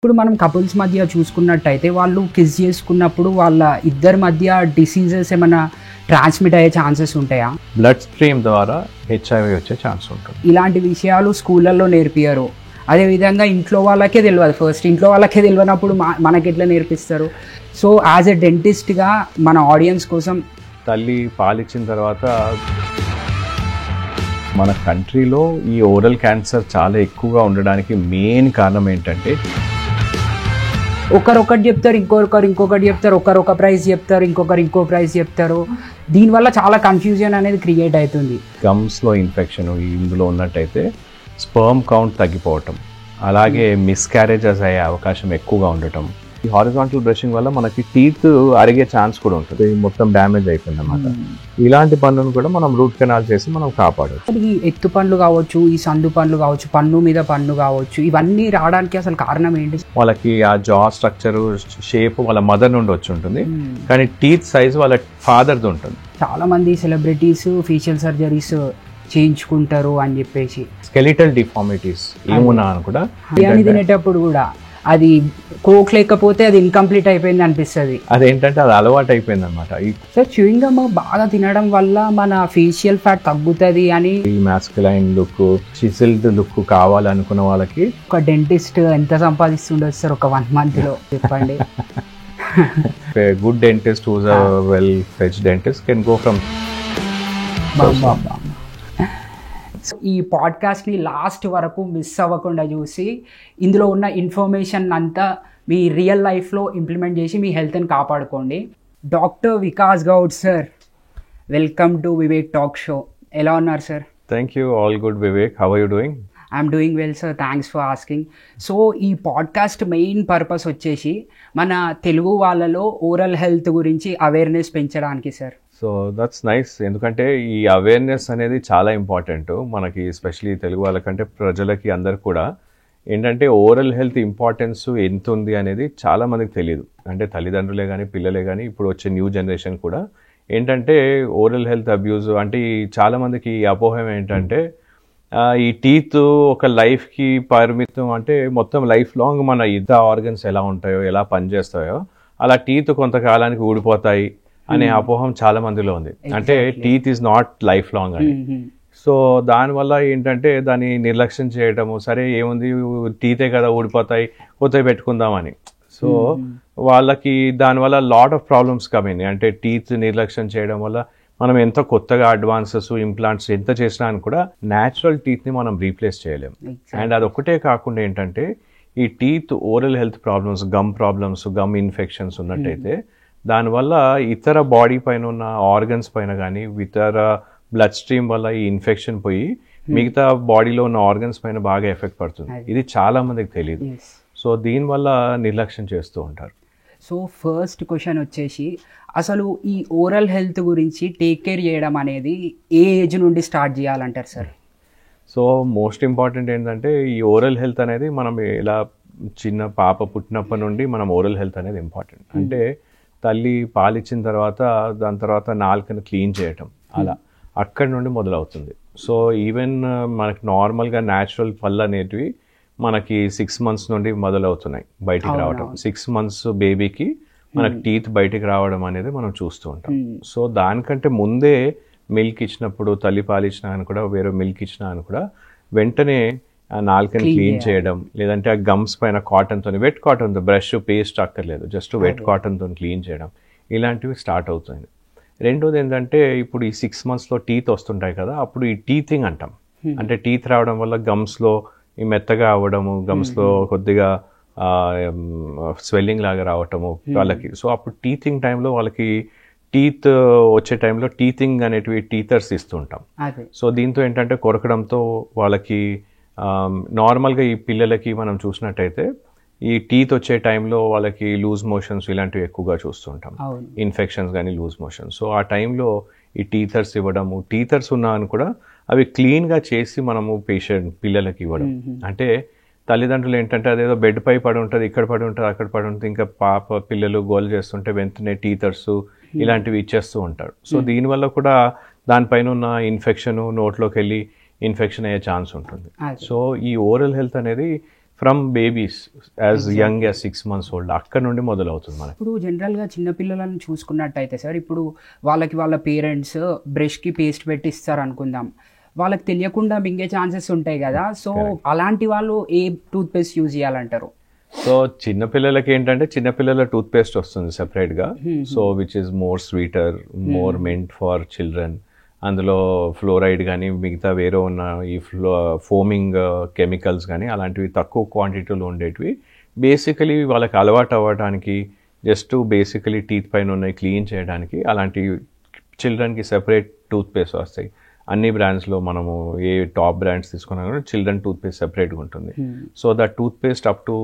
ఇప్పుడు మనం కపుల్స్ మధ్య చూసుకున్నట్టయితే వాళ్ళు కిస్ చేసుకున్నప్పుడు వాళ్ళ ఇద్దరి మధ్య డిసీజెస్ ఏమైనా ట్రాన్స్మిట్ అయ్యే ఛాన్సెస్ ఉంటాయా? బ్లడ్ స్ట్రీమ్ ద్వారా హెచ్ఐవి వచ్చే ఛాన్స్ ఉంటుంది. ఇలాంటి విషయాలు స్కూళ్ళల్లో నేర్పియరు. అదేవిధంగా ఇంట్లో వాళ్ళకే తెలియదు. ఫస్ట్ ఇంట్లో వాళ్ళకే తెలియనప్పుడు మనకి ఎట్లా నేర్పిస్తారు? సో యాజ్ ఎ డెంటిస్ట్గా మన ఆడియన్స్ కోసం, తల్లి పాలిచ్చిన తర్వాత మన కంట్రీలో ఈ ఓరల్ క్యాన్సర్ చాలా ఎక్కువగా ఉండడానికి మెయిన్ కారణం ఏంటంటే ఒకరొకటి చెప్తారు, ఇంకొకటి చెప్తారు, ఒకరొక ప్రైస్ చెప్తారు, ఇంకో ప్రైస్ చెప్తారు. దీనివల్ల చాలా కన్ఫ్యూజన్ అనేది క్రియేట్ అవుతుంది. గమ్స్లో ఇన్ఫెక్షన్ ఇందులో ఉన్నట్టయితే స్పర్మ్ కౌంట్ తగ్గిపోవటం, అలాగే మిస్క్యారేజెస్ అయ్యే అవకాశం ఎక్కువగా ఉండటం. ఈ హారిజాంటల్ బ్రషింగ్ వల్ల మనకి టీత్ అరిగే ఛాన్స్ కూడా ఉంటుంది. మొత్తం డ్యామేజ్ అయిపోయింది అన్నమాట. ఇలాంటి పనులను కూడా మనం రూట్ కెనాల్ చేసి మనం కాపాడవచ్చు. ఈ ఎత్తు పనులు కావచ్చు, ఈ సందు పనులు కావచ్చు, పన్ను మీద పన్ను కావచ్చు, ఇవన్నీ రావడానికి అసలు కారణం ఏంటి? వాళ్ళకి ఆ జా స్ట్రక్చర్ షేప్ వాళ్ళ మదర్ నుండి వచ్చి ఉంటుంది, కానీ టీత్ సైజ్ వాళ్ళ ఫాదర్ది ఉంటుంది. చాలా మంది సెలబ్రిటీస్ ఫేషియల్ సర్జరీస్ చేయించుకుంటారు అని చెప్పేసి. స్కెలిటల్ డిఫార్మిటీస్ ఏమున్నా అని కూడా బిర్యానీ తినేటప్పుడు కూడా అది కోక్ లేకపోతే అది ఇన్కంప్లీట్ అయిపోయింది అనిపిస్తుంది. అదేంటంటే అది అలవాటు అయిపోయింది అనమాట. సో చ్యూయింగ్ గమ్ బాగా తినడం వల్ల మన ఫేషియల్ ఫ్యాట్ తగ్గుతుంది అని, ఈ మాస్కులైన్ లుక్, చిసిల్డ్ లుక్ కావాలనుకున్న వాళ్ళకి ఒక డెంటిస్ట్ ఎంత సంపాదిస్తుండొచ్చు సార్ ఒక 1 month లో చెప్పండి? Good dentist who's a well fledged dentist can go from. ఈ పాడ్కాస్ట్ని లాస్ట్ వరకు మిస్ అవ్వకుండా చూసి ఇందులో ఉన్న ఇన్ఫర్మేషన్ అంతా మీ రియల్ లైఫ్లో ఇంప్లిమెంట్ చేసి మీ హెల్త్ని కాపాడుకోండి. Doctor Vikas Goud sir, welcome to Vivek talk show. ఎలా ఉన్నారు sir? Thank you. All good Vivek. How are you doing? I'm doing well sir, thanks for asking. So ఈ పాడ్కాస్ట్ మెయిన్ పర్పస్ వచ్చేసి మన తెలుగు వాళ్ళలో ఓరల్ హెల్త్ గురించి అవేర్నెస్ పెంచడానికి సార్. So that's nice. ఎందుకంటే ఈ అవేర్నెస్ అనేది చాలా ఇంపార్టెంట్ మనకి, ఎస్పెషలీ తెలుగు వాళ్ళకంటే ప్రజలకి అందరికి కూడా. ఏంటంటే ఓరల్ హెల్త్ ఇంపార్టెన్స్ ఎంత ఉంది అనేది చాలా మందికి తెలియదు. అంటే తల్లిదండ్రులే కానీ పిల్లలే కానీ ఇప్పుడు వచ్చే న్యూ జనరేషన్ కూడా ఏంటంటే ఓరల్ హెల్త్ అబ్యూజ్ అంటే చాలా మందికి అపోహం ఏంటంటే ఈ టీత్ ఒక లైఫ్కి పరిమితం, అంటే మొత్తం లైఫ్ లాంగ్ మన ఇతర ఆర్గన్స్ ఎలా ఉంటాయో ఎలా పనిచేస్తాయో అలా టీత్ కొంతకాలానికి ఊడిపోతాయి అనే అపోహం చాలా మందిలో ఉంది. అంటే teeth is not life long అని. సో దానివల్ల ఏంటంటే దాన్ని నిర్లక్ష్యం చేయటము, సరే ఏముంది టీతే కదా ఊడిపోతాయి కొత్తవి పెట్టుకుందామని. సో వాళ్ళకి దానివల్ల లాట్ ఆఫ్ ప్రాబ్లమ్స్ కమింది. అంటే టీత్ నిర్లక్ష్యం చేయడం వల్ల మనం ఎంత కొత్తగా అడ్వాన్సెస్ ఇంప్లాంట్స్ ఎంత చేసినా కూడా న్యాచురల్ టీత్ని మనం రీప్లేస్ చేయలేము. అండ్ అదొక్కటే కాకుండా ఏంటంటే ఈ teeth oral health problems, gum infections ఉన్నట్టయితే దానివల్ల ఇతర బాడీ పైన ఉన్న ఆర్గన్స్ పైన కానీ ఇతర బ్లడ్ స్ట్రీమ్ వల్ల ఈ ఇన్ఫెక్షన్ పోయి మిగతా బాడీలో ఉన్న ఆర్గన్స్ పైన బాగా ఎఫెక్ట్ పడుతుంది. ఇది చాలా మందికి తెలియదు. సో దీనివల్ల నిర్లక్ష్యం చేస్తూ ఉంటారు. సో ఫస్ట్ క్వశ్చన్ వచ్చేసి, అసలు ఈ ఓరల్ హెల్త్ గురించి టేక్ కేర్ చేయడం అనేది ఏ ఏజ్ నుండి స్టార్ట్ చేయాలంటారు సార్? సో మోస్ట్ ఇంపార్టెంట్ ఏంటంటే ఈ ఓరల్ హెల్త్ అనేది మనం ఇలా చిన్న పాప పుట్టినప్పటి నుండి మనం ఓరల్ హెల్త్ అనేది ఇంపార్టెంట్. అంటే తల్లి పాలిచ్చిన తర్వాత దాని తర్వాత నాలుకను క్లీన్ చేయటం, అలా అక్కడి నుండి మొదలవుతుంది. సో ఈవెన్ మనకి నార్మల్గా న్యాచురల్ పళ్ళు అనేటివి మనకి 6 months నుండి మొదలవుతున్నాయి బయటికి రావడం. 6 months బేబీకి మనకి టీత్ బయటికి రావడం అనేది మనం చూస్తూ ఉంటాం. సో దానికంటే ముందే మిల్క్ ఇచ్చినప్పుడు, తల్లి పాలిచ్చినా అని కూడా, వేరే మిల్క్ ఇచ్చినా అని కూడా వెంటనే ఆ నాలుకని క్లీన్ చేయడం, లేదంటే ఆ గమ్స్ పైన కాటన్తో, వెట్ కాటన్తో, బ్రష్ పేస్ట్ అక్కర్లేదు, జస్ట్ వెట్ కాటన్తో క్లీన్ చేయడం, ఇలాంటివి స్టార్ట్ అవుతుంది. రెండోది ఏంటంటే ఇప్పుడు ఈ 6 monthsలో టీత్ వస్తుంటాయి కదా, అప్పుడు ఈ టీతింగ్ అంటాం. అంటే టీత్ రావడం వల్ల గమ్స్లో ఈ మెత్తగా అవ్వడము, గమ్స్లో కొద్దిగా స్వెల్లింగ్ లాగా రావటము వాళ్ళకి. సో అప్పుడు టీతింగ్ టైంలో వాళ్ళకి టీత్ వచ్చే టైంలో టీతింగ్ అనేటివి టీథర్స్ ఇస్తూ ఉంటాం. సో దీంతో ఏంటంటే కొరకడంతో వాళ్ళకి నార్మల్గా ఈ పిల్లలకి మనం చూసినట్టయితే ఈ టీత్ వచ్చే టైంలో వాళ్ళకి లూజ్ మోషన్స్ ఇలాంటివి ఎక్కువగా చూస్తుంటాం, ఇన్ఫెక్షన్స్ కానీ లూజ్ మోషన్స్. సో ఆ టైంలో ఈ టీథర్స్ ఇవ్వడము, టీథర్స్ ఉన్నా అని కూడా అవి క్లీన్గా చేసి మనము పిల్లలకి ఇవ్వడం. అంటే తల్లిదండ్రులు ఏంటంటే అదేదో బెడ్ పై పడి ఉంటుంది, ఇక్కడ పడి ఉంటుంది, అక్కడ పడి ఉంటుంది, ఇంకా పిల్లలు గోల్ చేస్తుంటే వెంటనే టీథర్స్ ఇలాంటివి ఇచ్చేస్తూ ఉంటారు. సో దీనివల్ల కూడా దానిపైన ఉన్న ఇన్ఫెక్షన్ నోట్లోకి వెళ్ళి ఇన్ఫెక్షన్ అయ్యే ఛాన్స్ ఉంటుంది. సో ఈ ఓరల్ హెల్త్ అనేది from babies as young as 6 months old అక్కడ నుండి మొదలవుతుంది మనకి. ఇప్పుడు జనరల్గా చిన్నపిల్లలను చూసుకున్నట్టయితే సార్, ఇప్పుడు వాళ్ళ పేరెంట్స్ బ్రష్కి పేస్ట్ పెట్టి ఇస్తారు అనుకుందాం, వాళ్ళకి తెలియకుండా మింగే ఛాన్సెస్ ఉంటాయి కదా. సో అలాంటి వాళ్ళు ఏ టూత్ పేస్ట్ యూజ్ చేయాలంటారు? సో చిన్నపిల్లలకి ఏంటంటే చిన్నపిల్లల టూత్ పేస్ట్ వస్తుంది సెపరేట్గా. So which is more sweeter, more meant for children. అందులో ఫ్లోరైడ్ కానీ మిగతా వేరే ఉన్న ఈ ఫోమింగ్ కెమికల్స్ కానీ అలాంటివి తక్కువ క్వాంటిటీలో ఉండేటివి. బేసికలీ వాళ్ళకి అలవాటు అవ్వడానికి, జస్ట్ బేసికలీ టీత్ పైన ఉన్నాయి క్లీన్ చేయడానికి అలాంటి చిల్డ్రన్కి సెపరేట్ టూత్ పేస్ట్ వస్తాయి. అన్ని బ్రాండ్స్లో మనము ఏ టాప్ బ్రాండ్స్ తీసుకున్నా కూడా చిల్డ్రన్ టూత్ పేస్ట్ సెపరేట్గా ఉంటుంది. So that toothpaste up to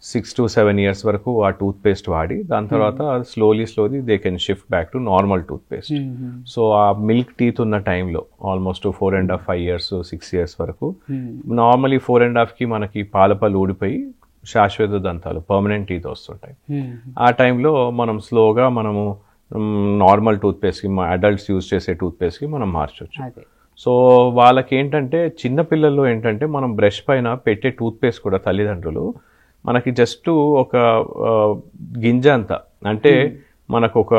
6 to 7 years వరకు ఆ టూత్ పేస్ట్ వాడి దాని తర్వాత slowly they can shift back to normal toothpaste. So ఆ మిల్క్ టీత్ ఉన్న టైంలో ఆల్మోస్ట్ 4.5, 5 years, 6 years వరకు నార్మలీ 4.5కి మనకి పాలపళ్ళు ఊడిపోయి శాశ్వత దంతాలు పర్మనెంట్ టీత్ వస్తుంటాయి. ఆ టైంలో మనం స్లోగా మనము నార్మల్ టూత్ పేస్ట్కి, అడల్ట్స్ యూజ్ చేసే టూత్ పేస్ట్కి మనం మార్చవచ్చు. సో వాళ్ళకి ఏంటంటే చిన్నపిల్లల్లో ఏంటంటే మనం బ్రష్ పైన పెట్టే టూత్ పేస్ట్ కూడా తల్లిదండ్రులు మనకి జస్ట్ ఒక గింజ అంత, అంటే మనకు ఒక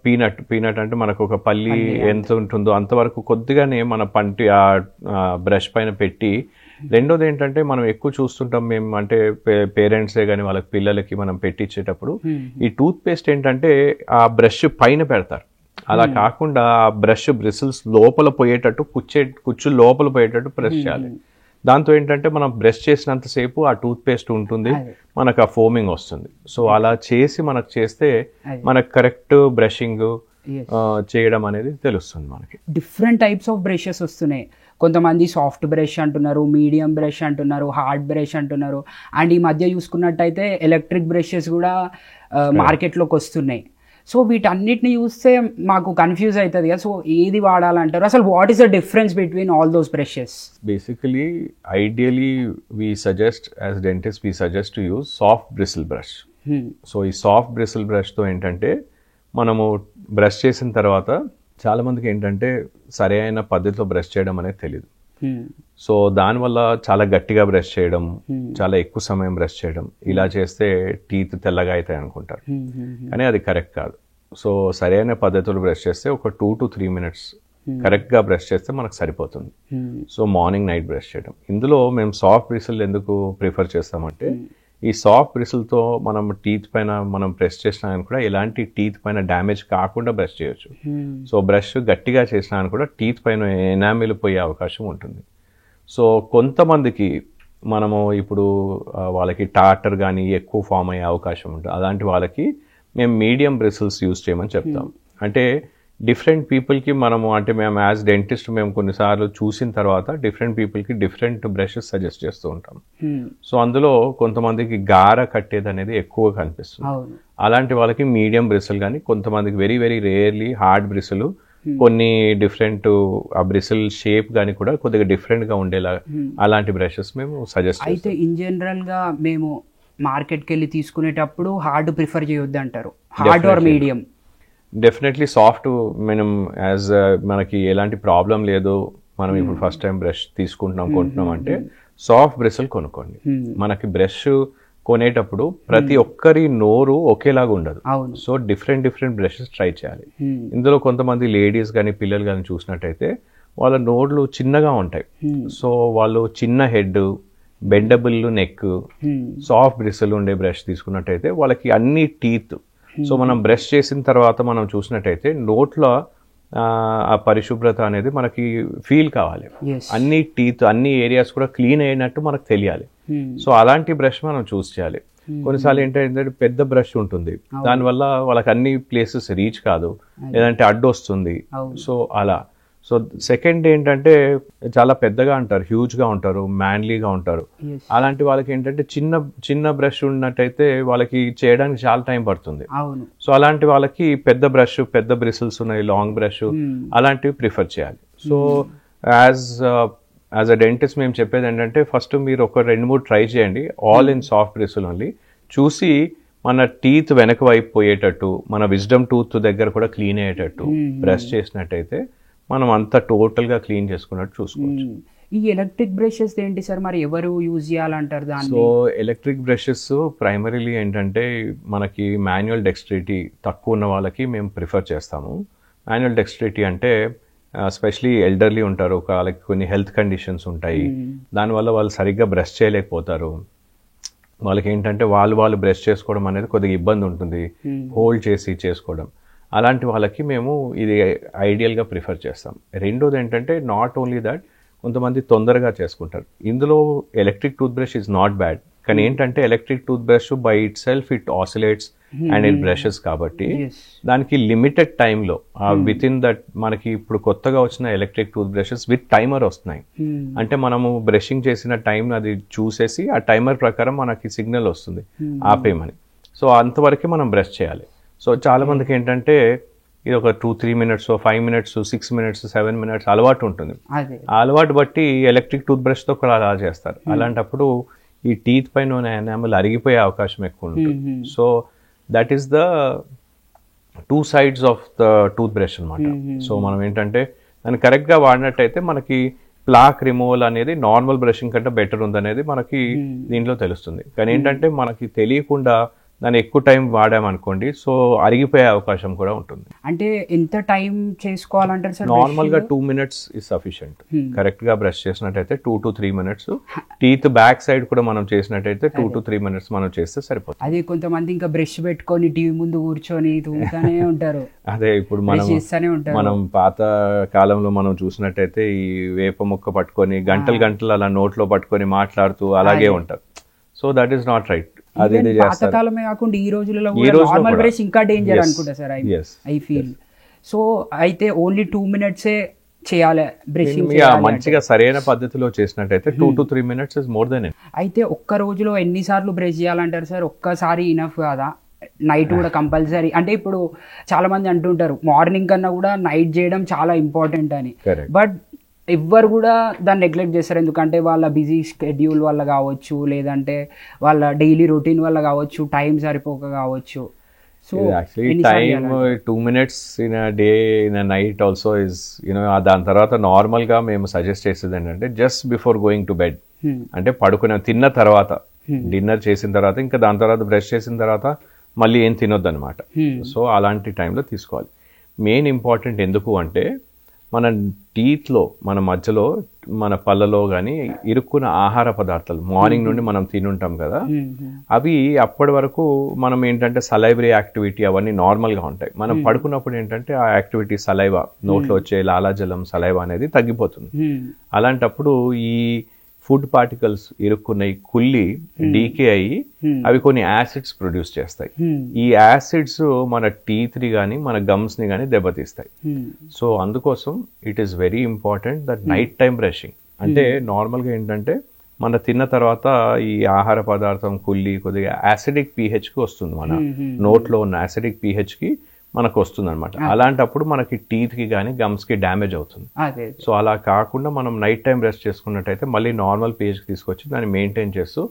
పీనట్ అంటే మనకు ఒక పల్లి ఎంత ఉంటుందో అంతవరకు కొద్దిగానే మన పంటి ఆ బ్రష్ పైన పెట్టి. రెండోది ఏంటంటే మనం ఎక్కువ చూస్తుంటాం మేము, అంటే పేరెంట్సే కానీ వాళ్ళకి పిల్లలకి మనం పెట్టించేటప్పుడు ఈ టూత్ పేస్ట్ ఏంటంటే ఆ బ్రష్ పైన పెడతారు. అలా కాకుండా ఆ బ్రష్ బ్రిసిల్స్ లోపల పోయేటట్టు కుచ్చు లోపల పోయేటట్టు ప్రెస్ చేయాలి. దాంతో ఏంటంటే మనం బ్రష్ చేసినంతసేపు ఆ టూత్ పేస్ట్ ఉంటుంది, మనకు ఆ ఫోమింగ్ వస్తుంది. సో అలా చేసి మనకు చేస్తే మనకు కరెక్ట్ బ్రషింగ్ చేయడం అనేది తెలుస్తుంది మనకి. డిఫరెంట్ టైప్స్ ఆఫ్ బ్రషెస్ వస్తున్నాయి. కొంతమంది సాఫ్ట్ బ్రష్ అంటున్నారు, మీడియం బ్రష్ అంటున్నారు, హార్డ్ బ్రష్ అంటున్నారు. అండ్ ఈ మధ్య చూసుకున్నట్టయితే ఎలక్ట్రిక్ బ్రషెస్ కూడా మార్కెట్లోకి వస్తున్నాయి. సో వీటన్నిటిని చూస్తే మాకు కన్ఫ్యూజ్ అవుతుంది కదా. సో ఏది వాడాలంటారు అసలు? What is the difference between all those brushes? Basically ideally we suggest as dentist we suggest to use soft bristle brush. So ఈ సాఫ్ట్ బ్రిసిల్ బ్రష్తో ఏంటంటే మనము బ్రష్ చేసిన తర్వాత చాలా మందికి ఏంటంటే సరైన పద్ధతిలో బ్రష్ చేయడం అనేది తెలియదు. సో దానివల్ల చాలా గట్టిగా బ్రష్ చేయడం, చాలా ఎక్కువ సమయం బ్రష్ చేయడం, ఇలా చేస్తే టీత్ తెల్లగా అవుతాయి అనుకుంటారు. కానీ అది కరెక్ట్ కాదు. సో సరైన పద్ధతిలో బ్రష్ చేస్తే ఒక 2 to 3 minutes కరెక్ట్గా బ్రష్ చేస్తే మనకు సరిపోతుంది. సో మార్నింగ్ నైట్ బ్రష్ చేయడం. ఇందులో మేము సాఫ్ట్ బ్రిసిల్ ఎందుకు ప్రిఫర్ చేస్తామంటే ఈ సాఫ్ట్ బ్రిసిల్తో మనం టీత్ పైన మనం బ్రష్ చేసినా కూడా ఎలాంటి టీత్ పైన డ్యామేజ్ కాకుండా బ్రష్ చేయొచ్చు. సో బ్రష్ గట్టిగా చేసినా కూడా టీత్ పైన ఎనామిల్ పోయే అవకాశం ఉంటుంది. సో కొంతమందికి మనము ఇప్పుడు వాళ్ళకి టాటర్ కానీ ఎక్కువ ఫామ్ అయ్యే అవకాశం ఉంటుంది. అలాంటి వాళ్ళకి మేము మీడియం బ్రిసిల్స్ యూజ్ చేయమని చెప్తాం. అంటే డిఫరెంట్ పీపుల్కి మనము, అంటే మేము యాజ్ డెంటిస్ట్ మేము కొన్నిసార్లు చూసిన తర్వాత డిఫరెంట్ పీపుల్కి డిఫరెంట్ బ్రషెస్ సజెస్ట్ చేస్తూ ఉంటాం. సో అందులో కొంతమందికి గార కట్టేది అనేది ఎక్కువ కనిపిస్తుంది. అలాంటి వాళ్ళకి మీడియం బ్రిసిల్ కానీ, కొంతమందికి వెరీ వెరీ రేర్లీ హార్డ్ బ్రిసిల్, కొన్ని డిఫరెంట్ ఆ బ్రిసిల్ షేప్ కానీ కూడా కొద్దిగా డిఫరెంట్గా ఉండేలా అలాంటి బ్రషెస్ మేము సజెస్ట్ చేస్తాం. అయితే ఇన్ జనరల్గా మేము మార్కెట్కి వెళ్ళి తీసుకునేటప్పుడు హార్డ్ ప్రిఫర్ చేయొద్దు అంటారు, hard are medium? Definitely soft. మనం యాజ్ మనకి ఎలాంటి ప్రాబ్లం లేదు, మనం ఇప్పుడు ఫస్ట్ టైం బ్రష్ కొంటున్నాం అంటే సాఫ్ట్ బ్రష్ కొనుక్కోండి. మనకి బ్రష్ కొనేటప్పుడు ప్రతి ఒక్కరి నోరు ఒకేలాగా ఉండదు. సో డిఫరెంట్ బ్రషెస్ ట్రై చేయాలి. ఇందులో కొంతమంది లేడీస్ కానీ పిల్లలు కానీ చూసినట్టయితే వాళ్ళ నోర్లు చిన్నగా ఉంటాయి. సో వాళ్ళు చిన్న హెడ్, బెండబుల్ నెక్, సాఫ్ట్ బ్రిసిల్ ఉండే బ్రష్ తీసుకున్నట్టయితే వాళ్ళకి అన్ని టీత్. సో మనం బ్రష్ చేసిన తర్వాత మనం చూసినట్టయితే నోట్లో ఆ పరిశుభ్రత అనేది మనకి ఫీల్ కావాలి. అన్ని టీత్, అన్ని ఏరియాస్ కూడా క్లీన్ అయినట్టు మనకు తెలియాలి. సో అలాంటి బ్రష్ మనం చూస్ చేయాలి. కొన్నిసార్లు ఏంటంటే పెద్ద బ్రష్ ఉంటుంది, దానివల్ల వాళ్ళకి అన్ని ప్లేసెస్ రీచ్ కాదు, లేదంటే అడ్డు వస్తుంది. సో అలా. సో సెకండ్ ఏంటంటే చాలా పెద్దగా అంటారు, హ్యూజ్గా ఉంటారు, మ్యాన్లీగా ఉంటారు. అలాంటి వాళ్ళకి ఏంటంటే చిన్న బ్రష్ ఉన్నట్టయితే వాళ్ళకి చేయడానికి చాలా టైం పడుతుంది. సో అలాంటి వాళ్ళకి పెద్ద బ్రష్, పెద్ద బ్రిసిల్స్ ఉన్నాయి, లాంగ్ బ్రష్, అలాంటివి ప్రిఫర్ చేయాలి. సో యాజ్ అ డెంటిస్ట్ మేము చెప్పేది ఏంటంటే ఫస్ట్ మీరు ఒక 2-3 ట్రై చేయండి, ఆల్ ఇన్ సాఫ్ట్ బ్రిసిల్ ఓన్లీ. చూసి మన టీత్ వెనక వైపు పోయేటట్టు, మన విజ్డమ్ టూత్ దగ్గర కూడా క్లీన్ అయ్యేటట్టు బ్రష్ చేసినట్టయితే మనం అంతా టోటల్గా క్లీన్ చేసుకున్నట్టు చూసుకోవచ్చు. ఈ ఎలక్ట్రిక్ బ్రషెస్ ఏంటి సార్, మరి ఎవరు యూజ్ చేయాలంటారు దాన్ని? సో ఎలక్ట్రిక్ బ్రషెస్ ప్రైమరీలీ ఏంటంటే మనకి మాన్యువల్ డెక్స్ట్రిటీ తక్కువ ఉన్న వాళ్ళకి మేము ప్రిఫర్ చేస్తాము. మాన్యువల్ డెక్స్ట్రిటీ అంటే స్పెషలీ ఎల్డర్లీ ఉంటారు, వాళ్ళకి కొన్ని హెల్త్ కండిషన్స్ ఉంటాయి, దానివల్ల వాళ్ళు సరిగ్గా బ్రష్ చేయలేకపోతారు. వాళ్ళకి ఏంటంటే వాళ్ళు బ్రష్ చేసుకోవడం అనేది కొద్దిగా ఇబ్బంది ఉంటుంది, హోల్డ్ చేసి చేసుకోవడం. అలాంటి వాళ్ళకి మేము ఇది ఐడియల్గా ప్రిఫర్ చేస్తాం. రెండోది ఏంటంటే నాట్ ఓన్లీ దట్, కొంతమంది తొందరగా చేసుకుంటారు. ఇందులో electric toothbrush is not bad, కానీ ఏంటంటే electric toothbrush by itself it oscillates and it brushes కాబట్టి దానికి లిమిటెడ్ టైంలో విత్ ఇన్ దట్, మనకి ఇప్పుడు కొత్తగా వచ్చిన electric tooth brushes with timer వస్తున్నాయి. అంటే మనము బ్రషింగ్ చేసిన టైం అది చూసేసి ఆ టైమర్ ప్రకారం మనకి సిగ్నల్ వస్తుంది ఆపేయమని. సో అంతవరకు మనం బ్రష్ చేయాలి. సో చాలా మందికి ఏంటంటే ఇది ఒక 2-3 minutes, 5 minutes, 6 minutes, 7 minutes అలవాటు ఉంటుంది. ఆ అలవాటు బట్టి ఎలక్ట్రిక్ టూత్ బ్రష్తో కూడా అలా చేస్తారు. అలాంటిప్పుడు ఈ టీత్ పైన ఉన్న ఎనామెల్ అరిగిపోయే అవకాశం ఎక్కువ ఉంటుంది. So that is the 2 sides of the tooth brush అనమాట. సో మనం ఏంటంటే దాన్ని కరెక్ట్గా వాడినట్టయితే మనకి ప్లాక్ రిమూవల్ అనేది నార్మల్ బ్రషింగ్ కంటే బెటర్ ఉందనేది మనకి దీంట్లో తెలుస్తుంది. కానీ ఏంటంటే మనకి తెలియకుండా దాన్ని ఎక్కువ టైం వాడామనుకోండి, సో అరిగిపోయే అవకాశం కూడా ఉంటుంది. అంటే ఎంత టైం చేసుకోవాలంటారు సార్? నార్మల్గా 2 minutes ఇస్ సఫిషియంట్. కరెక్ట్గా బ్రష్ చేసినట్టయితే 2 to 3 minutes. Teeth back side కూడా మనం చేసినట్టయితే 2 to 3 minutes మనం చేస్తే సరిపోతుంది. అదే కొంతమంది ఇంకా బ్రష్ పెట్టుకొని టీవీ ముందు కూర్చొని తూముతానే ఉంటారు. అదే ఇప్పుడు మనం పాత కాలంలో మనం చూసినట్టయితే ఈ వేప ముక్క పట్టుకొని గంటలు అలా నోట్లో పట్టుకొని మాట్లాడుతూ అలాగే ఉంటారు. So that is not right. అది పాతకాలమే కాకుండా ఈ రోజులలో నార్మల్ బ్రష్ ఇంకా డేంజర్ అనుకుంటా సార్, ఐ ఫీల్. సో అయితే ఓన్లీ 2 minutes చేయాలి బ్రషింగ్. మంచిగా సరైన పద్ధతిలో చేసినట్టయితే 2 to 3 minutes is more than. అయితే ఒక్క రోజులో ఎన్నిసార్లు బ్రష్ చేయాలంటారు సార్? ఒక్కసారి ఇనఫ్ కాదా? నైట్ కూడా కంపల్సరీ? అంటే ఇప్పుడు చాలా మంది అంటుంటారు మార్నింగ్ కన్నా కూడా నైట్ చేయడం చాలా ఇంపార్టెంట్ అని, బట్ ఎవ్వరు కూడా దాన్ని నెగ్లెక్ట్ చేస్తారు. ఎందుకంటే వాళ్ళ బిజీ షెడ్యూల్ వల్ల కావచ్చు, లేదంటే వాళ్ళ డైలీ రొటీన్ వల్ల కావచ్చు, టైం సరిపోక కావచ్చు. So time 2 minutes in a day in a night also is దాని తర్వాత నార్మల్గా మేము సజెస్ట్ చేసేది ఏంటంటే just before going to bed, అంటే తిన్న తర్వాత, డిన్నర్ చేసిన తర్వాత, ఇంకా దాని తర్వాత బ్రష్ చేసిన తర్వాత మళ్ళీ ఏం తినొద్దు అనమాట. సో అలాంటి టైంలో తీసుకోవాలి. మెయిన్ ఇంపార్టెంట్ ఎందుకు అంటే మన టీత్లో, మన మధ్యలో, మన పళ్ళలో కానీ ఇరుక్కున్న ఆహార పదార్థాలు మార్నింగ్ నుండి మనం తినుంటాం కదా, అవి అప్పటి వరకు మనం ఏంటంటే సలైవరీ యాక్టివిటీ అవన్నీ నార్మల్గా ఉంటాయి. మనం పడుకున్నప్పుడు ఏంటంటే ఆ యాక్టివిటీ సలైవా, నోట్లో వచ్చే లాలాజలం సలైవా అనేది తగ్గిపోతుంది. అలాంటప్పుడు ఈ ఫుడ్ పార్టికల్స్ ఇరుక్కున్న కుళ్ళి డీకే అయ్యి అవి కొన్ని యాసిడ్స్ ప్రొడ్యూస్ చేస్తాయి. ఈ యాసిడ్స్ మన టీత్ ని కానీ మన గమ్స్ ని కానీ దెబ్బతీస్తాయి. సో అందుకోసం it is very important that night time brushing. అంటే నార్మల్గా ఏంటంటే మన తిన్న తర్వాత ఈ ఆహార పదార్థం కుళ్ళి కొద్దిగా యాసిడిక్ pH కి వస్తుంది, మన నోట్లో ఉన్న యాసిడిక్ pH కి మనకు వస్తుంది అనమాట. అలాంటప్పుడు మనకి టీత్ కి కానీ గమ్స్ కి డ్యామేజ్ అవుతుంది. సో అలా కాకుండా మనం నైట్ టైం బ్రష్ చేసుకున్నట్టయితే మళ్ళీ నార్మల్ pH కి తీసుకొచ్చి దాన్ని మెయింటైన్ చేస్తూ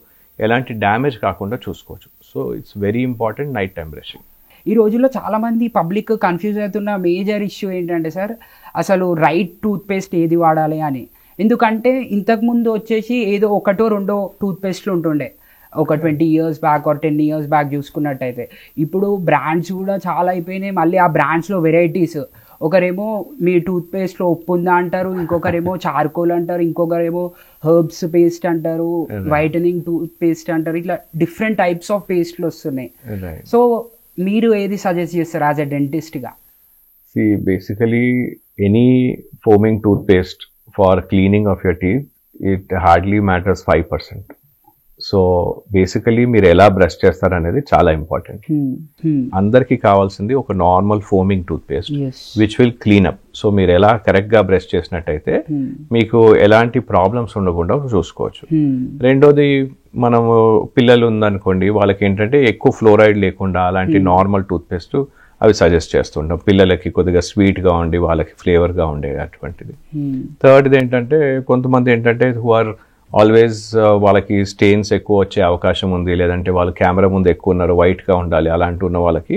ఎలాంటి డ్యామేజ్ కాకుండా చూసుకోవచ్చు. So it's very important night time brushing. ఈ రోజుల్లో చాలా మంది పబ్లిక్ కన్ఫ్యూజ్ అవుతున్న మేజర్ ఇష్యూ ఏంటంటే సార్, అసలు రైట్ టూత్ పేస్ట్ ఏది వాడాలి అని. ఎందుకంటే ఇంతకుముందు వచ్చేసి ఏదో 1-2 టూత్ పేస్ట్లు ఉంటుండే, ఒక 20 years back or 10 years back చూసుకున్నట్టయితే. ఇప్పుడు బ్రాండ్స్ కూడా చాలా అయిపోయినాయి. మళ్ళీ ఆ బ్రాండ్స్లో వెరైటీస్, ఒకరేమో మీ టూత్ పేస్ట్లో ఉప్పు ఉందా అంటారు, ఇంకొకరేమో చార్కోల్ అంటారు, ఇంకొకరేమో హర్బ్స్ పేస్ట్ అంటారు, వైటనింగ్ టూత్ పేస్ట్ అంటారు. ఇట్లా డిఫరెంట్ టైప్స్ ఆఫ్ పేస్ట్లు వస్తున్నాయి. సో మీరు ఏది సజెస్ట్ చేస్తారు యాజ్ ఎ డెంటిస్ట్గా? Basically any foaming toothpaste for cleaning of your teeth it hardly matters 5%. So basically మీరు ఎలా బ్రష్ చేస్తారనేది చాలా ఇంపార్టెంట్. అందరికీ కావాల్సింది ఒక normal foaming toothpaste which will clean up. So మీరు ఎలా కరెక్ట్ గా బ్రష్ చేసినట్టయితే మీకు ఎలాంటి ప్రాబ్లమ్స్ ఉండకుండా చూసుకోవచ్చు. రెండోది, మనము పిల్లలు ఉందనుకోండి, వాళ్ళకి ఏంటంటే ఎక్కువ ఫ్లోరైడ్ లేకుండా అలాంటి నార్మల్ టూత్ పేస్ట్ అవి సజెస్ట్ చేస్తుంటాం. పిల్లలకి కొద్దిగా స్వీట్గా ఉండి వాళ్ళకి ఫ్లేవర్గా ఉండే అటువంటిది. థర్డ్ది ఏంటంటే కొంతమంది ఏంటంటే హూ ఆర్ ఆల్వేస్ వాళ్ళకి స్టెయిన్స్ ఎక్కువ వచ్చే అవకాశం ఉంది, లేదంటే వాళ్ళు కెమెరా ముందు ఎక్కువ ఉన్నారు, వైట్గా ఉండాలి, అలాంటి ఉన్న వాళ్ళకి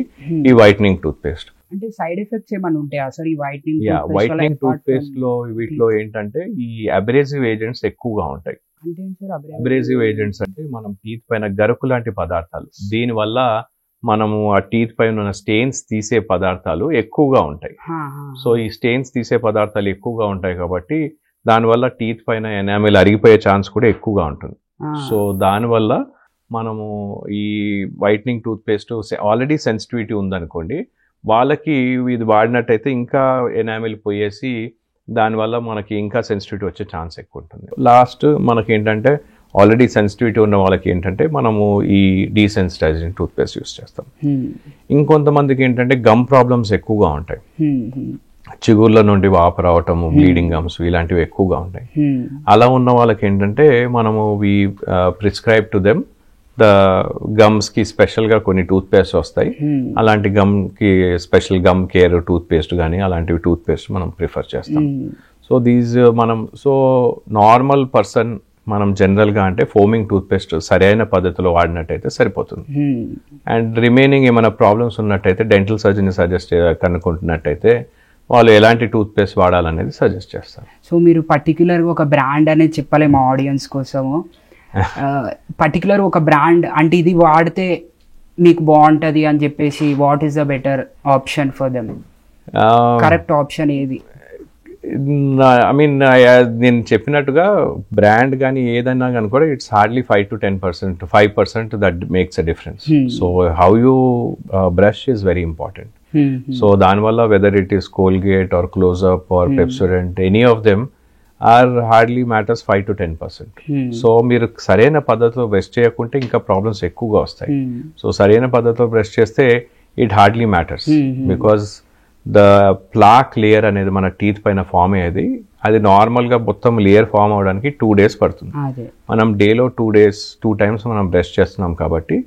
ఈ వైట్నింగ్ టూత్ పేస్ట్. అంటే సైడ్ ఎఫెక్ట్స్ ఏమైనా ఉంటాయా సార్ ఈ వైట్నింగ్ వైట్నింగ్ టూత్ పేస్ట్ లో వీటిలో ఏంటంటే ఈ అబ్రేసివ్ ఏజెంట్స్ ఎక్కువగా ఉంటాయి. అంటే సార్ అబ్రేసివ్ ఏజెంట్స్ అంటే మనం టీత్ పైన గరుకు లాంటి పదార్థాలు, దీనివల్ల మనము ఆ టీత్ పైన ఉన్న స్టెయిన్స్ తీసే పదార్థాలు ఎక్కువగా ఉంటాయి. సో ఈ స్టెయిన్స్ తీసే పదార్థాలు ఎక్కువగా ఉంటాయి కాబట్టి దానివల్ల టీత్ పైన ఎనామిల్ అరిగిపోయే ఛాన్స్ కూడా ఎక్కువగా ఉంటుంది. సో దానివల్ల మనము ఈ whitening toothpaste already sensitivity ఉందనుకోండి, వాళ్ళకి ఇది వాడినట్టయితే ఇంకా ఎనామిల్ పోయేసి దానివల్ల మనకి ఇంకా సెన్సిటివిటీ వచ్చే ఛాన్స్ ఎక్కువ ఉంటుంది. లాస్ట్ మనకి ఏంటంటే ఆల్రెడీ సెన్సిటివిటీ ఉన్న వాళ్ళకి ఏంటంటే మనము ఈ డీసెన్సిటైజింగ్ టూత్ పేస్ట్ యూస్ చేస్తాం. ఇంకొంతమందికి ఏంటంటే గమ్ ప్రాబ్లమ్స్ ఎక్కువగా ఉంటాయి, చిగుర్ల నుండి వాపు రావటము, బ్లీడింగ్ గమ్స్ ఇలాంటివి ఎక్కువగా ఉంటాయి. అలా ఉన్న వాళ్ళకి ఏంటంటే మనము we prescribe to them the gums కి స్పెషల్ గా కొన్ని టూత్ పేస్ట్ వస్తాయి. అలాంటి గమ్ కి special gum care toothpaste కానీ అలాంటివి టూత్ పేస్ట్ మనం ప్రిఫర్ చేస్తాం. సో సో నార్మల్ పర్సన్ మనం జనరల్ గా అంటే ఫోమింగ్ టూత్ పేస్ట్ సరైన పద్ధతిలో వాడినట్టయితే సరిపోతుంది. అండ్ రిమైనింగ్ ఏమైనా ప్రాబ్లమ్స్ ఉన్నట్టయితే డెంటల్ సర్జన్ సజెస్ట్ కనుక్కుంటున్నట్టయితే వాళ్ళు ఎలాంటి టూత్ పేస్ట్ వాడాలనేది సజెస్ట్ చేస్తారు. సో మీరు పర్టికులర్గా ఒక బ్రాండ్ అనేది చెప్పాలి మా ఆడియన్స్ కోసము, పర్టికులర్ ఒక బ్రాండ్ అంటే ఇది వాడితే మీకు బాగుంటుంది అని చెప్పేసి what is the better option for them, correct option ఏది? ఐ మీన్ నేను చెప్పినట్టుగా బ్రాండ్ కానీ ఏదైనా కానీ కూడా it's hardly 5 to 10%, 5% that makes a difference. So how you brush is very important. So దానివల్ల whether it is Colgate or Closeup or Pepsodent, any of them are hardly matters 5 to 10%. So మీరు సరైన పద్ధతిలో brush చేయకుంటే ఇంకా problems ఎక్కువగా వస్తాయి. So సరైన పద్ధతిలో బ్రష్ చేస్తే it hardly matters, because the plaque layer అనేది మన టీత్ పైన ఫామ్ అయ్యేది, అది నార్మల్ గా మొత్తం లేయర్ ఫామ్ అవడానికి 2 days పడుతుంది. మనం డేలో 2 times మనం బ్రష్ చేస్తున్నాం కాబట్టి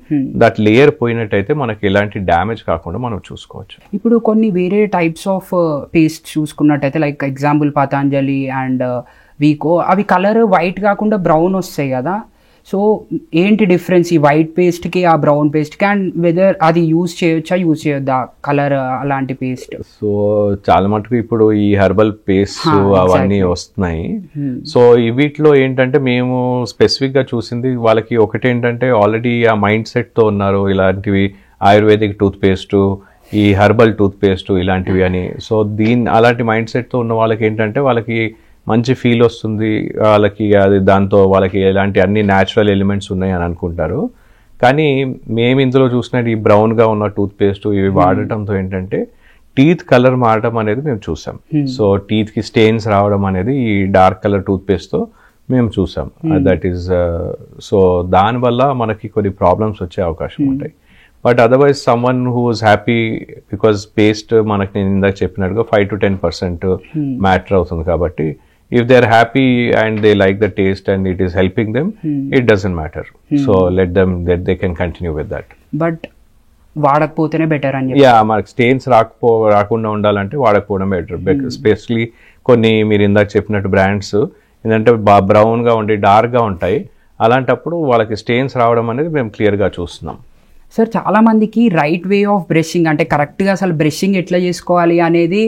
దట్ లేయర్ పోయినట్టయితే మనకి ఎలాంటి డ్యామేజ్ కాకుండా మనం చూసుకోవచ్చు. ఇప్పుడు కొన్ని వేరే టైప్స్ ఆఫ్ పేస్ట్ చూసుకున్నట్టయితే like example Patanjali and Vicco, అవి కలర్ వైట్ కాకుండా బ్రౌన్ వస్తాయి కదా, సో ఏంటి డిఫరెన్స్ ఈ వైట్ పేస్ట్కి ఆ బ్రౌన్ పేస్ట్కి, అండ్ వెదర్ అది యూజ్ చేయొద్దా కలర్ అలాంటి పేస్ట్? సో చాలా మటుకు ఇప్పుడు ఈ హెర్బల్ పేస్ట్ అవన్నీ వస్తున్నాయి. సో వీటిలో ఏంటంటే మేము స్పెసిఫిక్ గా చూసింది వాళ్ళకి ఒకటేంటంటే ఆల్రెడీ ఆ మైండ్ సెట్ తో ఉన్నారు, ఇలాంటివి ఆయుర్వేదిక్ టూత్ పేస్ట్, ఈ హెర్బల్ టూత్ పేస్ట్ ఇలాంటివి అని. సో అలాంటి మైండ్ సెట్ తో ఉన్న వాళ్ళకి ఏంటంటే వాళ్ళకి మంచి ఫీల్ వస్తుంది, వాళ్ళకి అది దాంతో వాళ్ళకి ఎలాంటి అన్ని న్యాచురల్ ఎలిమెంట్స్ ఉన్నాయి అని అనుకుంటారు. కానీ మేము ఇందులో చూసినట్టు ఈ బ్రౌన్గా ఉన్న టూత్ పేస్ట్ ఇవి వాడటంతో ఏంటంటే టీత్ కలర్ మారడం అనేది మేము చూసాం. సో టీత్కి స్టెయిన్స్ రావడం అనేది ఈ డార్క్ కలర్ టూత్ పేస్ట్తో మేము చూసాం. దట్ ఈస్ సో దానివల్ల మనకి కొన్ని ప్రాబ్లమ్స్ వచ్చే అవకాశం ఉంటాయి. But otherwise someone who was happy, because paste మనకి నేను ఇందాక చెప్పినట్టుగా 5 to 10% మ్యాటర్ అవుతుంది కాబట్టి if they are happy and they like the taste and it is helping them, it doesn't matter. So let they can continue with that. But వాడకపోతేనే better అని yeah, మనకి stains రాకుండా ఉండాలంటే వాడకపోవడం బెటర్. ఎస్పెషలీ కొన్ని మీరు ఇందాక చెప్పినట్టు బ్రాండ్స్ ఏంటంటే బ్రౌన్ గా ఉండి డార్క్ గా ఉంటాయి, అలాంటప్పుడు వాళ్ళకి స్టెయిన్స్ రావడం అనేది మేము క్లియర్ గా చూస్తున్నాం. సార్ చాలా మందికి రైట్ వే ఆఫ్ బ్రషింగ్ అంటే కరెక్ట్గా అసలు బ్రషింగ్ ఎట్లా చేసుకోవాలి అనేది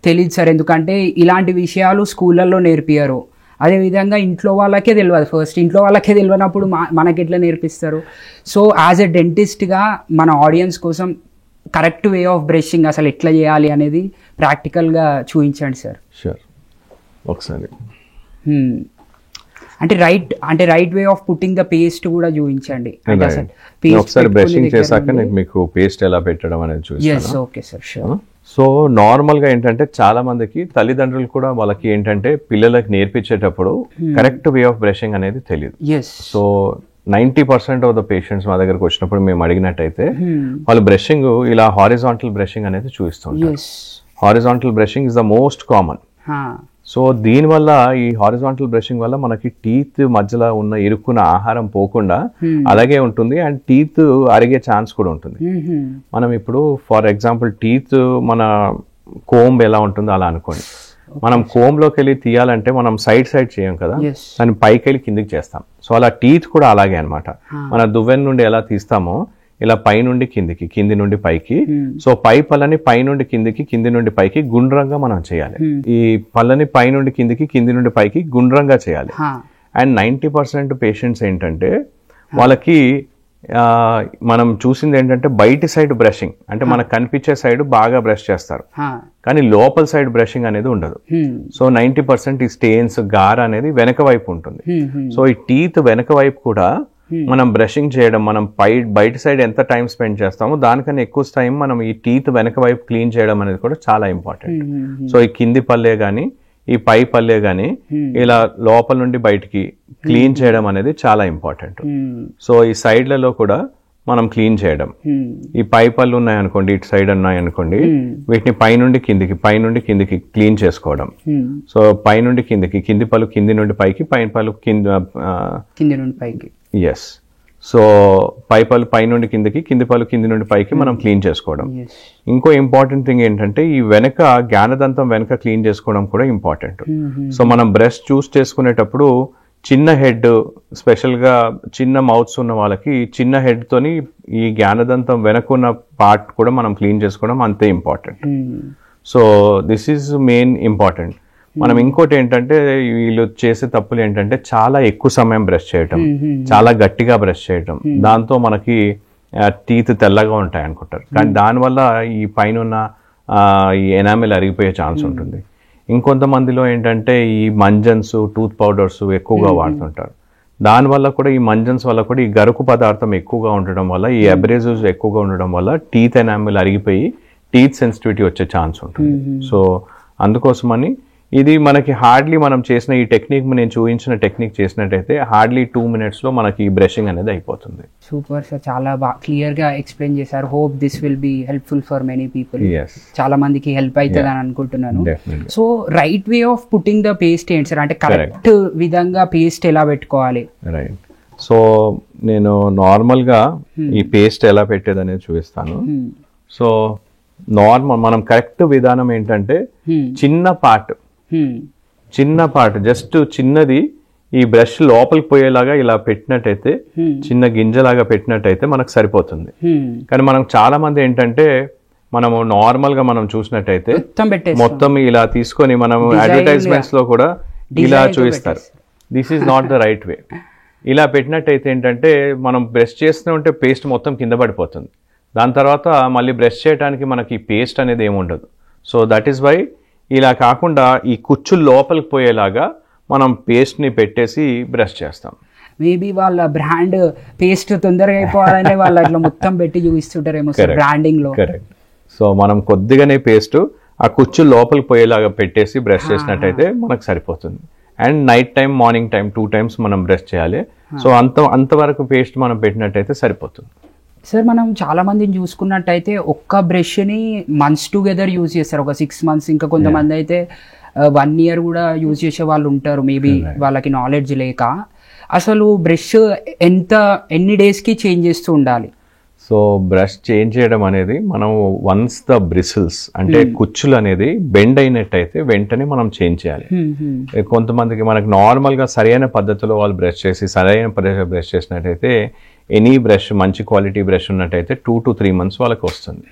తెలియదు సార్, ఎందుకంటే ఇలాంటి విషయాలు స్కూళ్ళల్లో నేర్పియరు, అదేవిధంగా ఇంట్లో వాళ్ళకే తెలియదు. ఫస్ట్ ఇంట్లో వాళ్ళకే తెలియనప్పుడు మనకి ఎట్లా నేర్పిస్తారు? సో యాజ్ ఎ డెంటిస్ట్గా మన ఆడియన్స్ కోసం కరెక్ట్ వే ఆఫ్ బ్రషింగ్ అసలు ఎట్లా చేయాలి అనేది ప్రాక్టికల్గా చూపించండి సార్. షూర్, ఒకసారి అంటే right way of putting the paste కూడా చూపించండి. ఒకసారి బ్రషింగ్ చేశాక నేను మీకు పేస్ట్ ఎలా పెట్టడం అనేది చూపిస్తాను. Okay sir, sure. So normal గా ఏంటంటే చాలా మందికి తల్లిదండ్రులు కూడా వాళ్ళకి ఏంటంటే పిల్లలకి నేర్పించేటప్పుడు కరెక్ట్ వే ఆఫ్ బ్రషింగ్ అనేది తెలియదు. సో 90% ఆఫ్ ద పేషెంట్స్ మా దగ్గరకు వచ్చినప్పుడు మేము అడిగినట్టయితే వాళ్ళు బ్రషింగ్ ఇలా హారిజాంటల్ బ్రషింగ్ అనేది చూపిస్తుంటారు. Horizontal brushing is the most common. So దీనివల్ల ఈ హారిజాంటల్ బ్రషింగ్ వల్ల మనకి టీత్ మధ్యలో ఉన్న ఇరుక్కున్న ఆహారం పోకుండా అలాగే ఉంటుంది, అండ్ టీత్ అరిగే ఛాన్స్ కూడా ఉంటుంది. మనం ఇప్పుడు ఫర్ ఎగ్జాంపుల్ టీత్ మన కోంబ్ ఎలా ఉంటుందో అలా అనుకోండి, మనం కోంబ్లోకి వెళ్ళి తీయాలంటే మనం సైడ్ చేయం కదా, దాన్ని పైకి వెళ్ళి కిందికి చేస్తాం. సో అలా టీత్ కూడా అలాగే అనమాట. మన దువ్వెన నుండి ఎలా తీస్తామో ఇలా పై నుండి కిందికి, కింది నుండి పైకి. సో పై పళ్ళని పై నుండి కిందికి, కింది నుండి పైకి గుండ్రంగా మనం చేయాలి. ఈ పళ్ళని పై నుండి కిందికి, కింది నుండి పైకి గుండ్రంగా చేయాలి. అండ్ 90% పేషెంట్స్ ఏంటంటే వాళ్ళకి మనం చూసింది ఏంటంటే బయటి సైడ్ బ్రషింగ్, అంటే మనకు కనిపించే సైడ్ బాగా బ్రష్ చేస్తారు, కానీ లోపల సైడ్ బ్రషింగ్ అనేది ఉండదు. సో 90% ఈ స్టెయిన్స్, గార అనేది వెనక వైపు ఉంటుంది. సో ఈ టీత్ వెనక వైపు కూడా మనం బ్రషింగ్ చేయడం, మనం బయట సైడ్ ఎంత టైం స్పెండ్ చేస్తామో దానికన్నా ఎక్కువ టైం మనం ఈ టీత్ వెనక వైపు క్లీన్ చేయడం అనేది కూడా చాలా ఇంపార్టెంట్. సో ఈ కింది పళ్ళే కానీ ఈ పై పళ్ళే కానీ ఇలా లోపల నుండి బయటికి క్లీన్ చేయడం అనేది చాలా ఇంపార్టెంట్. సో ఈ సైడ్లలో కూడా మనం క్లీన్ చేయడం, ఈ పై పళ్ళు ఉన్నాయనుకోండి, ఇటు సైడ్ ఉన్నాయనుకోండి, వీటిని పై నుండి కిందికి, పై నుండి కిందికి క్లీన్ చేసుకోవడం. సో పై నుండి కిందికి, కింది పళ్ళు కింది నుండి పైకి, పైన పళ్ళు కింది నుండి పైకి. ఎస్. సో పై పళ్ళు పై నుండి కిందికి, కింది పళ్ళు కింది నుండి పైకి మనం క్లీన్ చేసుకోవడం. ఇంకో ఇంపార్టెంట్ థింగ్ ఏంటంటే ఈ వెనక జ్ఞానదంతం వెనక క్లీన్ చేసుకోవడం కూడా ఇంపార్టెంట్. సో మనం బ్రష్ చూస్ చేసుకునేటప్పుడు చిన్న హెడ్, స్పెషల్గా చిన్న మౌత్స్ ఉన్న వాళ్ళకి చిన్న హెడ్ తోని ఈ జ్ఞానదంతం వెనక ఉన్న పార్ట్ కూడా మనం క్లీన్ చేసుకోవడం అంతే important. So this is main important. మనం ఇంకోటి ఏంటంటే వీళ్ళు చేసే తప్పులు ఏంటంటే చాలా ఎక్కువ సమయం బ్రష్ చేయటం, చాలా గట్టిగా బ్రష్ చేయటం, దాంతో మనకి టీత్ తెల్లగా ఉంటాయి అనుకుంటారు, కానీ దానివల్ల ఈ పైన ఉన్న ఈ ఎనామిల్ అరిగిపోయే ఛాన్స్ ఉంటుంది. ఇంకొంతమందిలో ఏంటంటే ఈ మంజన్స్, టూత్ పౌడర్స్ ఎక్కువగా వాడుతుంటారు. దానివల్ల కూడా ఈ మంజన్స్ వల్ల కూడా ఈ గరుకు పదార్థం ఎక్కువగా ఉండడం వల్ల, ఈ అబ్రేజివ్స్ ఎక్కువగా ఉండడం వల్ల టీత్ ఎనామిల్ అరిగిపోయి టీత్ సెన్సిటివిటీ వచ్చే ఛాన్స్ ఉంటుంది. సో అందుకోసమని ఇది మనకి హార్డ్లీ మనం చేసిన ఈ టెక్నిక్, నేను చూపించిన టెక్నిక్ చేసినట్టయితే హార్డ్లీ 2 minutes లో మనకి ఈ బ్రషింగ్ అనేది అయిపోతుంది. సూపర్ సార్, చాలా బాగా క్లియర్ గా ఎక్స్ప్లెయిన్ చేశారు. Hope this will be helpful for many people. చాలా మందికి హెల్ప్ అవుతుంది అని అనుకుంటున్నాను. So right way of putting the paste ఏంటి సార్, అంటే కరెక్ట్ విధంగా పేస్ట్ ఎలా పెట్టుకోవాలి? రైట్. సో నేను నార్మల్గా ఈ పేస్ట్ ఎలా పెట్టేది అనేది చూపిస్తాను. సో మనం కరెక్ట్ విధానం ఏంటంటే చిన్న పార్ట్ జస్ట్ చిన్నది ఈ బ్రష్ లోపలికి పోయేలాగా ఇలా పెట్టినట్టయితే, చిన్న గింజలాగా పెట్టినట్టయితే మనకు సరిపోతుంది. కానీ మనం చాలా మంది ఏంటంటే మనము నార్మల్ గా మనం చూసినట్టయితే మొత్తం ఇలా తీసుకొని మనం అడ్వర్టైజ్మెంట్స్ లో కూడా ఇలా చూపిస్తారు. This is not the right way. ఇలా పెట్టినట్టయితే ఏంటంటే మనం బ్రష్ చేస్తూ ఉంటే పేస్ట్ మొత్తం కింద పడిపోతుంది. దాని తర్వాత మళ్ళీ బ్రష్ చేయడానికి మనకి పేస్ట్ అనేది ఏముండదు. సో దట్ ఈస్ వై ఇలా కాకుండా ఈ కుచ్చు లోపలికి పోయేలాగా మనం పేస్ట్ని పెట్టేసి బ్రష్ చేస్తాం. మేబీ వాళ్ళ బ్రాండ్ పేస్ట్ తొందరగా అయిపోవాలని వాళ్ళు అట్లా మొత్తం పెట్టి చూపిస్తుంటారేమో బ్రాండింగ్ లో. కరెక్ట్. సో మనం కొద్దిగానే పేస్ట్ ఆ కుచ్చు లోపలికి పోయేలాగా పెట్టేసి బ్రష్ చేసినట్టయితే మనకు సరిపోతుంది. And night time, morning time 2 times మనం బ్రష్ చేయాలి. సో అంతవరకు పేస్ట్ మనం పెట్టినట్టయితే సరిపోతుంది. సార్ మనం చాలా మందిని చూసుకున్నట్టయితే ఒక్క బ్రష్ని మంత్స్ టుగెదర్ యూజ్ చేస్తారు, ఒక 6 months. ఇంకా కొంతమంది అయితే 1 year కూడా యూజ్ చేసే వాళ్ళు ఉంటారు, మేబీ వాళ్ళకి నాలెడ్జ్ లేక. అసలు బ్రష్ ఎన్ని డేస్కి చేంజ్ చేస్తూ ఉండాలి? సో బ్రష్ చేంజ్ చేయడం అనేది మనం వన్స్ ద బ్రిసిల్స్ అంటే కుచ్చులు అనేది బెండ్ అయినట్టయితే వెంటనే మనం చేంజ్ చేయాలి. కొంతమందికి మనకు నార్మల్గా సరైన పద్ధతిలో వాళ్ళు బ్రష్ చేసి సరైన పద్ధతిలో బ్రష్ చేసినట్టయితే ఎనీ బ్రష్, మంచి క్వాలిటీ బ్రష్ ఉన్నట్టయితే 2 to 3 months వాళ్ళకి వస్తుంది.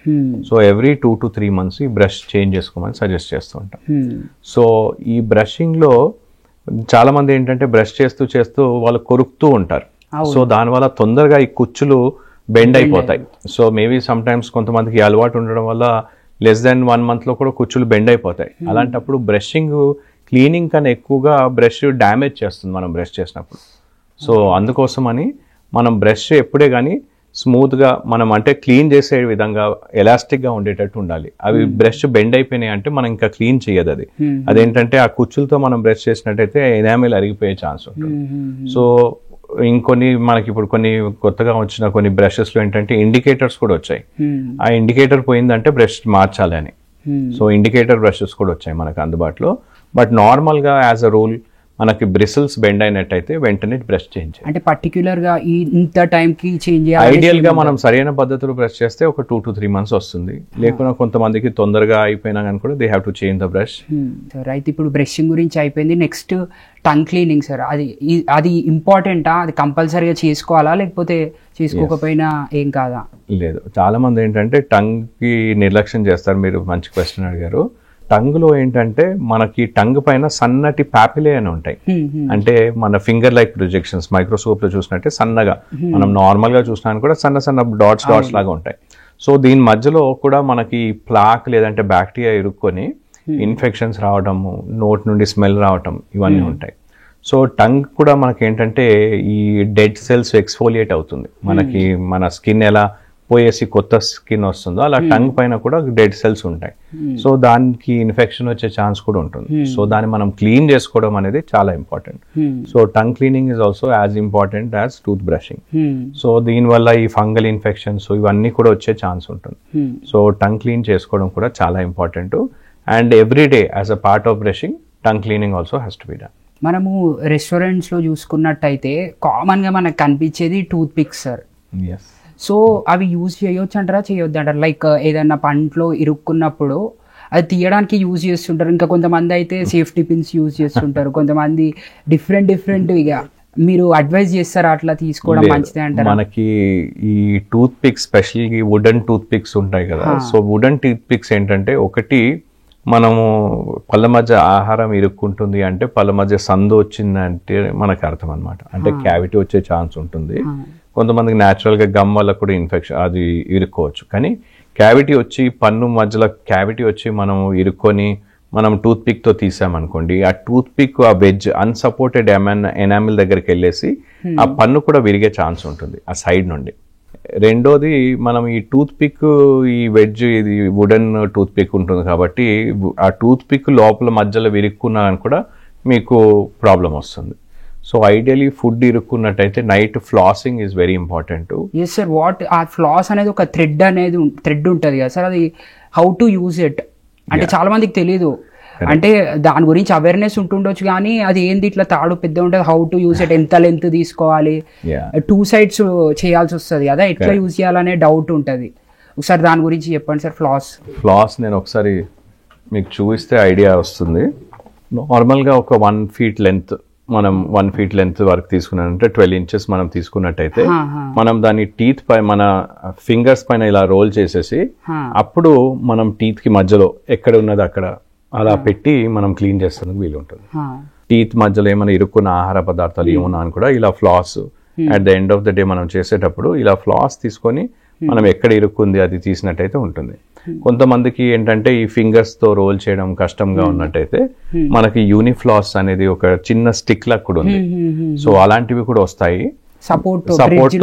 సో ఎవ్రీ 2 to 3 months ఈ బ్రష్ చేంజ్ చేసుకోమని సజెస్ట్ చేస్తూ ఉంటాం. సో ఈ బ్రషింగ్లో చాలా మంది ఏంటంటే బ్రష్ చేస్తూ వాళ్ళు కొరుకుతూ ఉంటారు. సో దానివల్ల తొందరగా ఈ కుచ్చులు బెండ్ అయిపోతాయి. సో మేబీ సమ్ టైమ్స్ కొంతమందికి అలవాటు ఉండడం వల్ల less than 1 month లో కూడా కుచ్చులు బెండ్ అయిపోతాయి. అలాంటప్పుడు బ్రషింగ్, క్లీనింగ్ కన్నా ఎక్కువగా బ్రష్ డ్యామేజ్ చేస్తుంది మనం బ్రష్ చేసినప్పుడు. సో అందుకోసమని మనం బ్రష్ ఎప్పుడే కానీ స్మూత్గా మనం అంటే క్లీన్ చేసే విధంగా ఎలాస్టిక్గా ఉండేటట్టు ఉండాలి. అవి బ్రష్ బెండ్ అయిపోయినాయి అంటే మనం ఇంకా క్లీన్ చేయదు. అదేంటంటే ఆ కుచ్చులతో మనం బ్రష్ చేసినట్టయితే ఎనామిల్ అరిగిపోయే ఛాన్స్ ఉంటుంది. సో ఇంకొన్ని మనకి ఇప్పుడు కొన్ని కొత్తగా వచ్చిన కొన్ని బ్రషెస్లో ఏంటంటే ఇండికేటర్స్ కూడా వచ్చాయి. ఆ ఇండికేటర్ పోయిందంటే బ్రష్ మార్చాలి అని. సో ఇండికేటర్ బ్రషెస్ కూడా వచ్చాయి మనకు అందుబాటులో. బట్ నార్మల్గా యాజ్ అ రూల్ మనకి బ్రిసిల్స్ బెండ్ అయినట్టయితే వెంటనే బ్రష్ చేయించాలి. అంటే పర్టికులర్ గా ఇంత టైం కి చేంజ్ చేయాలి. ఐడియల్ గా మనం సరైన పద్ధతిలో బ్రష్ చేస్తే ఒక 2 to 3 months వస్తుంది. లేకుండా కొంతమందికి తొందరగా అయిపోయినా కానీ కూడా they have to change the brush. Sir అయితే ఇప్పుడు బ్రషింగ్ గురించి అయిపోయింది, నెక్స్ట్ టంగ్ క్లీనింగ్ సార్. అది ఇంపార్టెంటా? అది కంపల్సరీగా చేసుకోవాలా లేకపోతే చేసుకోకపోయినా ఏం కాదా? లేదు, చాలా మంది ఏంటంటే టంగ్ కి నిర్లక్ష్యం చేస్తారు. మీరు మంచి క్వశ్చన్ అడిగారు. టంగ్ లో ఏంటంటే మనకి టంగ్ పైన సన్నటి పాపిలే అని ఉంటాయి. అంటే మన ఫింగర్ లైక్ ప్రొజెక్షన్స్ మైక్రోస్కోప్ లో చూసినట్టే సన్నగా, మనం నార్మల్ గా చూసినా కూడా సన్న సన్న డాట్స్ లాగా ఉంటాయి. సో దీని మధ్యలో కూడా మనకి ప్లాక్ లేదంటే బ్యాక్టీరియా ఇరుక్కొని ఇన్ఫెక్షన్స్ రావడము, నోట్ నుండి స్మెల్ రావటం ఇవన్నీ ఉంటాయి. సో టంగ్ కూడా మనకి ఏంటంటే ఈ డెడ్ సెల్స్ ఎక్స్ఫోలియేట్ అవుతుంది. మనకి మన స్కిన్ ఎలా పోయేసి కొత్త స్కిన్ వస్తుందో అలా టంగ్ పైన కూడా డెడ్ సెల్స్ ఉంటాయి. సో దానికి ఇన్ఫెక్షన్ వచ్చే ఛాన్స్ కూడా ఉంటుంది. సో దాన్ని మనం క్లీన్ చేసుకోవడం అనేది చాలా important. So tongue cleaning is also as important as tooth brushing. So దీనివల్ల ఈ ఫంగల్ ఇన్ఫెక్షన్స్ ఇవన్నీ కూడా వచ్చే ఛాన్స్ ఉంటుంది. సో టంగ్ క్లీన్ చేసుకోవడం కూడా చాలా important. And every day as a part of brushing tongue cleaning also has to be done. మనము రెస్టారెంట్స్లో చూసుకున్నట్టయితే కామన్గా మనకు కనిపించేది టూత్ పిక్స్ సార్. సో అవి యూజ్ చేయొచ్చు అంటారా చేయొద్దు అంటారా? లైక్ ఏదైనా పంటలో ఇరుక్కున్నప్పుడు అది తీయడానికి యూజ్ చేస్తుంటారు, ఇంకా కొంతమంది అయితే సేఫ్టీ పిన్స్ యూజ్ చేస్తుంటారు, కొంతమంది డిఫరెంట్ ఇక మీరు అడ్వైజ్ చేస్తారా అట్లా తీసుకోవడం మంచిదే అంటారా? మనకి ఈ tooth pics specially wooden tooth pics ఉంటాయి కదా. సో వుడెన్ టూత్ పిక్స్ ఏంటంటే ఒకటి మనము పళ్ళ మధ్య ఆహారం ఇరుక్కుంటుంది అంటే పళ్ళ మధ్య సందు వచ్చిందంటే మనకు అర్థం అనమాట. అంటే క్యావిటీ వచ్చే ఛాన్స్ ఉంటుంది. కొంతమందికి న్యాచురల్గా గమ్ వల్ల కూడా ఇన్ఫెక్షన్ అది ఇరుక్కోవచ్చు. కానీ క్యావిటీ వచ్చి పన్ను మధ్యలో క్యావిటీ వచ్చి మనం ఇరుక్కొని మనం టూత్ పిక్తో తీసామనుకోండి, ఆ టూత్ పిక్ ఆ వెజ్ అన్సపోర్టెడ్ ఎనామిల్ దగ్గరికి వెళ్ళేసి ఆ పన్ను కూడా విరిగే ఛాన్స్ ఉంటుంది ఆ సైడ్ నుండి. రెండోది మనం ఈ టూత్ పిక్ ఈ వెజ్ ఇది వుడెన్ టూత్ పిక్ ఉంటుంది కాబట్టి ఆ టూత్ పిక్ లోపల మధ్యలో విరుక్కున్నా కూడా మీకు ప్రాబ్లం వస్తుంది. సో ఐడియలీ ఫుడ్ ఇరుక్కున్నట్టయితే night flossing is very important. Yes sir, what ఆ ఫ్లాస్ అనేది ఒక థ్రెడ్ ఉంటుంది కదా సార్, అది హౌ టు యూజ్ ఇట్ అంటే చాలా మందికి తెలీదు. అంటే దాని గురించి అవేర్నెస్ ఉంటుండొచ్చు కానీ అది ఏంది ఇట్లా తాడు పెద్ద ఉంటుంది, హౌ టు యూజ్ ఇట్, ఎంత లెంత్ తీసుకోవాలి, 2 sides చేయాల్సి వస్తుంది కదా, ఎట్లా యూజ్ చేయాలనే డౌట్ ఉంటుంది. ఒకసారి దాని గురించి చెప్పండి సార్. ఫ్లాస్ నేను ఒకసారి మీకు చూపిస్తే ఐడియా వస్తుంది. నార్మల్గా ఒక 1 feet లెంత్ మనం 1 feet లెంత్ వరకు తీసుకున్నానంటే 12 inches మనం తీసుకున్నట్టయితే మనం దాన్ని టీత్ పై మన ఫింగర్స్ పైన ఇలా రోల్ చేసేసి అప్పుడు మనం టీత్ కి మధ్యలో ఎక్కడ ఉన్నది అక్కడ అలా పెట్టి మనం క్లీన్ చేస్తానికి వీలు ఉంటుంది. టీత్ మధ్యలో ఏమైనా ఇరుక్కున్న ఆహార పదార్థాలు ఏమన్నా అని కూడా ఇలా floss at the end of the day మనం చేసేటప్పుడు ఇలా ఫ్లాస్ తీసుకొని మనం ఎక్కడ ఇరుక్కుంది అది తీసినట్టయితే ఉంటుంది. కొంతమందికి ఏంటంటే ఈ ఫింగర్స్ తో రోల్ చేయడం కష్టంగా ఉన్నట్టయితే మనకి యూనిఫ్లాస్ అనేది ఒక చిన్న స్టిక్ లా కూడా ఉంది. సో అలాంటివి కూడా వస్తాయి, సపోర్ట్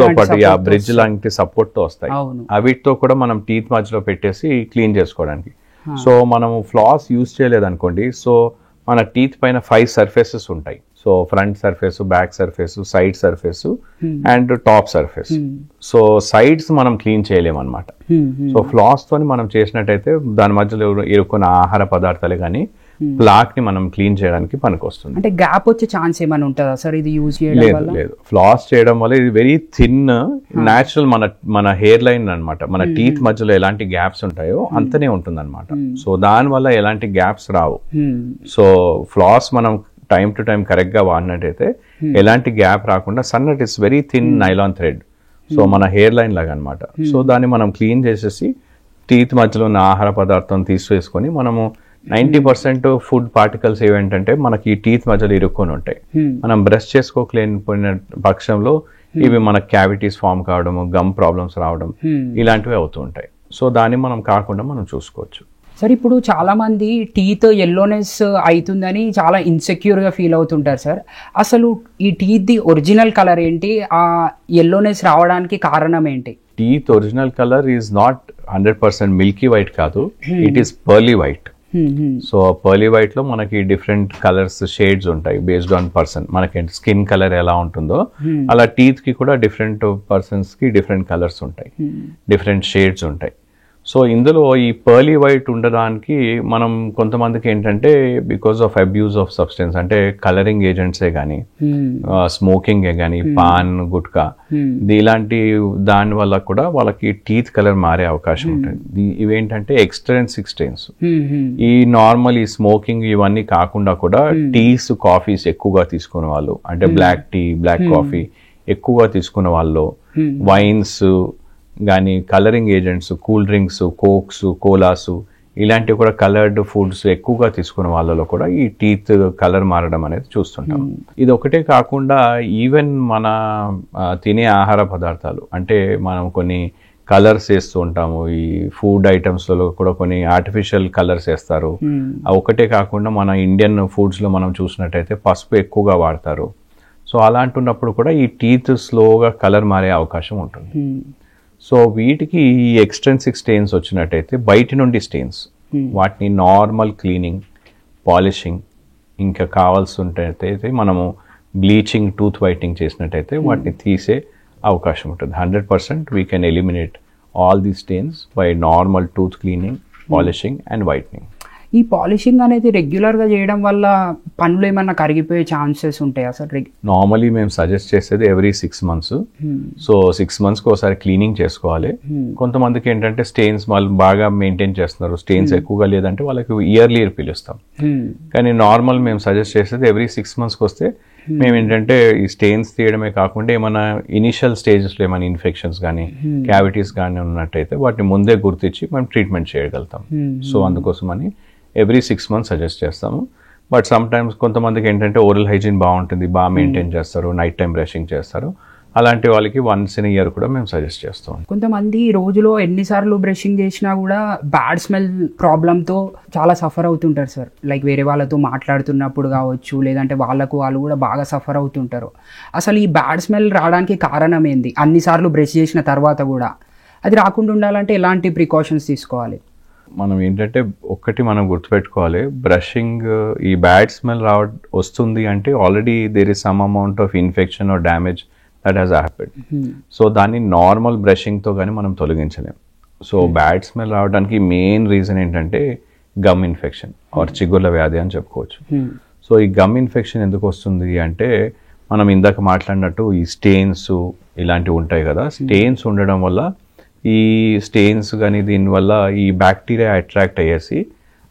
తో పాటు ఆ బ్రిడ్జ్ లాంటి సపోర్ట్ తో వస్తాయి. అవిటితో కూడా మనం టీత్ మధ్యలో పెట్టేసి క్లీన్ చేసుకోవడానికి. సో మనము ఫ్లాస్ యూజ్ చేయలేదనుకోండి, సో మన టీత్ పైన 5 surfaces ఉంటాయి. So front surface, back surface, side surface and top surface. So sides మనం క్లీన్ చేయలేమన్నమాట. సో ఫ్లాస్ తోని మనం చేసినట్టయితే దాని మధ్యలో ఇరుక్కున్న ఆహార పదార్థాలు కానీ ప్లాక్ ని మనం క్లీన్ చేయడానికి పనికొస్తుంది. అంటే గ్యాప్ వచ్చే ఛాన్స్ ఏమైనా ఉంటుందా సార్ ఇది యూజ్ చేయడం వల్ల? లేదు, ఫ్లాస్ చేయడం వల్ల ఇది వెరీ థిన్ న్యాచురల్ మన హెయిర్ లైన్ అన్నమాట. మన టీత్ మధ్యలో ఎలాంటి గ్యాప్స్ ఉంటాయో అంతనే ఉంటుంది అనమాట. సో దాని వల్ల ఎలాంటి గ్యాప్స్ రావు. సో ఫ్లాస్ మనం టైం టు టైం కరెక్ట్ గా వాడినట్టయితే ఎలాంటి గ్యాప్ రాకుండా సన్నట్ it's very thin nylon thread. So మన హెయిర్ లైన్ లాగా అనమాట. సో దాన్ని మనం క్లీన్ చేసేసి టీత్ మధ్యలో ఉన్న ఆహార పదార్థం తీసివేసుకొని మనము 90% ఫుడ్ పార్టికల్స్ ఏవేంటంటే మనకి టీత్ మధ్యలో ఇరుక్కొని ఉంటాయి. మనం బ్రష్ చేసుకోలేకపోయిన పక్షంలో ఇవి మన క్యావిటీస్ ఫామ్ కావడము, గమ్ ప్రాబ్లమ్స్ రావడం ఇలాంటివి అవుతూ ఉంటాయి. సో దాన్ని మనం కాకుండా మనం చూసుకోవచ్చు. సార్ ఇప్పుడు చాలా మంది టీత్ ఎల్లోనెస్ అవుతుందని చాలా ఇన్సెక్యూర్ గా ఫీల్ అవుతుంటారు సార్. అసలు ఈ టీత్ ది ఒరిజినల్ కలర్ ఏంటి, ఆ ఎల్లోనెస్ రావడానికి కారణం ఏంటి? Teeth original colour is not 100% milky white కాదు, it is pearly white. So pearly white లో మనకి డిఫరెంట్ కలర్స్ షేడ్స్ ఉంటాయి బేస్డ్ ఆన్ పర్సన్. మనకి స్కిన్ కలర్ ఎలా ఉంటుందో అలా టీత్ కి కూడా డిఫరెంట్ పర్సన్స్ కి డిఫరెంట్ కలర్స్ ఉంటాయి, డిఫరెంట్ షేడ్స్ ఉంటాయి. సో ఇందులో ఈ పర్లీ వైట్ ఉండడానికి మనం కొంతమందికి ఏంటంటే because of abuse of substance అంటే కలరింగ్ ఏజెంట్సే కానీ స్మోకింగే కానీ పాన్ గుట్కా ఇలాంటి దాని వల్ల కూడా వాళ్ళకి టీత్ కలర్ మారే అవకాశం ఉంటుంది. ఇవేంటంటే ఎక్స్ట్రెన్సిక్ స్టెయిన్స్. ఈ నార్మల్ ఈ స్మోకింగ్ ఇవన్నీ కాకుండా కూడా టీస్ కాఫీస్ ఎక్కువగా తీసుకునే వాళ్ళు అంటే బ్లాక్ టీ బ్లాక్ కాఫీ ఎక్కువగా తీసుకునే వాళ్ళు వైన్స్ కానీ colouring agents cool drinks cokes koalas ఇలాంటివి కూడా కలర్డ్ ఫుడ్స్ ఎక్కువగా తీసుకునే వాళ్ళలో కూడా ఈ టీత్ కలర్ మారడం అనేది చూస్తుంటాం. ఇది ఒకటే కాకుండా ఈవెన్ మన తినే ఆహార పదార్థాలు అంటే మనం కొన్ని కలర్స్ వేస్తూ ఉంటాము. ఈ ఫుడ్ ఐటమ్స్లలో కూడా కొన్ని ఆర్టిఫిషియల్ కలర్స్ వేస్తారు. ఒకటే కాకుండా మన ఇండియన్ ఫుడ్స్లో మనం చూసినట్టయితే పసుపు ఎక్కువగా వాడతారు. సో అలాంటున్నప్పుడు కూడా ఈ టీత్ స్లోగా కలర్ మారే అవకాశం ఉంటుంది. సో వీటికి ఈ ఎక్స్ట్రెన్సిక్ స్టెయిన్స్ వచ్చినట్టయితే బయట నుండి స్టెయిన్స్ వాటిని నార్మల్ క్లీనింగ్ పాలిషింగ్ ఇంకా కావాల్సి ఉంటైతే మనము బ్లీచింగ్ టూత్ వైట్నింగ్ చేసినట్టయితే వాటిని తీసే అవకాశం ఉంటుంది. 100% we can eliminate all the stains by normal tooth cleaning polishing and whitening. ఈ పాలిషింగ్ అనేది రెగ్యులర్గా చేయడం వల్ల పనులు ఏమన్నా కరిగిపోయే ఛాన్సెస్ ఉంటాయా సార్? నార్మలీ మేము సజెస్ట్ చేసేది ఎవ్రీ 6 months. సో 6 monthsకి ఒకసారి క్లీనింగ్ చేసుకోవాలి. కొంతమందికి ఏంటంటే స్టెయిన్స్ వాళ్ళు బాగా మెయింటైన్ చేస్తున్నారు, స్టెయిన్స్ ఎక్కువగా లేదంటే వాళ్ళకి ఇయర్లీ పిలుస్తాం. కానీ నార్మల్ మేము సజెస్ట్ చేసేది ఎవ్రీ 6 monthsకి వస్తే మేము ఏంటంటే ఈ స్టెయిన్స్ తీయడమే కాకుండా ఏమైనా ఇనిషియల్ స్టేజెస్లో ఏమైనా ఇన్ఫెక్షన్స్ కానీ క్యావిటీస్ కానీ ఉన్నట్టయితే వాటిని ముందే గుర్తించి మేము ట్రీట్మెంట్ చేయగలుగుతాం. సో అందుకోసమని ఎవ్రీ 6 months సజెస్ట్ చేస్తాము. బట్ సమ్ టైమ్స్ కొంతమందికి ఏంటంటే ఓరల్ హైజీన్ బాగుంటుంది, బాగా మెయింటైన్ చేస్తారు, నైట్ టైం బ్రషింగ్ చేస్తారు, అలాంటి వాళ్ళకి వన్స్ ఇన్ ఇయర్ కూడా మేము సజెస్ట్ చేస్తాం. కొంతమంది రోజులో ఎన్నిసార్లు బ్రషింగ్ చేసినా కూడా బ్యాడ్ స్మెల్ ప్రాబ్లంతో చాలా సఫర్ అవుతుంటారు సార్. లైక్ వేరే వాళ్ళతో మాట్లాడుతున్నప్పుడు కావచ్చు, లేదంటే వాళ్ళు కూడా బాగా సఫర్ అవుతుంటారు. అసలు ఈ బ్యాడ్ స్మెల్ రావడానికి కారణం ఏంది? అన్నిసార్లు బ్రష్ చేసిన తర్వాత కూడా అది రాకుండా ఉండాలంటే ఎలాంటి ప్రికాషన్స్ తీసుకోవాలి? మనం ఏంటంటే ఒక్కటి మనం గుర్తుపెట్టుకోవాలి, బ్రషింగ్ ఈ బ్యాడ్ స్మెల్ వస్తుంది అంటే already there is some amount of infection or damage that has happened. So దాన్ని నార్మల్ బ్రషింగ్తో కానీ మనం తొలగించలేం. సో బ్యాడ్ స్మెల్ రావడానికి మెయిన్ రీజన్ ఏంటంటే గమ్ ఇన్ఫెక్షన్ ఆర్ చిగుళ్ళ వ్యాధి అని చెప్పుకోవచ్చు. సో ఈ గమ్ ఇన్ఫెక్షన్ ఎందుకు వస్తుంది అంటే మనం ఇందాక మాట్లాడినట్టు ఈ స్టెయిన్స్ ఇలాంటివి ఉంటాయి కదా, స్టెయిన్స్ ఉండడం వల్ల ఈ స్టెయిన్స్ కానీ దీనివల్ల ఈ బ్యాక్టీరియా అట్రాక్ట్ అయ్యేసి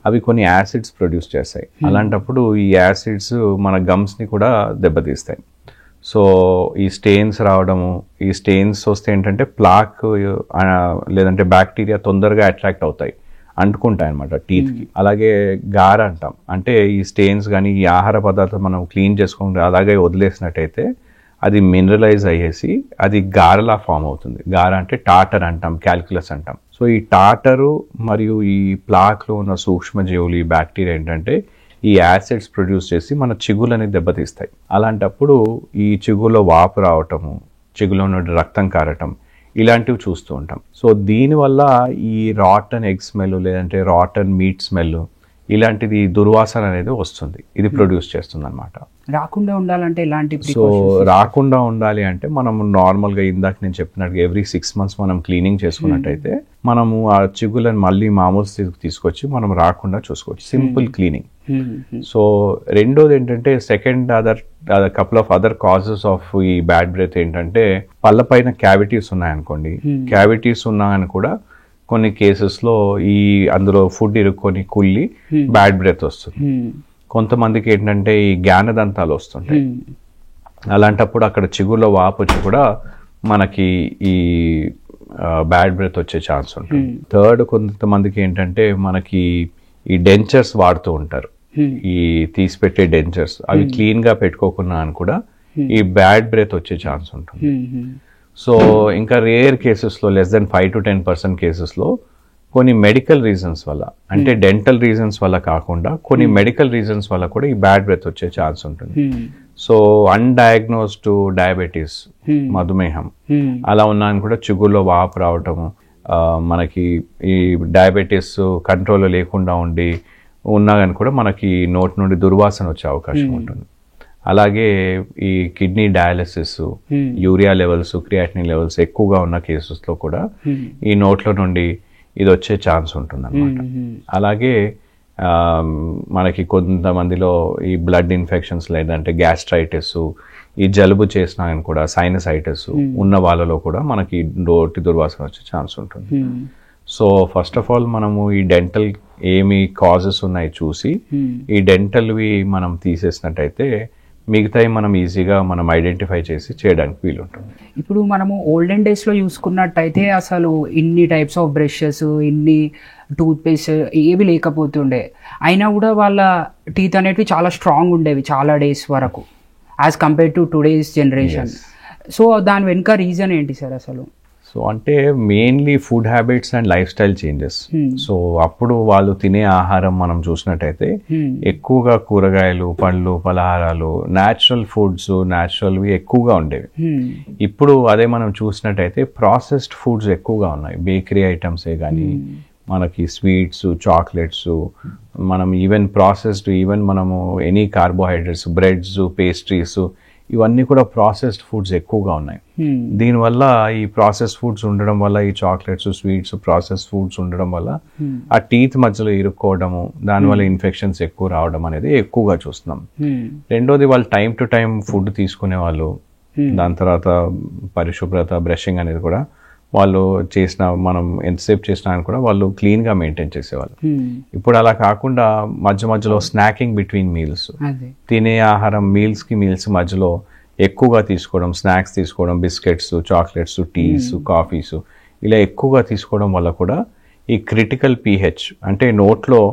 అవి కొన్ని యాసిడ్స్ ప్రొడ్యూస్ చేస్తాయి. అలాంటప్పుడు ఈ యాసిడ్స్ మన గమ్స్ని కూడా దెబ్బతీస్తాయి. సో ఈ స్టెయిన్స్ రావడము, ఈ స్టెయిన్స్ వస్తే ఏంటంటే ప్లాక్ లేదంటే బ్యాక్టీరియా తొందరగా అట్రాక్ట్ అవుతాయి, అంటుకుంటాయి అనమాట టీత్కి. అలాగే గార అంటాం, అంటే ఈ స్టెయిన్స్ కానీ ఈ ఆహార పదార్థం మనం క్లీన్ చేసుకుంటే అలాగే వదిలేసినట్టయితే అది మినరలైజ్ అయ్యేసి అది గారలా ఫామ్ అవుతుంది. గార అంటే టాటర్ అంటాం, క్యాల్కులస్ అంటాం. సో ఈ టాటరు మరియు ఈ ప్లాక్లో ఉన్న సూక్ష్మజీవులు ఈ బ్యాక్టీరియా ఏంటంటే ఈ యాసిడ్స్ ప్రొడ్యూస్ చేసి మన చిగులని దెబ్బతీస్తాయి. అలాంటప్పుడు ఈ చిగులో వాపు రావటము, చిగులో నుండి రక్తం కారటం ఇలాంటివి చూస్తూ ఉంటాం. సో దీనివల్ల ఈ రాటన్ ఎగ్ స్మెల్ లేదంటే రాటన్ మీట్ స్మెల్ ఇలాంటిది దుర్వాసన అనేది వస్తుంది, ఇది ప్రొడ్యూస్ చేస్తుంది అనమాట. రాకుండా ఉండాలంటే ఎలాంటి? సో రాకుండా ఉండాలి అంటే మనం నార్మల్గా ఇందాక నేను చెప్పినట్టుగా ఎవ్రీ 6 months మనం క్లీనింగ్ చేసుకున్నట్టయితే మనము ఆ చిగులను మళ్ళీ మామూలు తీసుకొచ్చి మనం రాకుండా చూసుకోవచ్చు, సింపుల్ క్లీనింగ్. సో రెండోది ఏంటంటే second couple of other causes of ఈ బ్యాడ్ బ్రెత్ ఏంటంటే పళ్ళ పైన క్యావిటీస్ ఉన్నాయనుకోండి, క్యావిటీస్ ఉన్నాయని కూడా కొన్ని కేసెస్లో ఈ అందులో ఫుడ్ ఇరుక్కొని కుళ్ళి బ్యాడ్ బ్రెత్ వస్తుంది. కొంతమందికి ఏంటంటే ఈ జ్ఞానదంతాలు వస్తుంటాయి, అలాంటప్పుడు అక్కడ చిగుల్లో వాపు వచ్చి కూడా మనకి ఈ బ్యాడ్ బ్రెత్ వచ్చే ఛాన్స్ ఉంటుంది. థర్డ్, కొంతమందికి ఏంటంటే మనకి ఈ డెంచర్స్ వాడుతూ ఉంటారు, ఈ తీసిపెట్టే డెంచర్స్ అవి క్లీన్గా పెట్టుకోకున్నా అని కూడా ఈ బ్యాడ్ బ్రెత్ వచ్చే ఛాన్స్ ఉంటుంది. సో ఇంకా రేర్ కేసెస్లో లెస్ దెన్ 5 to 10% కేసెస్లో కొన్ని మెడికల్ రీజన్స్ వల్ల, అంటే డెంటల్ రీజన్స్ వల్ల కాకుండా కొన్ని మెడికల్ రీజన్స్ వల్ల కూడా ఈ బ్యాడ్ బ్రెత్ వచ్చే ఛాన్స్ ఉంటుంది. సో అన్డయాగ్నోస్డ్ డయాబెటీస్, మధుమేహం అలా ఉన్నాయని కూడా చిగుల్లో వాపు రావటము, మనకి ఈ డయాబెటీస్ కంట్రోల్లో లేకుండా ఉన్నా కానీ కూడా మనకి నోటి నుండి దుర్వాసన వచ్చే అవకాశం ఉంటుంది. అలాగే ఈ kidney dialysis, urea levels, creatinine levels ఎక్కువగా ఉన్న కేసెస్లో కూడా ఈ నోట్లో నుండి ఇది వచ్చే ఛాన్స్ ఉంటుంది అనమాట. అలాగే మనకి కొంతమందిలో ఈ బ్లడ్ ఇన్ఫెక్షన్స్ లేదంటే గ్యాస్ట్రైటిస్, ఈ జలుబు చేసినా కూడా సైనసైటిస్ ఉన్న వాళ్ళలో కూడా మనకి నోటి దుర్వాసన వచ్చే ఛాన్స్ ఉంటుంది. సో ఫస్ట్ ఆఫ్ ఆల్ మనము ఈ డెంటల్ ఏమి కాజెస్ ఉన్నాయి చూసి ఈ డెంటల్వి మనం తీసేసినట్టయితే మిగతాయి మనం ఈజీగా మనం ఐడెంటిఫై చేసి చేయడానికి వీలుంటుంది. ఇప్పుడు మనము ఓల్డెన్ డేస్లో చూసుకున్నట్టయితే అసలు ఇన్ని టైప్స్ ఆఫ్ బ్రషెస్, ఇన్ని టూత్పేస్ట్ ఏవి లేకపోతుండే, అయినా కూడా వాళ్ళ టీత్ అనేటివి చాలా స్ట్రాంగ్ ఉండేవి చాలా డేస్ వరకు as compare to today's generation. So దాని వెనుక రీజన్ ఏంటి సార్ అసలు? సో అంటే mainly food habits and life style changes. So అప్పుడు వాళ్ళు తినే ఆహారం మనం చూసినట్టయితే ఎక్కువగా కూరగాయలు, పండ్లు, పలహారాలు, న్యాచురల్ ఫుడ్స్, న్యాచురల్వి ఎక్కువగా ఉండేవి. ఇప్పుడు అదే మనం చూసినట్టయితే ప్రాసెస్డ్ ఫుడ్స్ ఎక్కువగా ఉన్నాయి. బేకరీ ఐటమ్సే కానీ మనకి స్వీట్స్, చాక్లెట్స్, మనం ఈవెన్ ప్రాసెస్డ్, ఈవెన్ మనము ఎనీ కార్బోహైడ్రేట్స్, బ్రెడ్స్, పేస్ట్రీస్, ఇవన్నీ కూడా ప్రాసెస్డ్ ఫుడ్స్ ఎక్కువగా ఉన్నాయి. దీనివల్ల ఈ ప్రాసెస్డ్ ఫుడ్స్ ఉండడం వల్ల, ఈ చాక్లెట్స్, స్వీట్స్, ప్రాసెస్డ్ ఫుడ్స్ ఉండడం వల్ల ఆ టీత్ మధ్యలో ఇరుక్కోవడము, దానివల్ల ఇన్ఫెక్షన్స్ ఎక్కువ రావడం అనేది ఎక్కువగా చూస్తున్నాం. రెండోది వాళ్ళు టైం టు టైం ఫుడ్ తీసుకునే వాళ్ళు, దాని తర్వాత పరిశుభ్రత, బ్రషింగ్ అనేది కూడా వాళ్ళు చేసిన, మనం ఎంతసేపు చేసినా కూడా వాళ్ళు క్లీన్గా మెయింటైన్ చేసేవాళ్ళు. ఇప్పుడు అలా కాకుండా మధ్య మధ్యలో స్నాకింగ్ బిట్వీన్ మీల్స్, తినే ఆహారం మీల్స్ మధ్యలో ఎక్కువగా తీసుకోవడం, స్నాక్స్ తీసుకోవడం, బిస్కెట్స్, చాక్లెట్స్, టీస్, కాఫీస్ ఇలా ఎక్కువగా తీసుకోవడం వల్ల కూడా ఈ క్రిటికల్ pH అంటే నోట్లో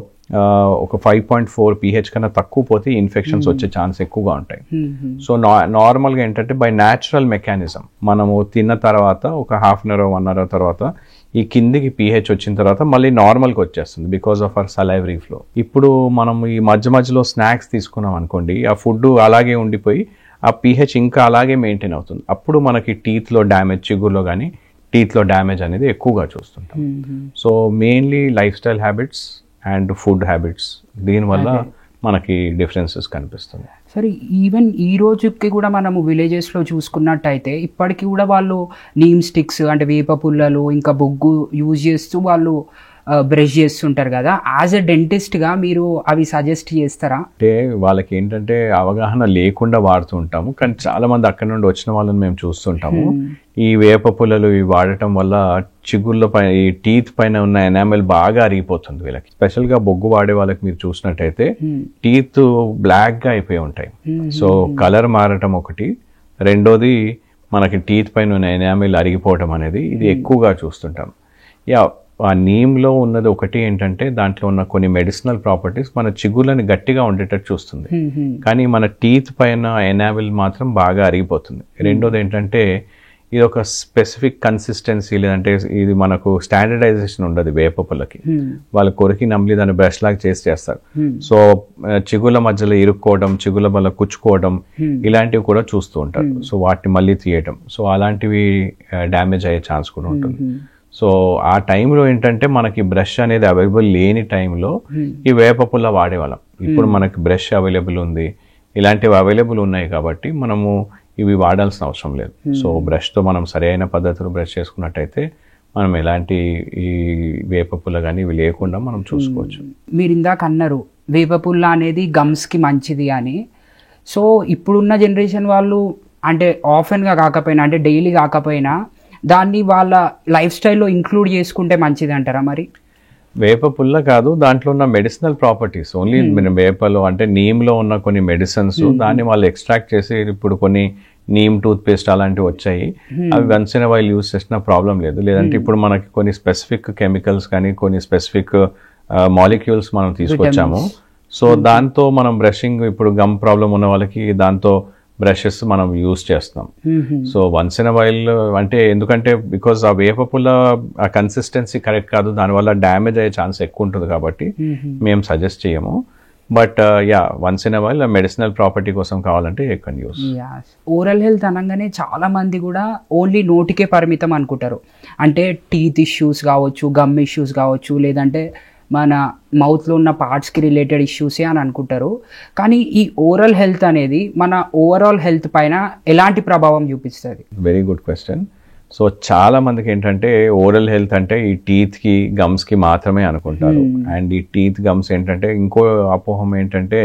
ఒక 5.4 pH కన్నా తక్కువ పోతే ఇన్ఫెక్షన్స్ వచ్చే ఛాన్స్ ఎక్కువగా ఉంటాయి. సో నార్మల్గా ఏంటంటే బై న్యాచురల్ మెకానిజం మనము తిన్న తర్వాత ఒక 1/2 hour 1 hour తర్వాత ఈ కిందికి pH వచ్చిన తర్వాత మళ్ళీ నార్మల్కి వచ్చేస్తుంది because of our salivary flow. ఇప్పుడు మనం ఈ మధ్యలో స్నాక్స్ తీసుకున్నాం అనుకోండి, ఆ ఫుడ్ అలాగే ఉండిపోయి ఆ pH ఇంకా అలాగే మెయింటైన్ అవుతుంది. అప్పుడు మనకి టీత్లో డ్యామేజ్, చిగురులో కానీ టీత్లో డ్యామేజ్ అనేది ఎక్కువగా చూస్తుంటాం. So mainly life style habits and food habits, దీనివల్ల మనకి డిఫరెన్సెస్ కనిపిస్తుంది. సరే, ఈవెన్ ఈ రోజుకి కూడా మనము విలేజెస్లో చూసుకున్నట్టయితే ఇప్పటికీ కూడా వాళ్ళు నీమ్ స్టిక్స్ అంటే వేప పుల్లలు ఇంకా బొగ్గు యూజ్ చేస్తూ వాళ్ళు బ్రష్ చేస్తుంటారు కదా. యాజ్ ఎ డెంటిస్ట్గా మీరు అవి సజెస్ట్ చేస్తారా? అంటే వాళ్ళకి ఏంటంటే అవగాహన లేకుండా వాడుతూ ఉంటాము, కానీ చాలా మంది అక్కడ నుండి వచ్చిన వాళ్ళని మేము చూస్తుంటాము. ఈ వేప పుల్లలు ఇవి వాడటం వల్ల చిగుళ్ళ పైన, ఈ టీత్ పైన ఉన్న ఎనామెల్ బాగా అరిగిపోతుంది వీళ్ళకి. స్పెషల్గా బొగ్గు వాడే వాళ్ళకి మీరు చూసినట్టయితే టీత్ బ్లాక్గా అయిపోయి ఉంటాయి. సో కలర్ మారటం ఒకటి, రెండోది మనకి టీత్ పైన ఉన్న ఎనామెల్ అరిగిపోవటం అనేది ఇది ఎక్కువగా చూస్తుంటాం. ఆ నీమ్లో ఉన్నది ఒకటి ఏంటంటే దాంట్లో ఉన్న కొన్ని మెడిసినల్ ప్రాపర్టీస్ మన చిగుళ్ళని గట్టిగా ఉండేటట్టు చూస్తుంది, కానీ మన టీత్ పైన ఎనావిల్ మాత్రం బాగా అరిగిపోతుంది. రెండోది ఏంటంటే ఇది ఒక స్పెసిఫిక్ కన్సిస్టెన్సీ, లేదంటే ఇది మనకు స్టాండర్డైజేషన్ ఉండదు వేప పుల్లకి. వాళ్ళు కొరికి నమ్లి దాన్ని బ్రష్ లాగా చేస్తారు. సో చిగుళ్ళ మధ్యలో ఇరుక్కోవడం, చిగుళ్ళ వల్ల కుచ్చుకోవడం ఇలాంటివి కూడా చూస్తూ ఉంటారు. సో వాటిని మళ్ళీ తీయటం, సో అలాంటివి డ్యామేజ్ అయ్యే ఛాన్స్ కూడా ఉంటుంది. సో ఆ టైంలో ఏంటంటే మనకి బ్రష్ అనేది అవైలబుల్ లేని టైంలో ఈ వేప పుల్ల వాడేవాళ్ళం. ఇప్పుడు మనకి బ్రష్ అవైలబుల్ ఉంది, ఇలాంటివి అవైలబుల్ ఉన్నాయి కాబట్టి మనము ఇవి వాడాల్సిన అవసరం లేదు. సో బ్రష్తో మనం సరైన పద్ధతిలో బ్రష్ చేసుకున్నట్టయితే మనం ఎలాంటి ఈ వేప పుల్ల కానీ ఇవి లేకుండా మనం చూసుకోవచ్చు. మీరు ఇందాక అన్నారు వేప పుల్ల అనేది గమ్స్కి మంచిది అని. సో ఇప్పుడున్న జనరేషన్ వాళ్ళు అంటే ఆఫెన్గా కాకపోయినా, అంటే డైలీ కాకపోయినా దాన్ని వాళ్ళ లైఫ్ స్టైల్లో ఇంక్లూడ్ చేసుకుంటే మంచిది అంటారా? మరి వేప పుల్ల కాదు, దాంట్లో ఉన్న మెడిసినల్ ప్రాపర్టీస్ ఓన్లీ వేపలో అంటే నీమ్లో ఉన్న కొన్ని మెడిసిన్స్ దాన్ని వాళ్ళు ఎక్స్ట్రాక్ట్ చేసి ఇప్పుడు కొన్ని నీమ్ టూత్ పేస్ట్ అలాంటివి వచ్చాయి, అవి వన్స్ ఇన్ వైల్ యూజ్ చేసిన ప్రాబ్లం లేదు. లేదంటే ఇప్పుడు మనకి కొన్ని స్పెసిఫిక్ కెమికల్స్ కానీ కొన్ని స్పెసిఫిక్ మాలిక్యూల్స్ మనం తీసుకొచ్చాము. సో దాంతో మనం బ్రషింగ్, ఇప్పుడు గమ్ ప్రాబ్లం ఉన్న వాళ్ళకి దాంతో బ్రషెస్ మనం యూజ్ చేస్తాం. సో వన్స్ ఇన్ వైల్ అంటే ఎందుకంటే బికాజ్ ఆ వేప పుల్ల ఆ కన్సిస్టెన్సీ కరెక్ట్ కాదు, దానివల్ల డ్యామేజ్ అయ్యే ఛాన్స్ ఎక్కువ ఉంటుంది కాబట్టి మేము సజెస్ట్ చేయము. But once in while medicinal property కోసం కావాలంటే ఎక్కువ యూస్. ఓరల్ హెల్త్ అనగానే చాలా మంది కూడా ఓన్లీ నోటికే పరిమితం అనుకుంటారు. అంటే టీత్ ఇష్యూస్ కావచ్చు, గమ్ ఇష్యూస్ కావచ్చు, లేదంటే మన మౌత్లో ఉన్న పార్ట్స్కి రిలేటెడ్ ఇష్యూసే అని అనుకుంటారు. కానీ ఈ ఓరల్ హెల్త్ అనేది మన ఓవరాల్ హెల్త్ పైన ఎలాంటి ప్రభావం చూపిస్తుంది? Very good question. సో చాలా మందికి ఏంటంటే ఓరల్ హెల్త్ అంటే ఈ టీత్కి గమ్స్కి మాత్రమే అనుకుంటారు. అండ్ ఈ టీత్ గమ్స్ ఏంటంటే ఇంకో అపోహం ఏంటంటే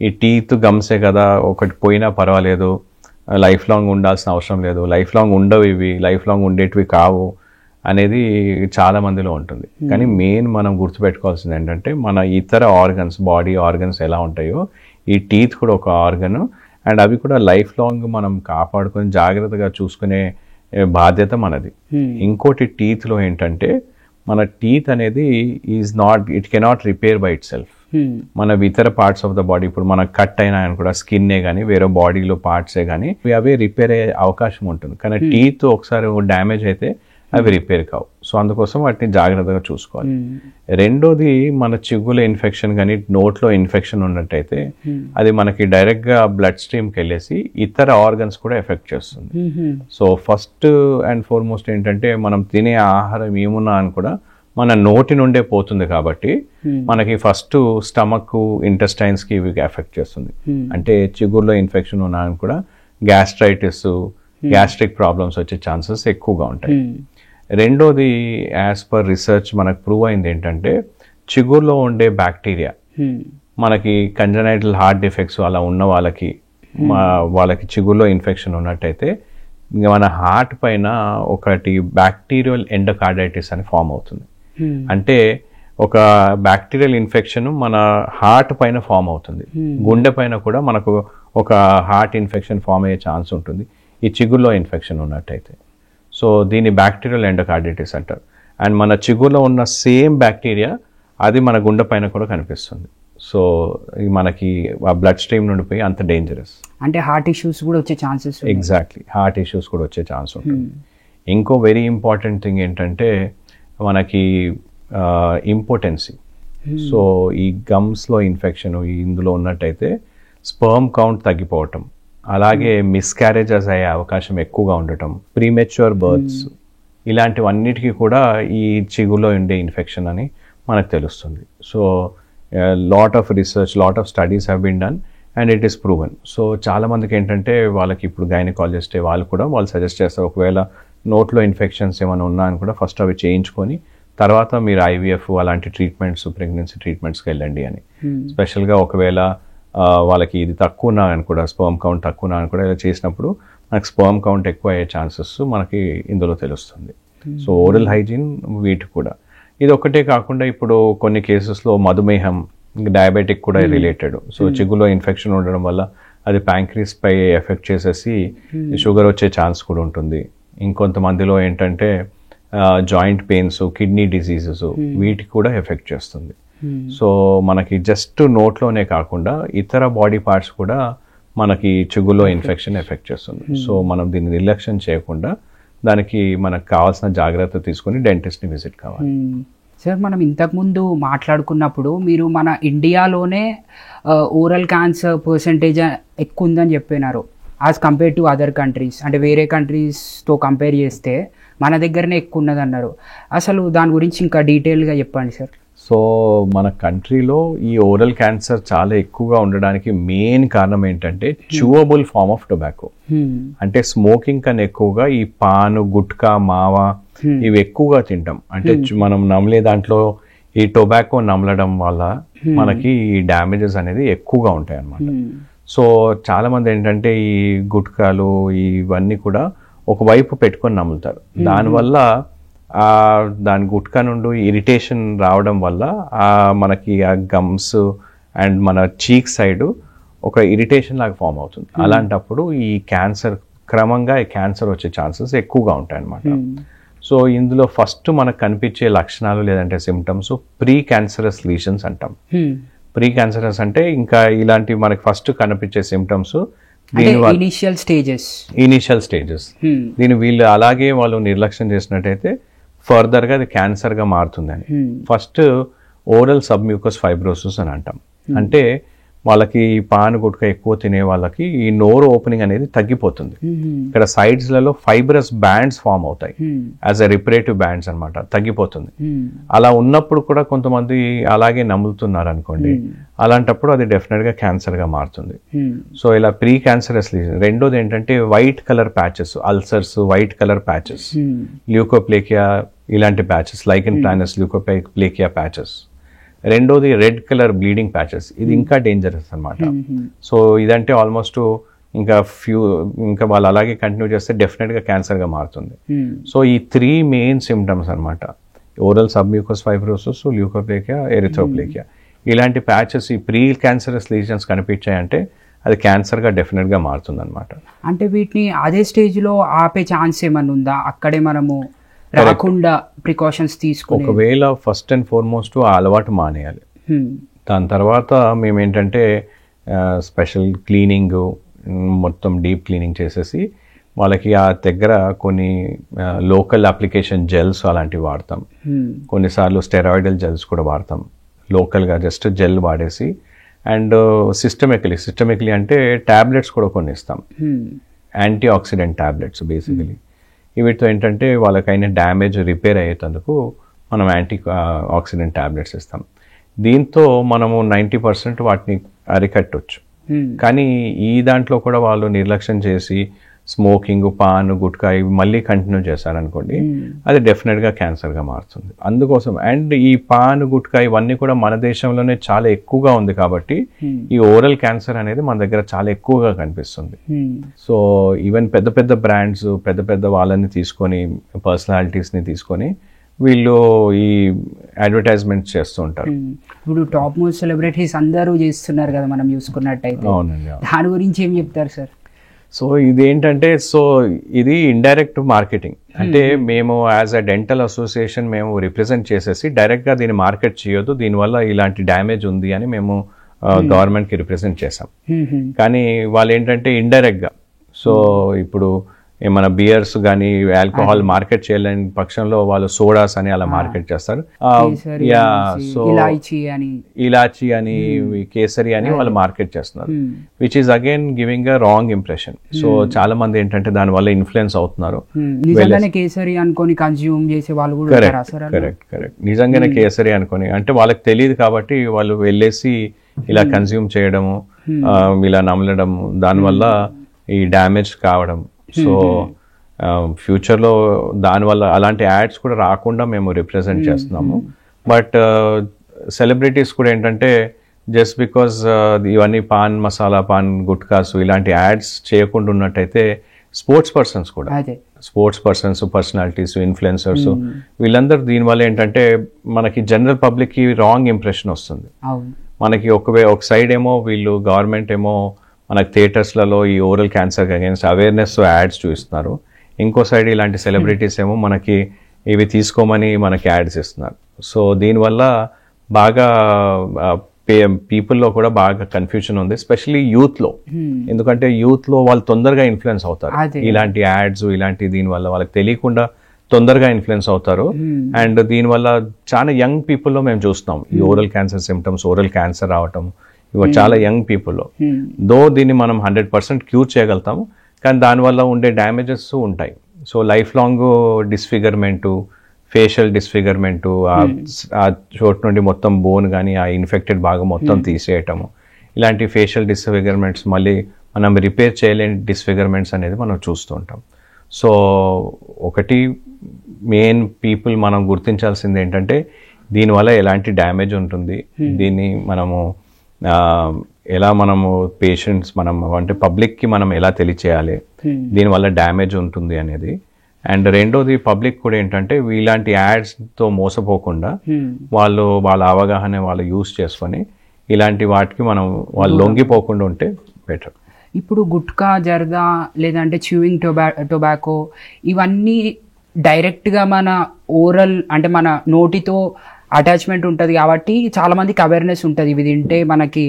ఈ టీత్ గమ్సే కదా, ఒకటి పోయినా పర్వాలేదు, లైఫ్ లాంగ్ ఉండాల్సిన అవసరం లేదు, లైఫ్ లాంగ్ ఉండవు ఇవి, లైఫ్ లాంగ్ ఉండేటివి కావు అనేది చాలా మందిలో ఉంటుంది. కానీ మెయిన్ మనం గుర్తుపెట్టుకోవాల్సింది ఏంటంటే మన ఇతర ఆర్గన్స్, బాడీ ఆర్గన్స్ ఎలా ఉంటాయో ఈ టీత్ కూడా ఒక ఆర్గన్. అండ్ అవి కూడా లైఫ్ లాంగ్ మనం కాపాడుకొని జాగ్రత్తగా చూసుకునే బాధ్యత మనది. ఇంకోటి టీత్లో ఏంటంటే మన టీత్ అనేది it cannot repair by it self. మన ఇతర పార్ట్స్ ఆఫ్ ద బాడీ, ఇప్పుడు మనకు కట్ అయినా కూడా స్కిన్నే కానీ వేరే బాడీలో పార్ట్సే కానీ అవే రిపేర్ అయ్యే అవకాశం ఉంటుంది. కానీ టీత్ ఒకసారి డ్యామేజ్ అయితే అవి రిపేర్ కావు. సో అందుకోసం వాటిని జాగ్రత్తగా చూసుకోవాలి. రెండోది మన చిగుల ఇన్ఫెక్షన్ కానీ నోట్లో ఇన్ఫెక్షన్ ఉన్నట్టయితే అది మనకి డైరెక్ట్గా బ్లడ్ స్ట్రీమ్కి వెళ్ళేసి ఇతర ఆర్గన్స్ కూడా ఎఫెక్ట్ చేస్తుంది. సో ఫస్ట్ అండ్ ఫార్మోస్ట్ ఏంటంటే మనం తినే ఆహారం ఏమున్నా అని కూడా మన నోటి నుండే పోతుంది కాబట్టి మనకి ఫస్ట్ స్టమక్, ఇంటెస్టైన్స్కి ఇవి ఎఫెక్ట్ చేస్తుంది. అంటే చిగుర్లో ఇన్ఫెక్షన్ ఉన్నా అని కూడా గ్యాస్ట్రైటిస్, గ్యాస్ట్రిక్ ప్రాబ్లమ్స్ వచ్చే ఛాన్సెస్ ఎక్కువగా ఉంటాయి. రెండోది యాజ్ పర్ రీసెర్చ్ మనకు ప్రూవ్ అయింది ఏంటంటే చిగుర్లో ఉండే బ్యాక్టీరియా మనకి కంజనైటల్ హార్ట్ డిఫెక్ట్స్ అలా ఉన్న వాళ్ళకి చిగుర్లో ఇన్ఫెక్షన్ ఉన్నట్టయితే మన హార్ట్ పైన ఒకటి బ్యాక్టీరియల్ ఎండోకార్డైటిస్ అని ఫామ్ అవుతుంది. అంటే ఒక బ్యాక్టీరియల్ ఇన్ఫెక్షన్ మన హార్ట్ పైన ఫామ్ అవుతుంది. గుండె పైన కూడా మనకు ఒక హార్ట్ ఇన్ఫెక్షన్ ఫామ్ అయ్యే ఛాన్స్ ఉంటుంది ఈ చిగుర్లో ఇన్ఫెక్షన్ ఉన్నట్టయితే. సో దీన్ని బ్యాక్టీరియల్ ఎండోకార్డైటిస్ అంటారు. అండ్ మన చిగుర్లో ఉన్న సేమ్ బ్యాక్టీరియా అది మన గుండె పైన కూడా కనిపిస్తుంది. సో మనకి ఆ బ్లడ్ స్ట్రీమ్ నుండి పోయి అంత డేంజరస్. అంటే హార్ట్ ఇష్యూస్ కూడా వచ్చే ఛాన్సెస్. ఎగ్జాక్ట్లీ, హార్ట్ ఇష్యూస్ కూడా వచ్చే ఛాన్స్ ఉంటుంది. ఇంకో వెరీ ఇంపార్టెంట్ థింగ్ ఏంటంటే మనకి ఇంపార్టెన్సీ. సో ఈ గమ్స్లో ఇన్ఫెక్షన్ ఇందులో ఉన్నట్టయితే స్పర్మ్ కౌంట్ తగ్గిపోవటం, అలాగే మిస్క్యారేజెస్ అయ్యే అవకాశం ఎక్కువగా ఉండటం, ప్రీమెచ్యూర్ బర్త్స్, ఇలాంటివన్నిటికీ కూడా ఈ చిగులో ఉండే ఇన్ఫెక్షన్ అని మనకు తెలుస్తుంది. So lot of research, lot of studies have been done and it is proven. So చాలా మందికి ఏంటంటే వాళ్ళకి ఇప్పుడు గైనకాలజిస్ట్ వాళ్ళు సజెస్ట్ చేస్తారు ఒకవేళ నోట్లో ఇన్ఫెక్షన్స్ ఏమైనా ఉన్నా అని కూడా ఫస్ట్ అవి చేయించుకొని తర్వాత మీరు ఐవీఎఫ్ అలాంటి ట్రీట్మెంట్స్, ప్రెగ్నెన్సీ ట్రీట్మెంట్స్కి వెళ్ళండి అని. స్పెషల్గా ఒకవేళ వాళ్ళకి ఇది తక్కువ ఉన్నా అని కూడా, స్పర్మ్ కౌంట్ తక్కువ ఉన్నా అని కూడా ఇలా చేసినప్పుడు మనకి స్పర్మ్ కౌంట్ ఎక్కువ అయ్యే ఛాన్సెస్ మనకి ఇందులో తెలుస్తుంది. సో ఓరల్ హైజీన్ వీటి కూడా ఇది ఒకటే కాకుండా ఇప్పుడు కొన్ని కేసెస్లో మధుమేహం, డయాబెటిక్ కూడా రిలేటెడ్. సో చిగులో ఇన్ఫెక్షన్ ఉండడం వల్ల అది ప్యాంక్రీస్ పై ఎఫెక్ట్ చేసేసి షుగర్ వచ్చే ఛాన్స్ కూడా ఉంటుంది. ఇంకొంతమందిలో ఏంటంటే జాయింట్ పెయిన్స్, కిడ్నీ డిసీజెస్ వీటికి కూడా ఎఫెక్ట్ చేస్తుంది. సో మనకి జస్ట్ నోట్లోనే కాకుండా ఇతర బాడీ పార్ట్స్ కూడా మనకి చిగులో ఇన్ఫెక్షన్ ఎఫెక్ట్ చేస్తుంది. సో మనం దీన్ని నిర్లక్ష్యం చేయకుండా దానికి మనకు కావాల్సిన జాగ్రత్త తీసుకుని డెంటిస్ట్ని విజిట్ కావాలి. సార్, మనం ఇంతకుముందు మాట్లాడుకున్నప్పుడు మీరు మన ఇండియాలోనే ఓరల్ క్యాన్సర్ పర్సంటేజ్ ఎక్కువ ఉందని చెప్పినారు as compare to other countries. అంటే వేరే కంట్రీస్తో కంపేర్ చేస్తే మన దగ్గరనే ఎక్కువ ఉన్నదన్నారు. అసలు దాని గురించి ఇంకా డీటెయిల్గా చెప్పండి సార్. సో మన కంట్రీలో ఈ ఓరల్ క్యాన్సర్ చాలా ఎక్కువగా ఉండడానికి మెయిన్ కారణం ఏంటంటే చూవబుల్ ఫార్మ్ ఆఫ్ టొబాకో. అంటే స్మోకింగ్ కన్నా ఎక్కువగా ఈ పాను, గుట్కా, మావా ఇవి ఎక్కువగా తింటాం. అంటే మనం నమలే దాంట్లో ఈ టొబాకో నమలడం వల్ల మనకి ఈ డ్యామేజెస్ అనేది ఎక్కువగా ఉంటాయి అన్నమాట. సో చాలా మంది ఏంటంటే ఈ గుట్కాలు ఇవన్నీ కూడా ఒకవైపు పెట్టుకొని నములుతారు. దానివల్ల దాని గుట్కా నుండి ఇరిటేషన్ రావడం వల్ల మనకి ఆ గమ్స్ అండ్ మన చీక్ సైడ్ ఒక ఇరిటేషన్ లాగా ఫామ్ అవుతుంది. అలాంటప్పుడు ఈ క్యాన్సర్ క్రమంగా ఈ క్యాన్సర్ వచ్చే ఛాన్సెస్ ఎక్కువగా ఉంటాయి అన్నమాట. సో ఇందులో ఫస్ట్ మనకు కనిపించే లక్షణాలు లేదంటే సిమ్టమ్స్ ప్రీ క్యాన్సరస్ లీషన్స్ అంటాం. ప్రీ క్యాన్సరస్ అంటే ఇంకా ఇలాంటి మనకి ఫస్ట్ కనిపించే సిమ్టమ్స్ ఇనిషియల్ స్టేజెస్. దీని వీళ్ళు అలాగే వాళ్ళు నిర్లక్ష్యం చేసినట్టయితే ఫర్దర్గా అది క్యాన్సర్గా మారుతుందని. ఫస్ట్ ఓరల్ సబ్మ్యూకస్ ఫైబ్రోసిస్ అని అంటాం. అంటే వాళ్ళకి ఈ పాన్ గుట్కా ఎక్కువ తినే వాళ్ళకి ఈ నోరు ఓపెనింగ్ అనేది తగ్గిపోతుంది. ఇక్కడ సైడ్స్లలో ఫైబ్రస్ బ్యాండ్స్ ఫామ్ అవుతాయి యాజ్ అ రిపరేటివ్ బ్యాండ్స్ అనమాట, తగ్గిపోతుంది. అలా ఉన్నప్పుడు కూడా కొంతమంది అలాగే నములుతున్నారు అనుకోండి, అలాంటప్పుడు అది డెఫినెట్గా క్యాన్సర్గా మారుతుంది. సో ఇలా ప్రీ క్యాన్సరస్ లీజన్. రెండోది ఏంటంటే white colour patches, ulcers, white colour patches, leukoplakia ఇలాంటి patches, lichen planus leukoplakia patches. రెండోది రెడ్ కలర్ బ్లీడింగ్ ప్యాచెస్, ఇది ఇంకా డేంజరస్ అనమాట. సో ఇదంటే ఆల్మోస్ట్ ఇంకా వాళ్ళు అలాగే కంటిన్యూ చేస్తే డెఫినెట్గా క్యాన్సర్గా మారుతుంది. సో ఈ 3 మెయిన్ సిమ్టమ్స్ అనమాట, ఓరల్ సబ్మ్యూకస్ ఫైబ్రోసిస్, ల్యూకోప్లేకియా, ఎరిథ్రోప్లేకియా. ఇలాంటి ప్యాచెస్ ఈ ప్రీ క్యాన్సరస్ లీజన్స్ కనిపించాయంటే అది క్యాన్సర్గా డెఫినెట్గా మారుతుంది అనమాట. అంటే వీటిని అదే స్టేజ్లో ఆపే ఛాన్స్ ఏమన్నా ఉందా? అక్కడే మనము రాకుండా ప్రికాషన్స్ తీసుకుని, ఒకవేళ ఫస్ట్ అండ్ ఫార్మోస్ట్ ఆ అలవాటు మానేయాలి. దాని తర్వాత మేము ఏంటంటే స్పెషల్ క్లీనింగ్, మొత్తం డీప్ క్లీనింగ్ చేసేసి వాళ్ళకి ఆ దగ్గర కొన్ని లోకల్ అప్లికేషన్ జెల్స్ అలాంటివి వాడతాం. కొన్నిసార్లు స్టెరాయిడల్ జెల్స్ కూడా వాడతాం. లోకల్గా జస్ట్ జెల్ వాడేసి, అండ్ సిస్టమికలీ అంటే ట్యాబ్లెట్స్ కూడా కొన్ని ఇస్తాం, యాంటీ ఆక్సిడెంట్ ట్యాబ్లెట్స్ బేసికలీ. వీటితో ఏంటంటే వాళ్ళకైనా డ్యామేజ్ రిపేర్ అయ్యేందుకు మనం యాంటీ ఆక్సిడెంట్ ట్యాబ్లెట్స్ ఇస్తాం. దీంతో మనము 90% వాటిని అరికట్టవచ్చు. కానీ ఈ దాంట్లో కూడా వాళ్ళు నిర్లక్ష్యం చేసి స్మోకింగ్, పాన్, గుట్కా ఇవి మళ్ళీ కంటిన్యూ చేశారనుకోండి, అది డెఫినెట్గా క్యాన్సర్గా మారుతుంది. అందుకోసం అండ్ ఈ పాన్, గుట్కా ఇవన్నీ కూడా మన దేశంలోనే చాలా ఎక్కువగా ఉంది కాబట్టి ఈ ఓరల్ క్యాన్సర్ అనేది మన దగ్గర చాలా ఎక్కువగా కనిపిస్తుంది. సో ఈవెన్ పెద్ద పెద్ద బ్రాండ్స్, పెద్ద పెద్ద వాళ్ళని తీసుకొని, పర్సనాలిటీస్ని తీసుకొని వీళ్ళు ఈ అడ్వర్టైజ్మెంట్స్ చేస్తూ ఉంటారు. ఇప్పుడు టాప్ మోస్ట్ సెలబ్రిటీస్ అందరూ చేస్తున్నారు కదా మనం చూసుకున్నట్టయితే. అవునండి. దాని గురించి ఏం చెప్తారు సార్? సో ఇదేంటంటే, ఇది ఇండైరెక్ట్ మార్కెటింగ్. అంటే మేము యాజ్ అ డెంటల్ అసోసియేషన్ మేము రిప్రజెంట్ చేసేసి డైరెక్ట్గా దీన్ని మార్కెట్ చేయొద్దు, దీనివల్ల ఇలాంటి డ్యామేజ్ ఉంది అని మేము గవర్నమెంట్కి రిప్రజెంట్ చేసాం. కానీ వాళ్ళు ఏంటంటే ఇండైరెక్ట్గా, సో ఇప్పుడు ఏమైనా బియర్స్ కానీ ఆల్కహాల్ మార్కెట్ చేయలేని పక్షంలో వాళ్ళు సోడాస్ అని అలా మార్కెట్ చేస్తారు. సో ఇలాచి అని, కేసరి అని వాళ్ళు మార్కెట్ చేస్తున్నారు, which is again giving a wrong impression. So చాలా మంది ఏంటంటే దాని వల్ల ఇన్ఫ్లుయెన్స్ అవుతున్నారు. కేసరి అనుకొని కన్స్యూమ్ చేసే వాళ్ళు కూడా. కరెక్ట్. నిజంగానే కేసరి అనుకొని, అంటే వాళ్ళకి తెలియదు కాబట్టి వాళ్ళు వెళ్ళేసి ఇలా కన్స్యూమ్ చేయడము, ఇలా నమలడము, దానివల్ల ఈ డ్యామేజ్ కావడం. సో ఫ్యూచర్లో దానివల్ల అలాంటి యాడ్స్ కూడా రాకుండా మేము రిప్రజెంట్ చేస్తున్నాము. బట్ సెలబ్రిటీస్ కూడా ఏంటంటే జస్ట్ బికాజ్ ఇవన్నీ పాన్ మసాలా, పాన్ గుట్కాస్ ఇలాంటి యాడ్స్ చేయకుండా ఉన్నట్టయితే స్పోర్ట్స్ పర్సన్స్, పర్సనాలిటీస్, ఇన్ఫ్లుయెన్సర్స్ వీళ్ళందరూ దీనివల్ల ఏంటంటే మనకి జనరల్ పబ్లిక్కి రాంగ్ ఇంప్రెషన్ వస్తుంది. మనకి ఒక సైడ్ ఏమో వీళ్ళు గవర్నమెంట్ ఏమో మనకి థియేటర్స్లలో ఈ oral cancer against awareness ads చూపిస్తున్నారు, ఇంకో సైడ్ ఇలాంటి సెలబ్రిటీస్ ఏమో మనకి ఇవి తీసుకోమని మనకి యాడ్స్ ఇస్తున్నారు. సో దీనివల్ల బాగా పీపుల్లో కూడా బాగా కన్ఫ్యూజన్ ఉంది, ఎస్పెషలీ యూత్లో. ఎందుకంటే యూత్లో వాళ్ళు తొందరగా ఇన్ఫ్లుయెన్స్ అవుతారు ఇలాంటి యాడ్స్, ఇలాంటి దీనివల్ల వాళ్ళకి తెలియకుండా తొందరగా ఇన్ఫ్లుయెన్స్ అవుతారు. అండ్ దీనివల్ల చాలా యంగ్ పీపుల్లో మేము చూస్తున్నాం ఈ oral cancer symptoms, oral cancer రావటం ఇవి చాలా యంగ్ పీపుల్లో. దో దీన్ని మనం 100% క్యూర్ చేయగలుగుతాము, కానీ దానివల్ల ఉండే డ్యామేజెస్ ఉంటాయి. సో లైఫ్ లాంగ్ డిస్ఫిగర్మెంటు, ఫేషియల్ డిస్ఫిగర్మెంటు, ఆ చోటు నుండి మొత్తం బోన్ కానీ ఆ ఇన్ఫెక్టెడ్ భాగం మొత్తం తీసేయటము, ఇలాంటి ఫేషియల్ డిస్ఫిగర్మెంట్స్ మళ్ళీ మనం రిపేర్ చేయలేని డిస్ఫిగర్మెంట్స్ అనేది మనం చూస్తూ ఉంటాం. సో ఒకటి మెయిన్ పీపుల్ మనం గుర్తించాల్సింది ఏంటంటే దీనివల్ల ఎలాంటి డ్యామేజ్ ఉంటుంది, దీన్ని మనము ఎలా మనము పేషెంట్స్ అంటే పబ్లిక్కి మనం ఎలా తెలియచేయాలి దీనివల్ల డ్యామేజ్ ఉంటుంది అనేది. అండ్ రెండోది పబ్లిక్ కూడా ఏంటంటే ఇలాంటి యాడ్స్తో మోసపోకుండా వాళ్ళ అవగాహన వాళ్ళు యూస్ చేసుకొని ఇలాంటి వాటికి వాళ్ళు లొంగిపోకుండా ఉంటే బెటర్. ఇప్పుడు గుట్కా, జర్దా లేదంటే చ్యూయింగ్ టొబాకో ఇవన్నీ డైరెక్ట్గా మన ఓరల్ అంటే మన నోటితో అటాచ్మెంట్ ఉంటుంది కాబట్టి చాలామందికి అవేర్నెస్ ఉంటుంది ఇవి తింటే మనకి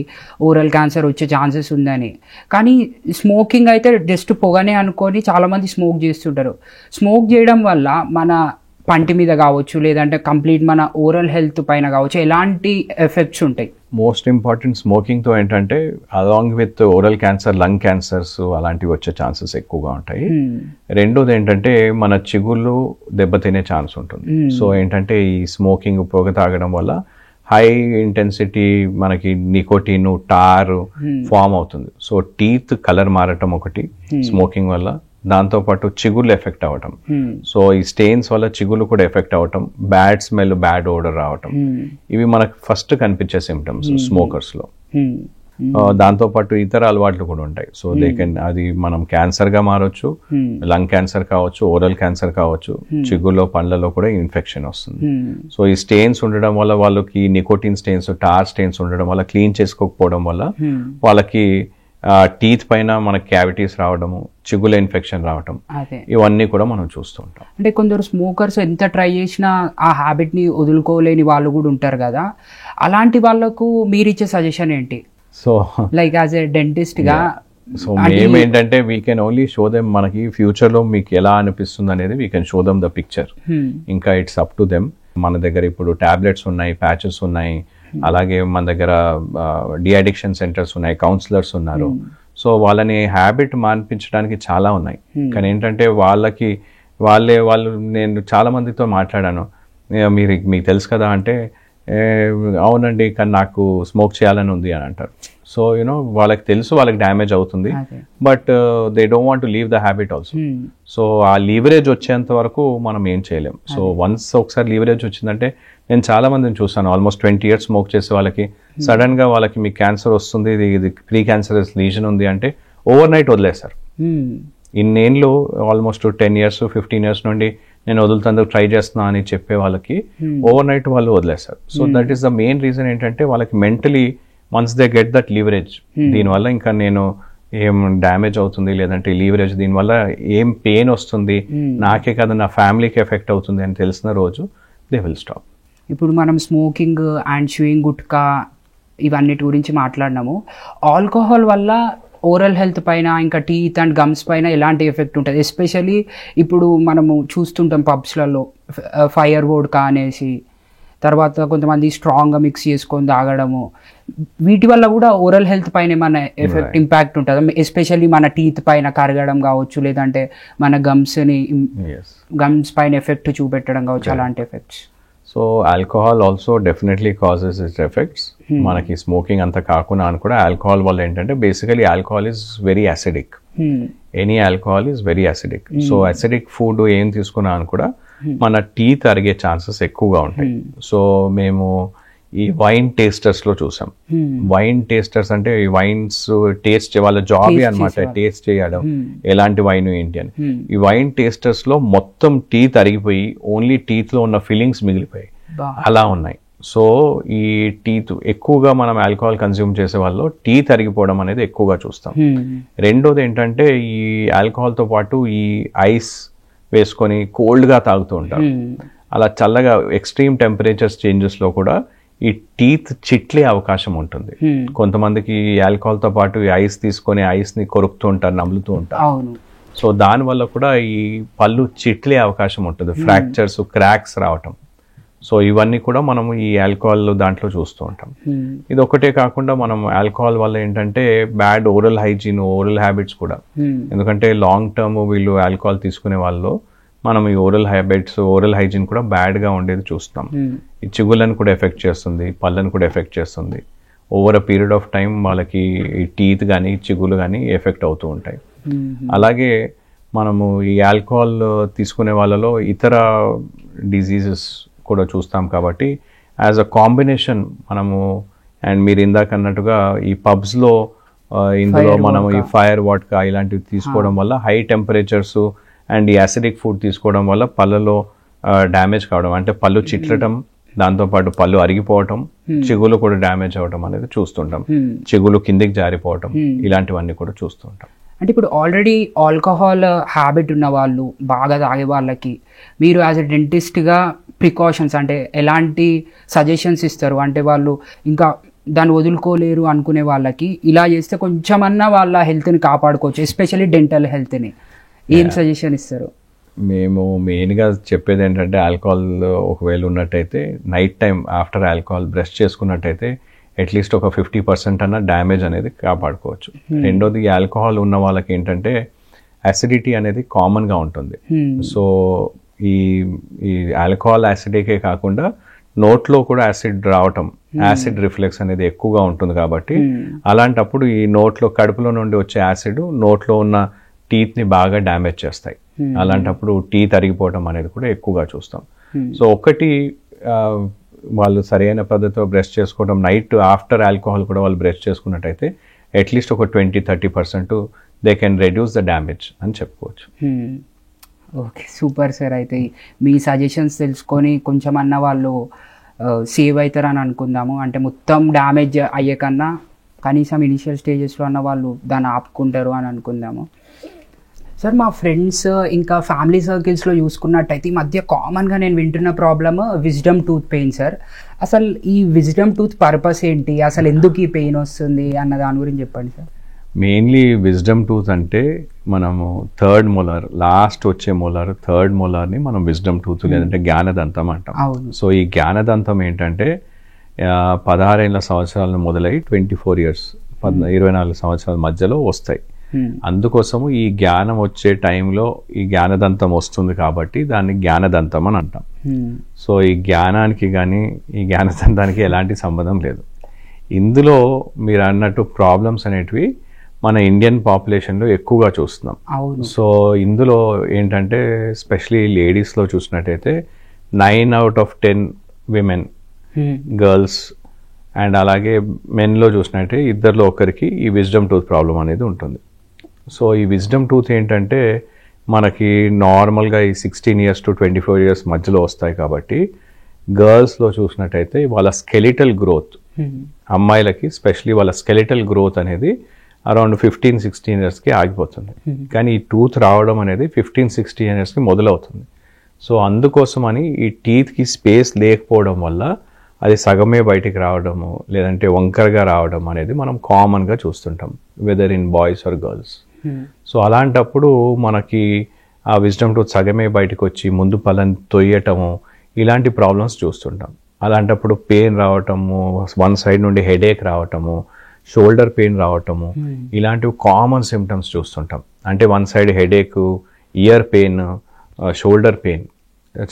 ఓరల్ క్యాన్సర్ వచ్చే ఛాన్సెస్ ఉందని. కానీ స్మోకింగ్ అయితే జస్ట్ పొగనే అనుకొని చాలామంది స్మోక్ చేస్తుంటారు. స్మోక్ చేయడం వల్ల మన పంటి మీద కావచ్చు, లేదంటే కంప్లీట్ మన ఓరల్ హెల్త్ పైన కావచ్చు, ఎలాంటి ఎఫెక్ట్స్ ఉంటాయి? మోస్ట్ ఇంపార్టెంట్ స్మోకింగ్తో ఏంటంటే along with oral cancer, lung cancers అలాంటివి వచ్చే ఛాన్సెస్ ఎక్కువగా ఉంటాయి. రెండోది ఏంటంటే మన చిగుళ్ళు దెబ్బతినే ఛాన్స్ ఉంటుంది. సో ఏంటంటే ఈ స్మోకింగ్, పొగ తాగడం వల్ల హై ఇంటెన్సిటీ మనకి నికోటిన్, టార్ ఫామ్ అవుతుంది. సో టీత్ కలర్ మారటం ఒకటి స్మోకింగ్ వల్ల, దాంతోపాటు చిగుళ్ళు ఎఫెక్ట్ అవ్వటం. సో ఈ స్టెయిన్స్ వల్ల చిగుళ్ళు కూడా ఎఫెక్ట్ అవ్వటం, బ్యాడ్ స్మెల్, బ్యాడ్ ఓడర్ రావటం, ఇవి మనకు ఫస్ట్ కనిపించే సిమ్టమ్స్ స్మోకర్స్ లో. దాంతోపాటు ఇతర అలవాట్లు కూడా ఉంటాయి. సో దే కెన్, అది మనం క్యాన్సర్ గా మారొచ్చు, లంగ్ క్యాన్సర్ కావచ్చు, ఓరల్ క్యాన్సర్ కావచ్చు, చిగుల్లో, పండ్లలో కూడా ఇన్ఫెక్షన్ వస్తుంది. సో ఈ స్టెయిన్స్ ఉండడం వల్ల వాళ్ళకి నికోటిన్ స్టెయిన్స్, టార్ స్టెయిన్స్ ఉండడం వల్ల, క్లీన్ చేసుకోకపోవడం వల్ల వాళ్ళకి టీత్ పైన మనకి క్యావిటీస్ రావడము, చిగుల ఇన్ఫెక్షన్ రావటం, ఇవన్నీ కూడా మనం చూస్తూ ఉంటాం. అంటే కొందరు స్మోకర్స్ ఎంత ట్రై చేసినా ఆ హ్యాబిట్ ని వదులుకోలేని వాళ్ళు కూడా ఉంటారు కదా, అలాంటి వాళ్ళకు మీరు ఇచ్చే సజెషన్ ఏంటి? So like as a dentist గా, సో మేము ఏంటంటే we can only show them, మనకి ఫ్యూచర్ లో మీకు ఎలా అనిపిస్తుంది అనేది we can show them the picture. ఇంకా ఇట్స్ అప్ టు దెమ్. మన దగ్గర ఇప్పుడు టాబ్లెట్స్ ఉన్నాయి, ప్యాచెస్ ఉన్నాయి, అలాగే మన దగ్గర డిఅడిక్షన్ సెంటర్స్ ఉన్నాయి, కౌన్సిలర్స్ ఉన్నారు. సో వాళ్ళని హ్యాబిట్ మాన్పించడానికి చాలా ఉన్నాయి. కానీ ఏంటంటే వాళ్ళు నేను చాలా మందితో మాట్లాడాను, మీకు తెలుసు కదా అంటే, అవునండి కానీ నాకు స్మోక్ చేయాలని ఉంది అని అంటారు. సో యూనో వాళ్ళకి తెలుసు వాళ్ళకి డ్యామేజ్ అవుతుంది, but they don't want to leave the habit also. So ఆ లీవరేజ్ వచ్చేంత వరకు మనం ఏం చేయలేం. సో వన్స్ ఒకసారి లీవరేజ్ వచ్చిందంటే, నేను చాలా మందిని చూసాను, ఆల్మోస్ట్ 20 years స్మోక్ చేసే వాళ్ళకి సడన్ గా వాళ్ళకి మీకు క్యాన్సర్ వస్తుంది, ఇది ప్రీ క్యాన్సరస్ లీజన్ ఉంది అంటే ఓవర్ నైట్ వదిలేస్తారు. ఇన్నేళ్ళు ఆల్మోస్ట్ 10 years 15 years నుండి నేను వదులుతందుకు ట్రై చేస్తున్నా అని చెప్పే వాళ్ళకి ఓవర్ నైట్ వాళ్ళు వదిలేస్తారు. So that is the main reason ఏంటంటే వాళ్ళకి mentally once they get that leverage, దీనివల్ల ఇంకా నేను ఏం డ్యామేజ్ అవుతుంది, లేదంటే లీవరేజ్ దీనివల్ల ఏం పెయిన్ వస్తుంది, నాకే కదా నా ఫ్యామిలీకి ఎఫెక్ట్ అవుతుంది అని తెలిసిన రోజు దే విల్ స్టాప్. ఇప్పుడు మనం స్మోకింగ్ అండ్ చూయింగ్, గుట్కా, ఇవన్నిటి గురించి మాట్లాడినాము. ఆల్కహాల్ వల్ల ఓరల్ హెల్త్ పైన, ఇంకా టీత్ అండ్ గమ్స్ పైన ఎలాంటి ఎఫెక్ట్ ఉంటుంది? ఎస్పెషల్లీ ఇప్పుడు మనము చూస్తుంటాం పబ్స్లలో ఫైర్ వోడ్కా అనేసి, తర్వాత కొంతమంది స్ట్రాంగ్గా మిక్స్ చేసుకొని తాగడము, వీటి వల్ల కూడా ఓరల్ హెల్త్ పైన ఏమైనా ఎఫెక్ట్, ఇంపాక్ట్ ఉంటుంది? ఎస్పెషల్లీ మన టీత్ పైన కరగడం కావచ్చు, లేదంటే మన గమ్స్ పైన ఎఫెక్ట్ చూపెట్టడం కావచ్చు, అలాంటి effects. So alcohol also definitely causes its effects. మనకి స్మోకింగ్ అంతా కాకుండా అని కూడా ఆల్కహాల్ వల్ల ఏంటంటే, basically alcohol is very acidic. Any alcohol is very acidic. So acidic food ఏం తీసుకున్నా అని కూడా మన టీత్ అరిగే ఛాన్సెస్ ఎక్కువగా ఉంటాయి. సో మేము ఈ వైన్ టేస్టర్స్ లో చూసాం. వైన్ టేస్టర్స్ అంటే ఈ వైన్స్ టేస్ట్, వాళ్ళ జాబ్ అనమాట టేస్ట్ చేయడం, ఎలాంటి వైన్ ఏంటి అని. ఈ వైన్ టేస్టర్స్ లో మొత్తం టీత్ అరిగిపోయి ఓన్లీ టీత్ లో ఉన్న ఫీలింగ్స్ మిగిలిపోయి అలా ఉన్నాయి. సో ఈ టీత్ ఎక్కువగా మనం ఆల్కహాల్ కన్స్యూమ్ చేసే వాళ్ళు టీత్ అరిగిపోవడం అనేది ఎక్కువగా చూస్తాం. రెండోది ఏంటంటే, ఈ ఆల్కహాల్ తో పాటు ఈ ఐస్ వేసుకొని కోల్డ్ గా తాగుతూ ఉంటారు. అలా చల్లగా ఎక్స్ట్రీమ్ టెంపరేచర్స్ చేంజెస్ లో కూడా ఈ టీత్ చిట్లే అవకాశం ఉంటుంది. కొంతమందికి ఆల్కహాల్ తో పాటు ఈ ఐస్ తీసుకొని ఐస్ ని కొరుకుతూ ఉంటారు, నమ్ములుతూ ఉంటారు. సో దాని వల్ల కూడా ఈ పళ్ళు చిట్లే అవకాశం ఉంటుంది, ఫ్రాక్చర్స్, క్రాక్స్ రావటం. సో ఇవన్నీ కూడా మనము ఈ ఆల్కహాల్ దాంట్లో చూస్తూ ఉంటాం. ఇది ఒకటే కాకుండా మనం ఆల్కహాల్ వల్ల ఏంటంటే bad oral hygiene, oral habits కూడా. ఎందుకంటే లాంగ్ టర్మ్ వీళ్ళు ఆల్కహాల్ తీసుకునే వాళ్ళు మనం ఈ ఓరల్ హ్యాబిట్స్, ఓరల్ హైజీన్ కూడా బ్యాడ్ గా ఉండేది చూస్తాం. ఈ చిగుళ్ళను కూడా ఎఫెక్ట్ చేస్తుంది, పళ్ళను కూడా ఎఫెక్ట్ చేస్తుంది. Over a period of time వాళ్ళకి ఈ టీత్ కానీ చిగుళ్ళు కానీ ఎఫెక్ట్ అవుతూ ఉంటాయి. అలాగే మనము ఈ ఆల్కహాల్ తీసుకునే వాళ్ళలో ఇతర డిజీజెస్ కూడా చూస్తాం. కాబట్టి యాజ్ అ కాంబినేషన్ మనము, అండ్ మీరు ఇందాక అన్నట్టుగా ఈ పబ్స్లో ఇందులో మనం ఈ ఫైర్ వాడ్కా ఇలాంటివి తీసుకోవడం వల్ల, హై టెంపరేచర్స్ అండ్ ఈ యాసిడిక్ ఫుడ్ తీసుకోవడం వల్ల పళ్ళలో డ్యామేజ్ కావడం, అంటే పళ్ళు చిట్లటం, దాంతోపాటు పళ్ళు అరిగిపోవటం, చిగులు కూడా డ్యామేజ్ అవ్వడం అనేది చూస్తుంటాం. చిగులు కిందికి జారిపోవటం, ఇలాంటివన్నీ కూడా చూస్తుంటాం. అంటే ఇప్పుడు ఆల్రెడీ ఆల్కహాల్ హ్యాబిట్ ఉన్న వాళ్ళు, బాగా తాగే వాళ్ళకి మీరు యాజ్ ఎ డెంటిస్ట్గా ప్రికాషన్స్ అంటే ఎలాంటి సజెషన్స్ ఇస్తారు? అంటే వాళ్ళు ఇంకా దాన్ని వదులుకోలేరు అనుకునే వాళ్ళకి ఇలా చేస్తే కొంచెమన్నా వాళ్ళ హెల్త్ని కాపాడుకోవచ్చు, ఎస్పెషల్లీ డెంటల్ హెల్త్ని, ఏం సజెషన్ ఇస్తారు? మేము మెయిన్గా చెప్పేది ఏంటంటే ఆల్కహాల్ ఒకవేళ ఉన్నట్టయితే night time after alcohol brush చేసుకున్నట్టయితే అట్లీస్ట్ ఒక 50% అన్న డ్యామేజ్ అనేది కాపాడుకోవచ్చు. రెండోది ఈ ఆల్కహాల్ ఉన్న వాళ్ళకి ఏంటంటే అసిడిటీ అనేది కామన్గా ఉంటుంది. సో ఈ ఆల్కహాల్ యాసిడికే కాకుండా నోట్లో కూడా యాసిడ్ రావటం, యాసిడ్ రిఫ్లెక్స్ అనేది ఎక్కువగా ఉంటుంది కాబట్టి అలాంటప్పుడు ఈ నోట్లో కడుపులో నుండి వచ్చే యాసిడ్ నోట్లో ఉన్న టీత్ని బాగా డ్యామేజ్ చేస్తాయి. అలాంటప్పుడు టీత్ అరిగిపోవడం అనేది కూడా ఎక్కువగా చూస్తాం. సో ఒకటి వాళ్ళు సరైన పద్ధతిలో బ్రష్ చేసుకోవడం, నైట్ ఆఫ్టర్ ఆల్కహాల్ కూడా వాళ్ళు బ్రష్ చేసుకున్నట్టయితే అట్లీస్ట్ ఒక 20-30% they can reduce the damage అని చెప్పుకోవచ్చు. Okay, super sir. అయితే మీ సజెషన్స్ తెలుసుకొని కొంచెం అన్న వాళ్ళు సేవ్ అవుతారని అనుకుందాము. అంటే మొత్తం డ్యామేజ్ అయ్యే కన్నా కనీసం ఇనిషియల్ స్టేజెస్లో అన్న వాళ్ళు దాన్ని ఆపుకుంటారు అని అనుకుందాము. సార్, మా ఫ్రెండ్స్ ఇంకా ఫ్యామిలీ సర్కిల్స్లో చూసుకున్నట్టయితే ఈ మధ్య కామన్గా నేను వింటున్న problem wisdom tooth pain sir. అసలు ఈ విజ్డమ్ టూత్ పర్పస్ ఏంటి, అసలు ఎందుకు ఈ పెయిన్ వస్తుంది అన్న దాని గురించి చెప్పండి సార్. మెయిన్లీ విజ్డమ్ టూత్ అంటే మనము థర్డ్ మొలార్, లాస్ట్ వచ్చే మొలార్, థర్డ్ మొలార్ని మనం విజ్డమ్ టూత్ లేదంటే జ్ఞానదంతం అంటాం. సో ఈ జ్ఞానదంతం ఏంటంటే 16 సంవత్సరాలను మొదలై 24 years 24 సంవత్సరాల మధ్యలో వస్తాయి. అందుకోసము ఈ జ్ఞానం వచ్చే టైంలో ఈ జ్ఞానదంతం వస్తుంది కాబట్టి దాన్ని జ్ఞానదంతం అని అంటాం. సో ఈ జ్ఞానానికి కానీ ఈ జ్ఞానదంతానికి ఎలాంటి సంబంధం లేదు. ఇందులో మీరు అన్నట్టు ప్రాబ్లమ్స్ అనేటివి మన ఇండియన్ పాపులేషన్లో ఎక్కువగా చూస్తున్నాం. సో ఇందులో ఏంటంటే స్పెషలీ లేడీస్లో చూసినట్టయితే 9 out of 10 women, girls and అలాగే మెన్లో చూసినట్టే 2 ఒకరికి ఈ విజ్డమ్ టూత్ ప్రాబ్లం అనేది ఉంటుంది. సో ఈ విజ్డమ్ టూత్ ఏంటంటే మనకి నార్మల్గా ఈ 16 years to 24 years మధ్యలో వస్తాయి కాబట్టి గర్ల్స్లో చూసినట్టయితే వాళ్ళ స్కెలిటల్ గ్రోత్, అమ్మాయిలకి స్పెషలీ వాళ్ళ స్కెలిటల్ గ్రోత్ అనేది అరౌండ్ 15-16 yearsకి ఆగిపోతుంది. కానీ ఈ టూత్ రావడం అనేది 15-16 yearsకి మొదలవుతుంది. సో అందుకోసమని ఈ టీత్కి స్పేస్ లేకపోవడం వల్ల అది సగమే బయటికి రావడము లేదంటే వంకరగా రావడం అనేది మనం కామన్గా చూస్తుంటాం, whether in boys or girls. So అలాంటప్పుడు మనకి ఆ విజ్డమ్ టూత్ సగమే బయటకు వచ్చి ముందు పళ్ళని తొయ్యటము ఇలాంటి ప్రాబ్లమ్స్ చూస్తుంటాం. అలాంటప్పుడు పెయిన్ రావటము, వన్ సైడ్ నుండి హెడేక్ రావటము, షోల్డర్ పెయిన్ రావటము ఇలాంటివి కామన్ సిమ్టమ్స్ చూస్తుంటాం. అంటే one side headache, ear pain, shoulder pain.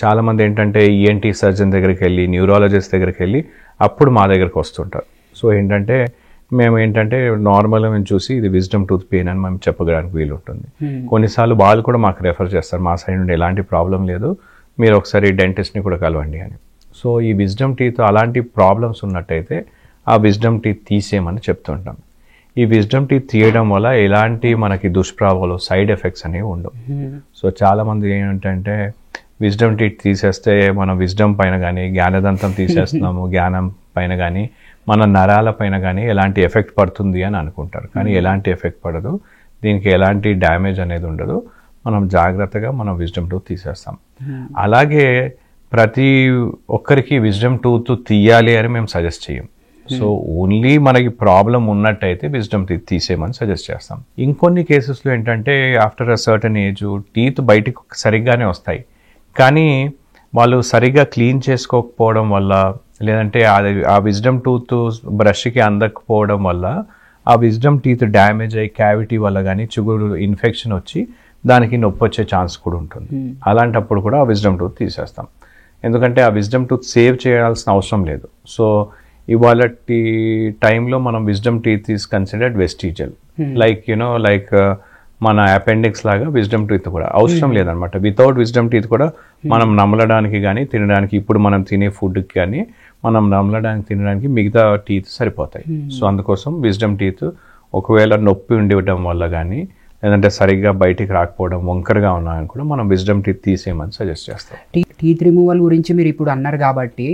చాలామంది ఏంటంటే ఈఎన్టీ సర్జన్ దగ్గరికి వెళ్ళి, న్యూరాలజిస్ట్ దగ్గరికి వెళ్ళి అప్పుడు మా దగ్గరికి వస్తుంటారు. సో ఏంటంటే మేము ఏంటంటే నార్మల్గా మేము చూసి ఇది విజ్డమ్ టూత్ పెయిన్ అని మేము చెప్పడానికి వీలు ఉంటుంది. కొన్నిసార్లు వాళ్ళు కూడా మాకు రెఫర్ చేస్తారు, మా సైడ్ నుండి ఎలాంటి ప్రాబ్లం లేదు, మీరు ఒకసారి డెంటిస్ట్ని కూడా కలవండి అని. సో ఈ విజ్డమ్ టీత్ అలాంటి ప్రాబ్లమ్స్ ఉన్నట్టయితే ఆ విజ్డమ్ టీత్ తీసేయమని చెప్తుంటాం. ఈ విజ్డమ్ టీత్ తీయడం వల్ల ఎలాంటి మనకి దుష్ప్రభావాలు, సైడ్ ఎఫెక్ట్స్ అనేవి ఉండవు. సో చాలామంది ఏంటంటే విజ్డమ్ టీత్ తీసేస్తే మనం విజ్డమ్ పైన కానీ, జ్ఞానదంతం తీసేస్తున్నాము జ్ఞానం పైన కానీ, మన నరాల పైన కానీ ఎలాంటి ఎఫెక్ట్ పడుతుంది అని అనుకుంటారు. కానీ ఎలాంటి ఎఫెక్ట్ పడదు, దీనికి ఎలాంటి డ్యామేజ్ అనేది ఉండదు. మనం జాగ్రత్తగా మనం విజ్డమ్ టూత్ తీసేస్తాం. అలాగే ప్రతి ఒక్కరికి విజ్డమ్ టూత్ తీయాలి అని మేము సజెస్ట్ చేయం. సో ఓన్లీ మనకి ప్రాబ్లం ఉన్నట్టయితే విజ్డమ్ టీత్ తీసేయమని సజెస్ట్ చేస్తాం. ఇంకొన్ని కేసెస్లో ఏంటంటే after a certain age teeth బయటికి సరిగ్గానే వస్తాయి, కానీ వాళ్ళు సరిగ్గా క్లీన్ చేసుకోకపోవడం వల్ల లేదంటే ఆ విజ్డమ్ టూత్ బ్రష్కి అందకపోవడం వల్ల ఆ విజ్డమ్ టీత్ డ్యామేజ్ అయ్యి క్యావిటీ వల్ల కానీ చిగురు ఇన్ఫెక్షన్ వచ్చి దానికి నొప్పి వచ్చే ఛాన్స్ కూడా ఉంటుంది. అలాంటప్పుడు కూడా ఆ విజ్డమ్ టూత్ తీసేస్తాం, ఎందుకంటే ఆ విజ్డమ్ టూత్ సేవ్ చేయాల్సిన అవసరం లేదు. సో ఇవాళ టైంలో మనం wisdom teeth is considered vestigial, like మన అపెండిక్స్ లాగా విజ్డమ్ టీత్ కూడా అవసరం లేదనమాట. వితౌట్ విజ్డమ్ టీత్ కూడా మనం నమలడానికి కానీ తినడానికి, ఇప్పుడు మనం తినే ఫుడ్కి కానీ మనం నమలడానికి తినడానికి మిగతా టీత్ సరిపోతాయి. సో అందుకోసం విజ్డమ్ టీత్ ఒకవేళ నొప్పి ఉండడం వల్ల కానీ లేదంటే సరిగ్గా బయటికి రాకపోవడం, వంకరగా ఉన్నాయని కూడా మనం విజ్డమ్ టీత్ తీసేయమని సజెస్ట్ చేస్తాం. టీత్ రిమూవల్ గురించి మీరు ఇప్పుడు అన్నారు కాబట్టి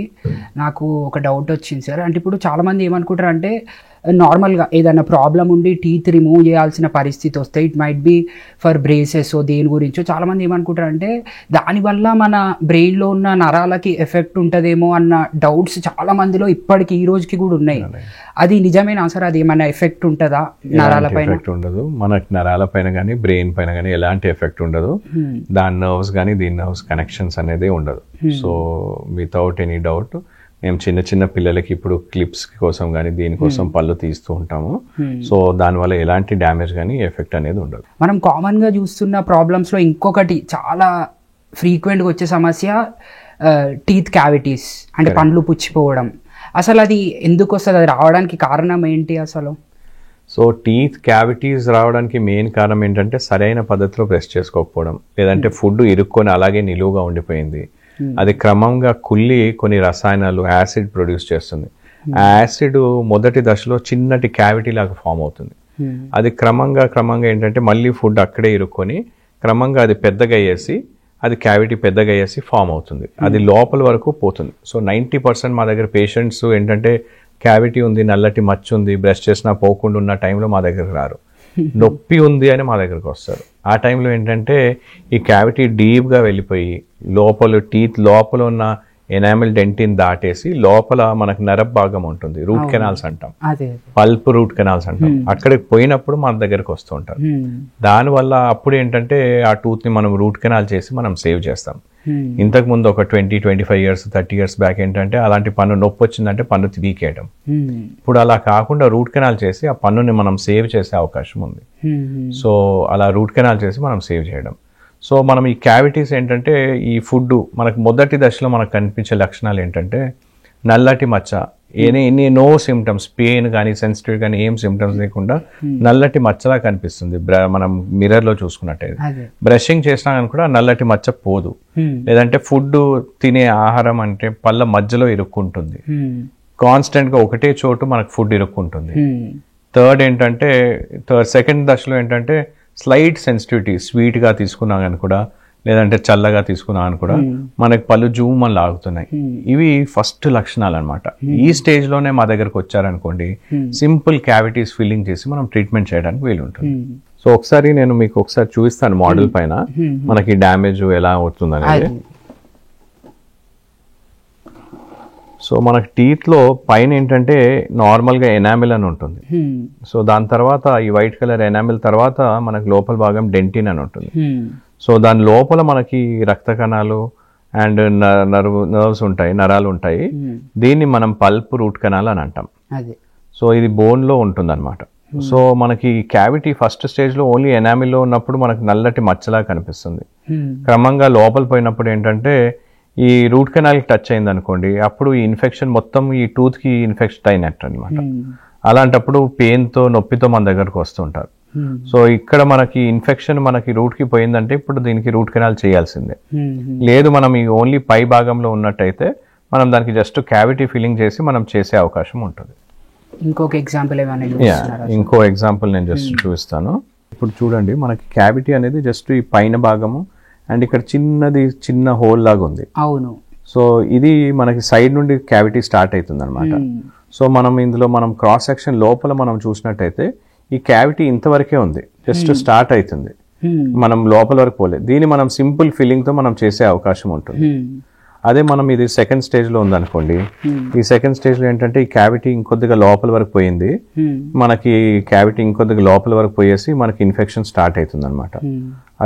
నాకు ఒక డౌట్ వచ్చింది సార్. అంటే ఇప్పుడు చాలామంది ఏమనుకుంటారు అంటే నార్మల్గా ఏదైనా ప్రాబ్లం ఉండి టీత్ రిమూవ్ చేయాల్సిన పరిస్థితి వస్తే it might be for braces దేని గురించో చాలామంది ఏమనుకుంటారంటే దానివల్ల మన బ్రెయిన్లో ఉన్న నరాలకి ఎఫెక్ట్ ఉంటుందేమో అన్న డౌట్స్ చాలా మందిలో ఇప్పటికి ఈ రోజుకి కూడా ఉన్నాయి. అది నిజమేనా సార్? అది ఏమైనా ఎఫెక్ట్ ఉంటుందా నరాల పైన? ఎఫెక్ట్ ఉండదు, మనకి నరాల పైన కానీ బ్రెయిన్ పైన కానీ ఎలాంటి ఎఫెక్ట్ ఉండదు. దాని నర్వ్స్ కానీ దీని నర్వ్స్ కనెక్షన్స్ అనేది ఉండదు. సో వితౌట్ ఎనీ డౌట్ మేము చిన్న చిన్న పిల్లలకి ఇప్పుడు క్లిప్స్ కోసం కానీ దీనికోసం పళ్ళు తీస్తూ ఉంటాము. సో దానివల్ల ఎలాంటి డ్యామేజ్ కానీ ఎఫెక్ట్ అనేది ఉండదు. మనం కామన్గా చూస్తున్న ప్రాబ్లమ్స్లో ఇంకొకటి చాలా ఫ్రీక్వెంట్గా వచ్చే సమస్య టీత్ క్యావిటీస్, అంటే పండ్లు పుచ్చిపోవడం. అసలు అది ఎందుకు వస్తుంది? అది రావడానికి కారణం ఏంటి అసలు? సో టీత్ క్యావిటీస్ రావడానికి మెయిన్ కారణం ఏంటంటే సరైన పద్ధతిలో బ్రష్ చేసుకోకపోవడం, లేదంటే ఫుడ్ ఇరుక్కొని అలాగే నిలువుగా ఉండిపోయింది. అది క్రమంగా కుళ్ళి కొన్ని రసాయనాలు యాసిడ్ ప్రొడ్యూస్ చేస్తుంది. ఆ యాసిడ్ మొదటి దశలో చిన్నటి క్యావిటీ లాగా ఫామ్ అవుతుంది. అది క్రమంగా ఏంటంటే మళ్ళీ ఫుడ్ అక్కడే ఇరుక్కొని క్రమంగా అది పెద్దగా అయ్యేసి అది క్యావిటీ పెద్దగా అయ్యేసి ఫామ్ అవుతుంది. అది లోపల వరకు పోతుంది. సో 90% మా దగ్గర పేషెంట్స్ ఏంటంటే క్యావిటీ ఉంది, నల్లటి మచ్చ ఉంది, బ్రష్ చేసినా పోకుండా ఉన్న టైంలో మా దగ్గరకు రారు. నొప్పి ఉంది అని మా దగ్గరకు వస్తారు. ఆ టైంలో ఏంటంటే ఈ క్యావిటీ డీప్గా వెళ్ళిపోయి లోపల టీత్ లోపల ఉన్న ఎనామిల్ డెంటిన్ దాటేసి లోపల మనకు నర భాగం ఉంటుంది, రూట్ కెనాల్స్ అంటాం, పల్ప్ రూట్ కెనాల్స్ అంటాం. అక్కడికి పోయినప్పుడు మన దగ్గరకు వస్తూ ఉంటారు. దానివల్ల అప్పుడు ఏంటంటే ఆ టూత్ ని మనం రూట్ కెనాల్ చేసి మనం సేవ్ చేస్తాం. ఇంతకు ముందు ఒక 20-25 years 30 years బ్యాక్ ఏంటంటే అలాంటి పన్ను నొప్పి వచ్చిందంటే పన్ను తీకేయడం. ఇప్పుడు అలా కాకుండా రూట్ కెనాల్ చేసి ఆ పన్నుని మనం సేవ్ చేసే అవకాశం ఉంది. సో అలా రూట్ కెనాల్ చేసి మనం సేవ్ చేయడం. సో మనం ఈ క్యావిటీస్ ఏంటంటే ఈ ఫుడ్ మనకు మొదటి దశలో మనకు కనిపించే లక్షణాలు ఏంటంటే నల్లటి మచ్చ, నో సిమ్టమ్స్, పెయిన్ కానీ సెన్సిటివ్ కానీ ఏం సిమ్టమ్స్ లేకుండా నల్లటి మచ్చలా కనిపిస్తుంది. మనం మిర్రర్ లో చూసుకున్నట్టయితే బ్రషింగ్ చేసినా కానీ కూడా నల్లటి మచ్చ పోదు. లేదంటే ఫుడ్ తినే ఆహారం అంటే పళ్ళ మధ్యలో ఇరుక్కుంటుంది, కాన్స్టెంట్ గా ఒకటే చోటు మనకు ఫుడ్ ఇరుక్కుంటుంది. సెకండ్ దశలో ఏంటంటే స్లైట్ సెన్సిటివిటీ, స్వీట్ గా తీసుకున్నా కానీ కూడా లేదంటే చల్లగా తీసుకున్నా అని కూడా మనకి పళ్ళు జూమని లాగుతున్నాయి. ఇవి ఫస్ట్ లక్షణాలు అనమాట. ఈ స్టేజ్ లోనే మా దగ్గరకు వచ్చారనుకోండి సింపుల్ క్యావిటీస్ ఫిల్లింగ్ చేసి మనం ట్రీట్మెంట్ చేయడానికి వీలుంటుంది. సో ఒకసారి నేను మీకు ఒకసారి చూపిస్తాను మోడల్ పైన మనకి డ్యామేజ్ ఎలా అవుతుంది అనేది. సో మనకి టీత్ లో పైన ఏంటంటే నార్మల్ గా ఎనామిల్ అని ఉంటుంది. సో దాని తర్వాత ఈ వైట్ కలర్ ఎనామిల్ తర్వాత మనకి లోపల భాగం డెంటిన్ అని ఉంటుంది. సో దాని లోపల మనకి రక్త కణాలు అండ్ నర్వ్స్ ఉంటాయి, నరాలు ఉంటాయి. దీన్ని మనం పల్ప్ రూట్ కెనాల్ అని అంటాం. సో ఇది బోన్ లో ఉంటుంది అనమాట. సో మనకి క్యావిటీ ఫస్ట్ స్టేజ్ లో ఓన్లీ ఎనామిల్ లో ఉన్నప్పుడు మనకి నల్లటి మచ్చలా కనిపిస్తుంది. క్రమంగా లోపల పోయినప్పుడు ఏంటంటే ఈ రూట్ కెనాల్ టచ్ అయింది అనుకోండి, అప్పుడు ఈ ఇన్ఫెక్షన్ మొత్తం ఈ టూత్ కి ఇన్ఫెక్షన్ అయినట్టు అనమాట. అలాంటప్పుడు పెయిన్ తో నొప్పితో మన దగ్గరకు వస్తుంటారు. సో ఇక్కడ మనకి ఇన్ఫెక్షన్ మనకి రూట్ కి పోయిందంటే ఇప్పుడు దీనికి రూట్ కెనాల్ చేయాల్సిందే. లేదు మనం ఈ ఓన్లీ పై భాగంలో ఉన్నట్టయితే మనం దానికి జస్ట్ క్యావిటీ ఫిల్లింగ్ చేసి మనం చేసే అవకాశం ఉంటుంది. ఇంకొక ఎగ్జాంపుల్ ఇంకో ఎగ్జాంపుల్ నేను జస్ట్ చూపిస్తాను. ఇప్పుడు చూడండి మనకి క్యావిటీ అనేది జస్ట్ ఈ పైన భాగము అండ్ ఇక్కడ చిన్న హోల్ లాగా ఉంది. అవును. సో ఇది మనకి సైడ్ నుండి క్యావిటీ స్టార్ట్ అవుతుంది అనమాట. సో మనం ఇందులో మనం క్రాస్ సెక్షన్ లోపల మనం చూసినట్టయితే ఈ క్యావిటీ ఇంతవరకే ఉంది, జస్ట్ స్టార్ట్ అవుతుంది, మనం లోపల వరకు పోలేదు. దీన్ని మనం సింపుల్ ఫిల్లింగ్ తో మనం చేసే అవకాశం ఉంటుంది. అదే మనం ఇది సెకండ్ స్టేజ్ లో ఉంది అనుకోండి, ఈ సెకండ్ స్టేజ్ లో ఏంటంటే ఈ క్యావిటీ ఇంకొద్దిగా లోపల వరకు పోయింది, మనకి క్యావిటీ ఇంకొద్దిగా లోపల వరకు పోయేసి మనకి ఇన్ఫెక్షన్ స్టార్ట్ అవుతుంది అనమాట.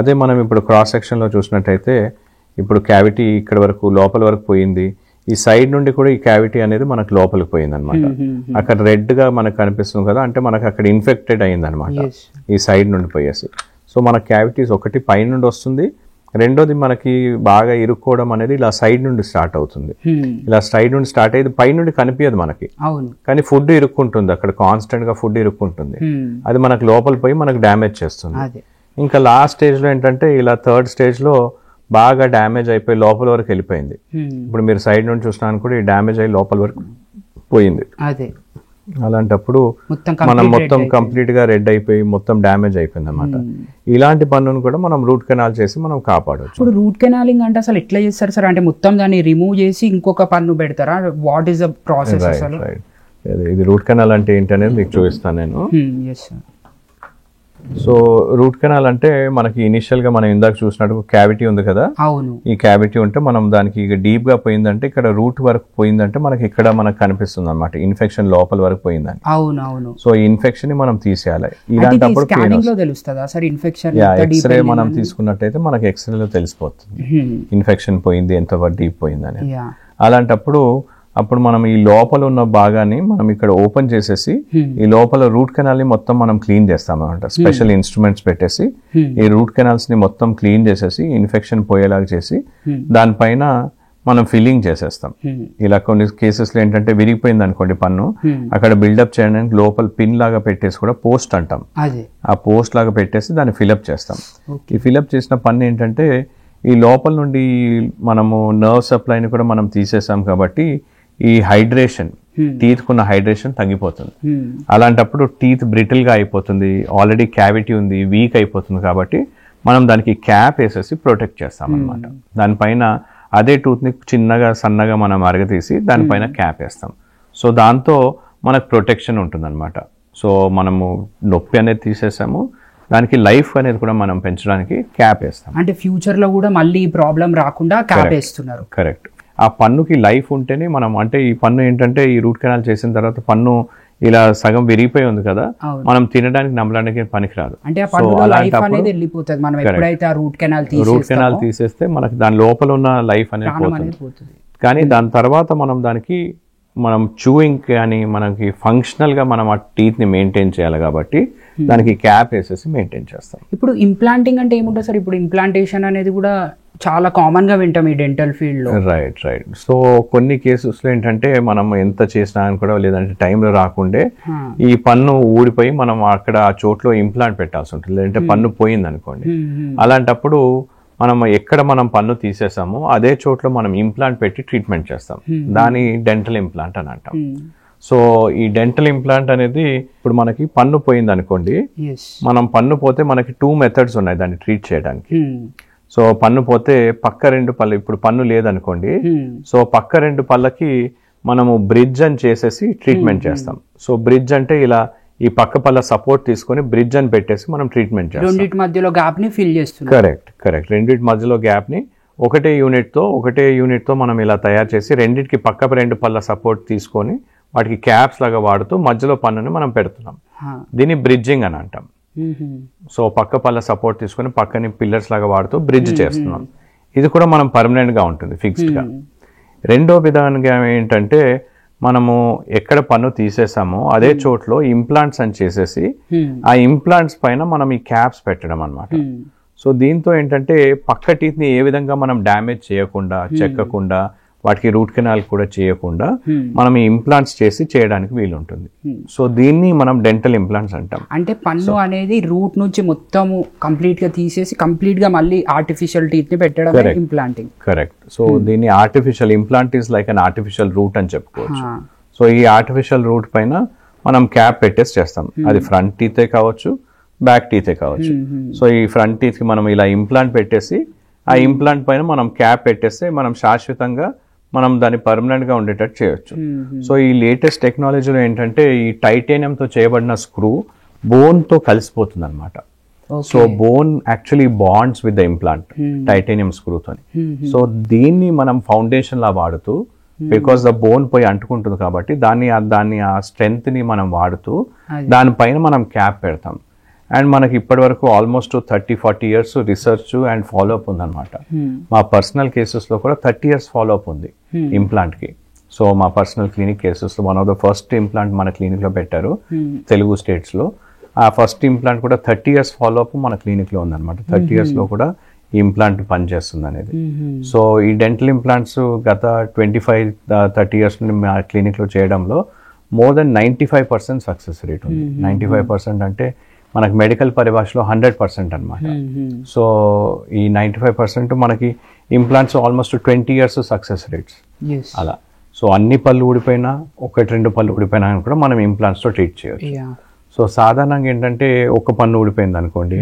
అదే మనం ఇప్పుడు క్రాస్ సెక్షన్ లో చూసినట్టయితే ఇప్పుడు క్యావిటీ ఇక్కడ వరకు లోపల వరకు పోయింది, ఈ సైడ్ నుండి కూడా ఈ క్యావిటీ అనేది మనకు లోపలికి పోయింది అనమాట. అక్కడ రెడ్ గా మనకు కనిపిస్తుంది కదా, అంటే మనకు అక్కడ ఇన్ఫెక్టెడ్ అయింది అనమాట ఈ సైడ్ నుండి పోయేసి. సో మన క్యావిటీస్ ఒకటి పై నుండి వస్తుంది, రెండోది మనకి బాగా ఇరుక్కోవడం అనేది ఇలా సైడ్ నుండి స్టార్ట్ అవుతుంది. ఇలా సైడ్ నుండి స్టార్ట్ అయ్యేది పై నుండి కనిపించదు మనకి, కానీ ఫుడ్ ఇరుక్కుంటుంది, అక్కడ కాన్స్టెంట్ గా ఫుడ్ ఇరుక్కుంటుంది, అది మనకు లోపల పోయి మనకు డ్యామేజ్ చేస్తుంది. ఇంకా లాస్ట్ స్టేజ్ లో ఏంటంటే ఇలా థర్డ్ స్టేజ్ లో బాగా డ్యామేజ్ అయిపోయి లోపల వరకు వెళ్ళిపోయింది. ఇప్పుడు మీరు సైడ్ నుండి చూసినా కూడా ఈ డ్యామేజ్ అయ్యి లోపల వరకు పోయింది. అలాంటప్పుడు మనం మొత్తం కంప్లీట్ గా రెడ్ అయిపోయి మొత్తం డ్యామేజ్ అయిపోయింది అనమాట. ఇలాంటి పన్నును కూడా మనం రూట్ కెనాల్ చేసి మనం కాపాడవచ్చు. ఇప్పుడు రూట్ కెనాలింగ్ అంటే అసలు ఎట్లా చేస్తారు సార్? అంటే మొత్తం దాన్ని రిమూవ్ చేసి ఇంకొక పన్ను పెడతారా? వాట్ ఈస్ ద ప్రాసెస్ అసలు? ఇది రూట్ కెనాల్ అంటే ఏంటి అనేది మీకు చూపిస్తాను నేను. Yes sir. So root canal అంటే మనకి ఇనిషియల్ గా మనం ఇందాక చూసినట్టు క్యావిటీ ఉంది కదా, అవును. ఈ క్యావిటీ ఉంటే మనం దానికి డీప్ గా పోయిందంటే ఇక్కడ రూట్ వరకు పోయిందంటే మనకి ఇక్కడ మనకు కనిపిస్తుంది అనమాట ఇన్ఫెక్షన్ లోపల వరకు పోయిందని. అవును అవును. సో ఈ ఇన్ఫెక్షన్ ని మనం తీసేయాలి. ఇలాంటప్పుడు స్కానింగ్ లో తెలుస్తుందా సార్ ఇన్ఫెక్షన్? ఎక్స్రే మనం తీసుకున్నట్టయితే మనకి ఎక్స్రేలో తెలిసిపోతుంది ఇన్ఫెక్షన్ పోయింది ఎంత డీప్ పోయిందని. అలాంటప్పుడు మనం ఈ లోపల ఉన్న భాగాన్ని మనం ఇక్కడ ఓపెన్ చేసేసి ఈ లోపల రూట్ కెనాల్ ని మొత్తం మనం క్లీన్ చేస్తాం అనమాట. స్పెషల్ ఇన్స్ట్రుమెంట్స్ పెట్టేసి ఈ రూట్ కెనాల్స్ ని మొత్తం క్లీన్ చేసేసి ఇన్ఫెక్షన్ పోయేలాగా చేసి దానిపైన మనం ఫిల్లింగ్ చేసేస్తాం. ఇలా కొన్ని కేసెస్ లో ఏంటంటే విరిగిపోయింది అనుకోండి పన్ను, అక్కడ బిల్డప్ చేయడానికి లోపల పిన్ లాగా పెట్టేసి కూడా పోస్ట్ అంటాం, ఆ పోస్ట్ లాగా పెట్టేసి దాన్ని ఫిల్అప్ చేస్తాం. ఈ ఫిల్అప్ చేసిన పన్ను ఏంటంటే ఈ లోపల నుండి మనము నర్వ్ సప్లైని కూడా మనం తీసేసాం కాబట్టి ఈ హైడ్రేషన్, టీత్ కున్న హైడ్రేషన్ తగ్గిపోతుంది. అలాంటప్పుడు టీత్ బ్రిటిల్ గా అయిపోతుంది, ఆల్రెడీ క్యావిటీ ఉంది, వీక్ అయిపోతుంది. కాబట్టి మనం దానికి క్యాప్ వేసేసి ప్రొటెక్ట్ చేస్తాం అనమాట. దానిపైన అదే టూత్ ని చిన్నగా సన్నగా మనం అరగతీసి దానిపైన క్యాప్ వేస్తాం. సో దాంతో మనకు ప్రొటెక్షన్ ఉంటుంది అనమాట. సో మనము నొప్పి అనేది తీసేసాము, దానికి లైఫ్ అనేది కూడా మనం పెంచడానికి క్యాప్ వేస్తాం. అంటే ఫ్యూచర్ లో కూడా మళ్ళీ ప్రాబ్లం రాకుండా క్యాప్ వేస్తున్నారు. కరెక్ట్. ఆ పన్నుకి లైఫ్ ఉంటేనే మనం, అంటే ఈ పన్ను ఏంటంటే ఈ రూట్ కెనాల్ చేసిన తర్వాత పన్ను ఇలా సగం విరిగిపోయి ఉంది కదా, మనం తినడానికి నమ్మడానికి పనికిరాదు. అంటే రూట్ కెనాల్ తీసేస్తే మనకి దాని లోపల ఉన్న లైఫ్ అనేది పోతుంది. కానీ దాని తర్వాత మనం చూయింగ్ కానీ మనకి ఫంక్షనల్ గా మనం ఆ టీత్ ని మెయింటైన్ చేయాలి కాబట్టి దానికి క్యాప్ వేసేసి మెయింటైన్ చేస్తాం. ఇప్పుడు ఇంప్లాంటింగ్ అంటే ఏముంటుంది సార్? ఇప్పుడు ఇంప్లాంటేషన్ అనేది కూడా చాలా కామన్ గా వింటాం ఈ డెంటల్ ఫీల్డ్ లో. రైట్. సో కొన్ని కేసెస్ లో ఏంటంటే మనం ఎంత చేసినా కూడా లేదంటే టైంలో రాకుండే ఈ పన్ను ఊడిపోయి మనం అక్కడ ఆ చోట్లో ఇంప్లాంట్ పెట్టాల్సి ఉంటుంది, లేదంటే పన్ను పోయింది అనుకోండి. అలాంటప్పుడు మనం ఎక్కడ మనం పన్ను తీసేసామో అదే చోట్ల మనం ఇంప్లాంట్ పెట్టి ట్రీట్మెంట్ చేస్తాం. దాని డెంటల్ ఇంప్లాంట్ అని అంటాం. సో ఈ డెంటల్ ఇంప్లాంట్ అనేది ఇప్పుడు మనకి పన్ను పోయింది అనుకోండి, మనం పన్ను పోతే మనకి 2 మెథడ్స్ ఉన్నాయి దాన్ని ట్రీట్ చేయడానికి. సో పన్ను పోతే పక్క 2 పళ్ళు, ఇప్పుడు పన్ను లేదనుకోండి, సో పక్క 2 పళ్ళకి మనము బ్రిడ్జ్ అని చేసేసి ట్రీట్మెంట్ చేస్తాం. సో బ్రిడ్జ్ అంటే ఇలా ఈ పక్క పళ్ళ సపోర్ట్ తీసుకొని బ్రిడ్జ్ అని పెట్టేసి మనం ట్రీట్మెంట్ చేస్తాం. రెండిటి మధ్యలో గ్యాప్ ని ఫిల్ చేస్తాం. కరెక్ట్. రెండిటి మధ్యలో గ్యాప్ ని ఒకటే యూనిట్ తో మనం ఇలా తయారు చేసి రెండిటికి పక్క 2 పళ్ళ సపోర్ట్ తీసుకొని వాటికి క్యాప్స్ లాగా వాడుతూ మధ్యలో పన్నుని మనం పెడుతున్నాం. దీన్ని బ్రిడ్జింగ్ అని అంటాం. సో పక్క పళ్ళ సపోర్ట్ తీసుకొని పక్కని పిల్లర్స్ లాగా వాడుతూ బ్రిడ్జ్ చేస్తున్నాం. ఇది కూడా మనం పర్మనెంట్ గా ఉంటుంది, ఫిక్స్డ్ గా. రెండో విధానంగా ఏంటంటే మనము ఎక్కడ పన్ను తీసేసామో అదే చోట్లో ఇంప్లాంట్స్ అని చేసేసి ఆ ఇంప్లాంట్స్ పైన మనం ఈ క్యాప్స్ పెట్టడం అన్నమాట. సో దీంతో ఏంటంటే పక్క టీత్ ని ఏ విధంగా మనం డ్యామేజ్ చేయకుండా, చెక్కకుండా, వాటికి రూట్ కెనాల్ కూడా చేయకుండా మనం ఈ ఇంప్లాంట్స్ చేయడానికి వీలుంటుంది. సో దీన్ని మనం డెంటల్ ఇంప్లాంట్స్ అంటాం. అంటే పన్ను అనేది రూట్ నుంచి మొత్తం కంప్లీట్ గా తీసేసి కంప్లీట్ గా మళ్ళీ ఆర్టిఫిషియల్ టీత్ ని పెట్టడం ఇంప్లాంటింగ్. కరెక్ట్. సో దీన్ని artificial implant is like an artificial root అని చెప్పుకోవచ్చు. సో ఈ ఆర్టిఫిషియల్ రూట్ పైన మనం క్యాప్ పెట్టేసి చేస్తాం. అది ఫ్రంట్ టీతే కావచ్చు, బ్యాక్ టీతే కావచ్చు. సో ఈ ఫ్రంట్ టీత్ కి మనం ఇలా ఇంప్లాంట్ పెట్టేసి ఆ ఇంప్లాంట్ పైన మనం క్యాప్ పెట్టేస్తే మనం శాశ్వతంగా మనం దాన్ని పర్మనెంట్ గా ఉండేటట్టు చేయొచ్చు. సో ఈ లేటెస్ట్ టెక్నాలజీలో ఏంటంటే ఈ టైటానియంతో చేయబడిన స్క్రూ బోన్ తో కలిసిపోతుంది అనమాట. So bone actually bonds with the implant titanium స్క్రూతో. సో దీన్ని మనం ఫౌండేషన్ లా వాడుతూ, బికాస్ ద బోన్ పోయి అంటుకుంటుంది కాబట్టి దాన్ని ఆ స్ట్రెంగ్త్ ని మనం వాడుతూ దానిపైన మనం క్యాప్ పెడతాం. అండ్ మనకి ఇప్పటి వరకు almost 30-40 years research and follow up ఉందన్నమాట. మా పర్సనల్ కేసెస్ లో కూడా 30 years ఫాలోఅప్ ఉంది ఇంప్లాంట్ కి. సో మా పర్సనల్ క్లినిక్ కేసెస్ లో one of the first implant మన క్లినిక్ లో పెట్టారు తెలుగు స్టేట్స్ లో. ఆ ఫస్ట్ ఇంప్లాంట్ కూడా 30 years ఫాలోఅప్ మన క్లినిక్ లో ఉందన్నమాట. 30 years లో కూడా ఈ ఇంప్లాంట్ పనిచేస్తుంది అనేది. సో ఈ డెంటల్ ఇంప్లాంట్స్ గత 25-30 years నుండి మా క్లినిక్ లో చేయడంలో మోర్ దెన్ 95% సక్సెస్ రేట్ ఉంది. 95% అంటే మనకి మెడికల్ పరిభాషలో 100% అనమాట. సో ఈ 95% మనకి implants almost 20 years success rates అలా. సో అన్ని పళ్ళు ఊడిపోయినా, 1-2 పళ్ళు ఊడిపోయినా కూడా మనం ఇంప్లాంట్స్ తో ట్రీట్ చేయొచ్చు. సో సాధారణంగా ఏంటంటే ఒక పన్ను ఊడిపోయింది అనుకోండి,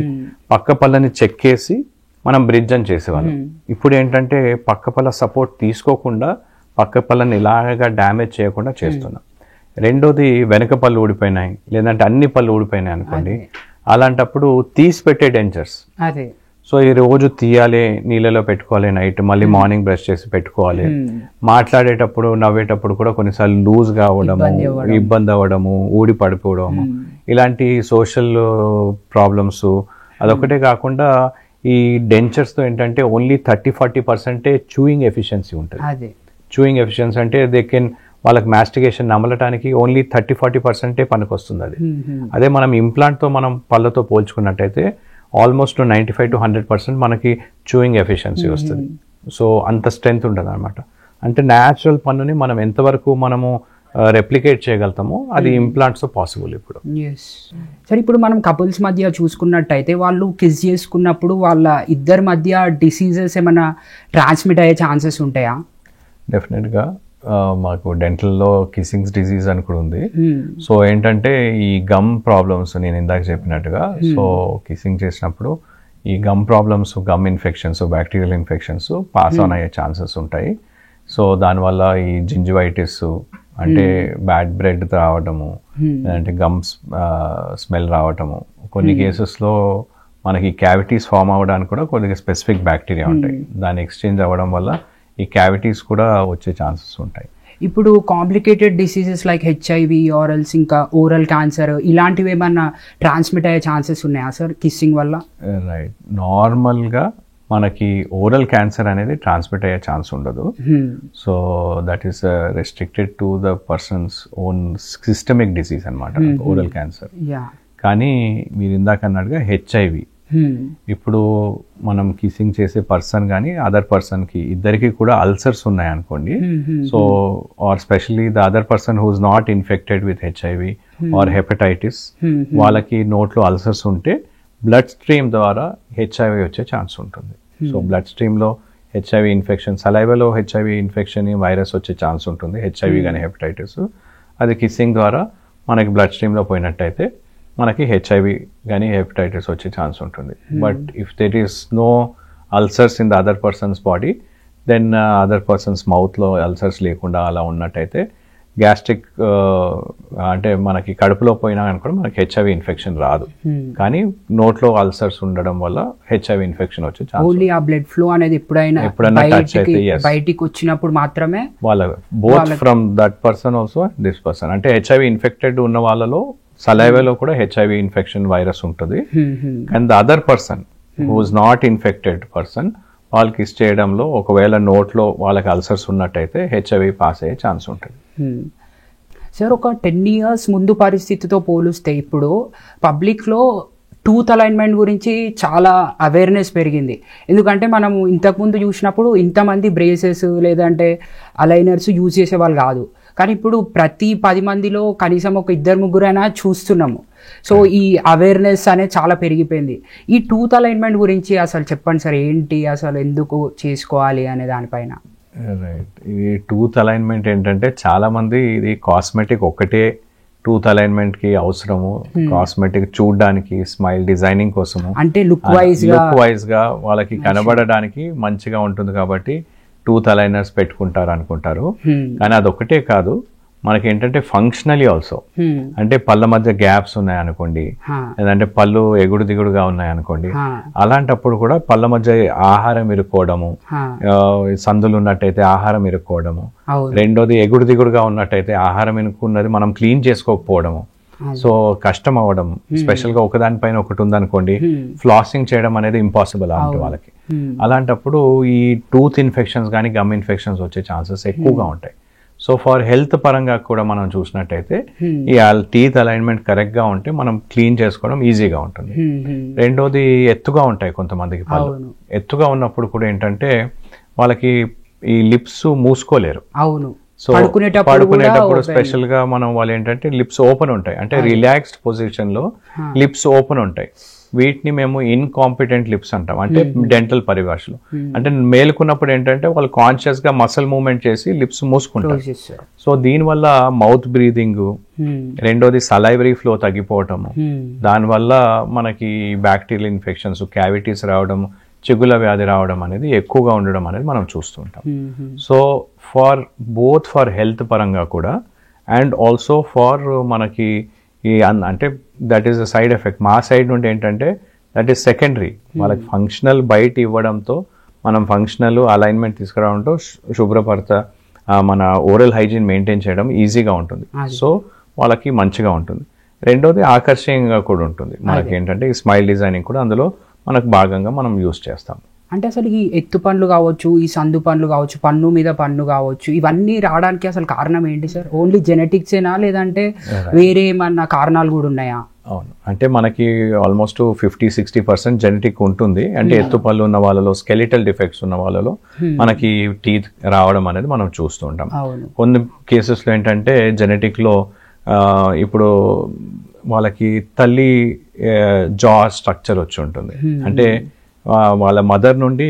పక్క పళ్ళని చెక్కేసి మనం బ్రిడ్జ్ అని చేసేవాళ్ళం. ఇప్పుడు ఏంటంటే పక్క పళ్ళ సపోర్ట్ తీసుకోకుండా పక్క పళ్ళని ఇలాగా డ్యామేజ్ చేయకుండా చేస్తున్నాం. రెండోది వెనక పళ్ళు ఊడిపోయినాయి, లేదంటే అన్ని పళ్ళు ఊడిపోయినాయి అనుకోండి, అలాంటప్పుడు తీసి పెట్టే డెంచర్స్. అదే సో ఈ రోజు తీయాలి, నీళ్ళలో పెట్టుకోవాలి నైట్, మళ్ళీ మార్నింగ్ బ్రష్ చేసి పెట్టుకోవాలి. మాట్లాడేటప్పుడు నవ్వేటప్పుడు కూడా కొన్నిసార్లు లూజ్గా అవ్వడము, ఇబ్బంది అవ్వడము, ఊడి పడిపోవడము, ఇలాంటి సోషల్ ప్రాబ్లమ్స్. అదొకటే కాకుండా ఈ డెంచర్స్తో ఏంటంటే ఓన్లీ 30-40% చూయింగ్ ఎఫిషియన్సీ ఉంటుంది. చూయింగ్ ఎఫిషియన్సీ అంటే వాళ్ళకి మాస్టిగేషన్ నమలటానికి ఓన్లీ 30-40% పనికొస్తుంది అది. అదే మనం ఇంప్లాంట్తో మనం పళ్ళతో పోల్చుకున్నట్టయితే ఆల్మోస్ట్ 95-100% మనకి చూయింగ్ ఎఫిషియన్సీ వస్తుంది. సో అంత స్ట్రెంగ్త్ ఉంటుంది అనమాట. అంటే న్యాచురల్ పన్నుని మనం ఎంతవరకు మనము రెప్లికేట్ చేయగలుగుతామో అది ఇంప్లాంట్స్తో పాసిబుల్ ఇప్పుడు. సరే, ఇప్పుడు మనం కపుల్స్ మధ్య చూసుకున్నట్టయితే వాళ్ళు కిస్ చేసుకున్నప్పుడు వాళ్ళ ఇద్దరి మధ్య డిసీజెస్ ఏమైనా ట్రాన్స్మిట్ అయ్యే ఛాన్సెస్ ఉంటాయా? డెఫినెట్గా మాకు డెంటల్లో కిస్సింగ్ డిసీజ్ అని కూడా ఉంది. సో ఏంటంటే ఈ గమ్ ప్రాబ్లమ్స్ నేను ఇందాక చెప్పినట్టుగా, సో కిస్సింగ్ చేసినప్పుడు ఈ gum problems, gum infections, bacterial infections pass on అయ్యే ఛాన్సెస్ ఉంటాయి. సో దానివల్ల ఈ జింజివైటిస్ అంటే బ్యాడ్ బ్రెడ్ రావడము, లేదంటే గమ్స్ స్మెల్ రావటము, కొన్ని కేసెస్లో మనకి క్యావిటీస్ ఫామ్ అవ్వడానికి కూడా కొద్దిగా స్పెసిఫిక్ బ్యాక్టీరియా ఉంటాయి, దాన్ని ఎక్స్చేంజ్ అవ్వడం వల్ల ఈ క్యావిటీస్ కూడా వచ్చే ఛాన్సెస్ ఉంటాయి. ఇప్పుడు కాంప్లికేటెడ్ డిసీజెస్ లైక్ హెచ్ఐవి ఆరల్స్ ఇంకా ఓరల్ క్యాన్సర్ ఇలాంటివి ఏమన్నా ట్రాన్స్మిట్ అయ్యే ఛాన్సెస్ ఉన్నాయా సార్ కిస్సింగ్ వల్ల? రైట్, నార్మల్గా మనకి ఓరల్ క్యాన్సర్ అనేది ట్రాన్స్మిట్ అయ్యే ఛాన్స్ ఉండదు. So that is restricted to the persons own systemic disease అనమాట ఓరల్ క్యాన్సర్. కానీ మీరు ఇందాక అన్నట్టుగా హెచ్ఐవి, ఇప్పుడు మనం కిస్సింగ్ చేసే పర్సన్ కానీ అదర్ పర్సన్కి ఇద్దరికి కూడా అల్సర్స్ ఉన్నాయనుకోండి, so or specially the other person who is not infected with HIV or hepatitis, వాళ్ళకి నోట్లో అల్సర్స్ ఉంటే బ్లడ్ స్ట్రీమ్ ద్వారా హెచ్ఐవి వచ్చే ఛాన్స్ ఉంటుంది. సో బ్లడ్ స్ట్రీమ్లో హెచ్ఐవి ఇన్ఫెక్షన్, సలైవలో హెచ్ఐవి ఇన్ఫెక్షన్ వైరస్ వచ్చే ఛాన్స్ ఉంటుంది, హెచ్ఐవి కానీ హెపటైటిస్. అది కిస్సింగ్ ద్వారా మనకి బ్లడ్ స్ట్రీమ్లో పోయినట్టయితే మనకి హెచ్ఐవి కానీ హెపటైటిస్ వచ్చే ఛాన్స్ ఉంటుంది. But if there is no ulcers in the other person's body, then other person's మౌత్లో అల్సర్స్ లేకుండా అలా ఉన్నట్టయితే గ్యాస్ట్రిక్ అంటే మనకి కడుపులో పోయినా కూడా మనకి హెచ్ఐవి ఇన్ఫెక్షన్ రాదు, కానీ నోట్లో అల్సర్స్ ఉండడం వల్ల హెచ్ఐవి ఇన్ఫెక్షన్ వచ్చే ఛాన్స్. ఓన్లీ ఆ బ్లడ్ ఫ్లో అనేది ఎప్పుడైనా టచ్ అయితే బయటికి వచ్చినప్పుడు మాత్రమే వాళ్ళ both from that person also this person, అంటే హెచ్ఐవి ఇన్ఫెక్టెడ్ ఉన్న వాళ్ళలో సలైవాలో కూడా హెచ్ఐవి ఇన్ఫెక్షన్ వైరస్ ఉంటుంది. And the other person who is not infected person, వాళ్ళకి ఇచ్చేయడంలో ఒకవేళ నోట్లో వాళ్ళకి అల్సర్స్ ఉన్నట్టయితే హెచ్ఐవి పాస్ అయ్యే ఛాన్స్ ఉంటుంది. సార్, ఒక 10 years ముందు పరిస్థితితో పోలిస్తే ఇప్పుడు పబ్లిక్లో టూత్ అలైన్మెంట్ గురించి చాలా అవేర్నెస్ పెరిగింది. ఎందుకంటే మనము ఇంతకుముందు చూసినప్పుడు ఇంతమంది బ్రేసెస్ లేదంటే అలైనర్స్ యూజ్ చేసేవాళ్ళు కాదు, కానీ ఇప్పుడు ప్రతి 10 మందిలో కనీసం ఒక 2-3 అయినా చూస్తున్నాము. సో ఈ అవేర్నెస్ అనేది చాలా పెరిగిపోయింది. ఈ టూత్ అలైన్మెంట్ గురించి అసలు చెప్పండి సార్, ఏంటి అసలు ఎందుకు చేసుకోవాలి అనే దానిపైన. రైట్, ఇది టూత్ అలైన్మెంట్ ఏంటంటే చాలా మంది ఇది కాస్మెటిక్ ఒక్కటే టూత్ అలైన్మెంట్ కి అవసరము, కాస్మెటిక్ చూడడానికి స్మైల్ డిజైనింగ్ కోసము, అంటే లుక్ వైజ్ గా వాళ్ళకి కనబడడానికి మంచిగా ఉంటుంది కాబట్టి టూత్ అలైనర్స్ పెట్టుకుంటారు అనుకుంటారు. కానీ అదొక్కటే కాదు, మనకి ఏంటంటే ఫంక్షనలీ ఆల్సో, అంటే పళ్ళ మధ్య గ్యాప్స్ ఉన్నాయనుకోండి, లేదంటే పళ్ళు ఎగుడు దిగుడుగా ఉన్నాయనుకోండి, అలాంటప్పుడు కూడా పళ్ళ మధ్య ఆహారం ఇరుక్కోవడము, సందులు ఉన్నట్టయితే ఆహారం ఇరుక్కోవడము, రెండోది ఎగుడు దిగుడుగా ఉన్నట్టయితే ఆహారం ఇరుక్కున్నది మనం క్లీన్ చేసుకోకపోవడము, సో కష్టం అవ్వడం, స్పెషల్ గా ఒకదానిపైన ఒకటి ఉందనుకోండి, ఫ్లాసింగ్ చేయడం అనేది ఇంపాసిబుల్ అంటే వాళ్ళకి. అలాంటప్పుడు ఈ టూత్ ఇన్ఫెక్షన్స్ కానీ గమ్ ఇన్ఫెక్షన్స్ వచ్చే ఛాన్సెస్ ఎక్కువగా ఉంటాయి. సో ఫర్ హెల్త్ పరంగా కూడా మనం చూసినట్టయితే ఈ టీత్ అలైన్మెంట్ కరెక్ట్ గా ఉంటే మనం క్లీన్ చేసుకోవడం ఈజీగా ఉంటుంది. రెండోది ఎత్తుగా ఉంటాయి కొంతమందికి పళ్ళు, ఎత్తుగా ఉన్నప్పుడు కూడా ఏంటంటే వాళ్ళకి ఈ లిప్స్ మూసుకోలేరు. అవును, సో పడుకునేటప్పుడు స్పెషల్ గా మనం వాళ్ళు ఏంటంటే లిప్స్ ఓపెన్ ఉంటాయి, అంటే రిలాక్స్డ్ పొజిషన్ లో లిప్స్ ఓపెన్ ఉంటాయి. వీటిని మేము ఇన్కాంపిటెంట్ లిప్స్ అంటాం, అంటే డెంటల్ పరిభాషలో. అంటే మేలుకున్నప్పుడు ఏంటంటే వాళ్ళు కాన్షియస్ గా మసిల్ మూవ్మెంట్ చేసి లిప్స్ మూసుకుంటారు. సో దీనివల్ల మౌత్ బ్రీదింగ్, రెండోది సలైవరీ ఫ్లో తగ్గిపోవటము, దానివల్ల మనకి బ్యాక్టీరియల్ ఇన్ఫెక్షన్స్, క్యావిటీస్ రావడం, చిగుల వ్యాధి రావడం అనేది ఎక్కువగా ఉండడం అనేది మనం చూస్తుంటాం. సో ఫర్ హెల్త్ పరంగా కూడా అండ్ ఆల్సో ఫార్ మనకి ఈ అంటే that is the side effect. మా సైడ్ నుండి ఏంటంటే దట్ ఈస్ సెకండరీ. వాళ్ళకి ఫంక్షనల్ బయట ఇవ్వడంతో మనం ఫంక్షనల్ అలైన్మెంట్ తీసుకురావడంతో శుభ్రపరత మన ఓరల్ హైజీన్ మెయింటైన్ చేయడం ఈజీగా ఉంటుంది. సో వాళ్ళకి మంచిగా ఉంటుంది. రెండోది ఆకర్షణీయంగా కూడా ఉంటుంది. మనకి ఏంటంటే ఈ స్మైల్ డిజైనింగ్ కూడా అందులో మనకు భాగంగా మనం యూస్ చేస్తాం. అంటే అసలు ఈ ఎత్తు పనులు కావచ్చు, ఈ సందు పనులు కావచ్చు, పన్ను మీద పన్ను కావచ్చు, ఇవన్నీ రావడానికి అసలు కారణం ఏంటి సార్? ఓన్లీ జెనెటిక్సేనా లేదంటే వేరే ఏమన్నా కారణాలు కూడా ఉన్నాయా? అవును, అంటే మనకి ఆల్మోస్ట్ 50-60% జెనెటిక్ ఉంటుంది. అంటే ఎత్తు పళ్ళు ఉన్న వాళ్ళలో, స్కెలిటల్ డిఫెక్ట్స్ ఉన్న వాళ్ళలో మనకి టీత్ రావడం అనేది మనం చూస్తూ ఉంటాం. కొన్ని కేసెస్లో ఏంటంటే జెనెటిక్లో ఇప్పుడు వాళ్ళకి తల్లి జా స్ట్రక్చర్ వచ్చి ఉంటుంది. అంటే వాళ్ళ మదర్ నుండి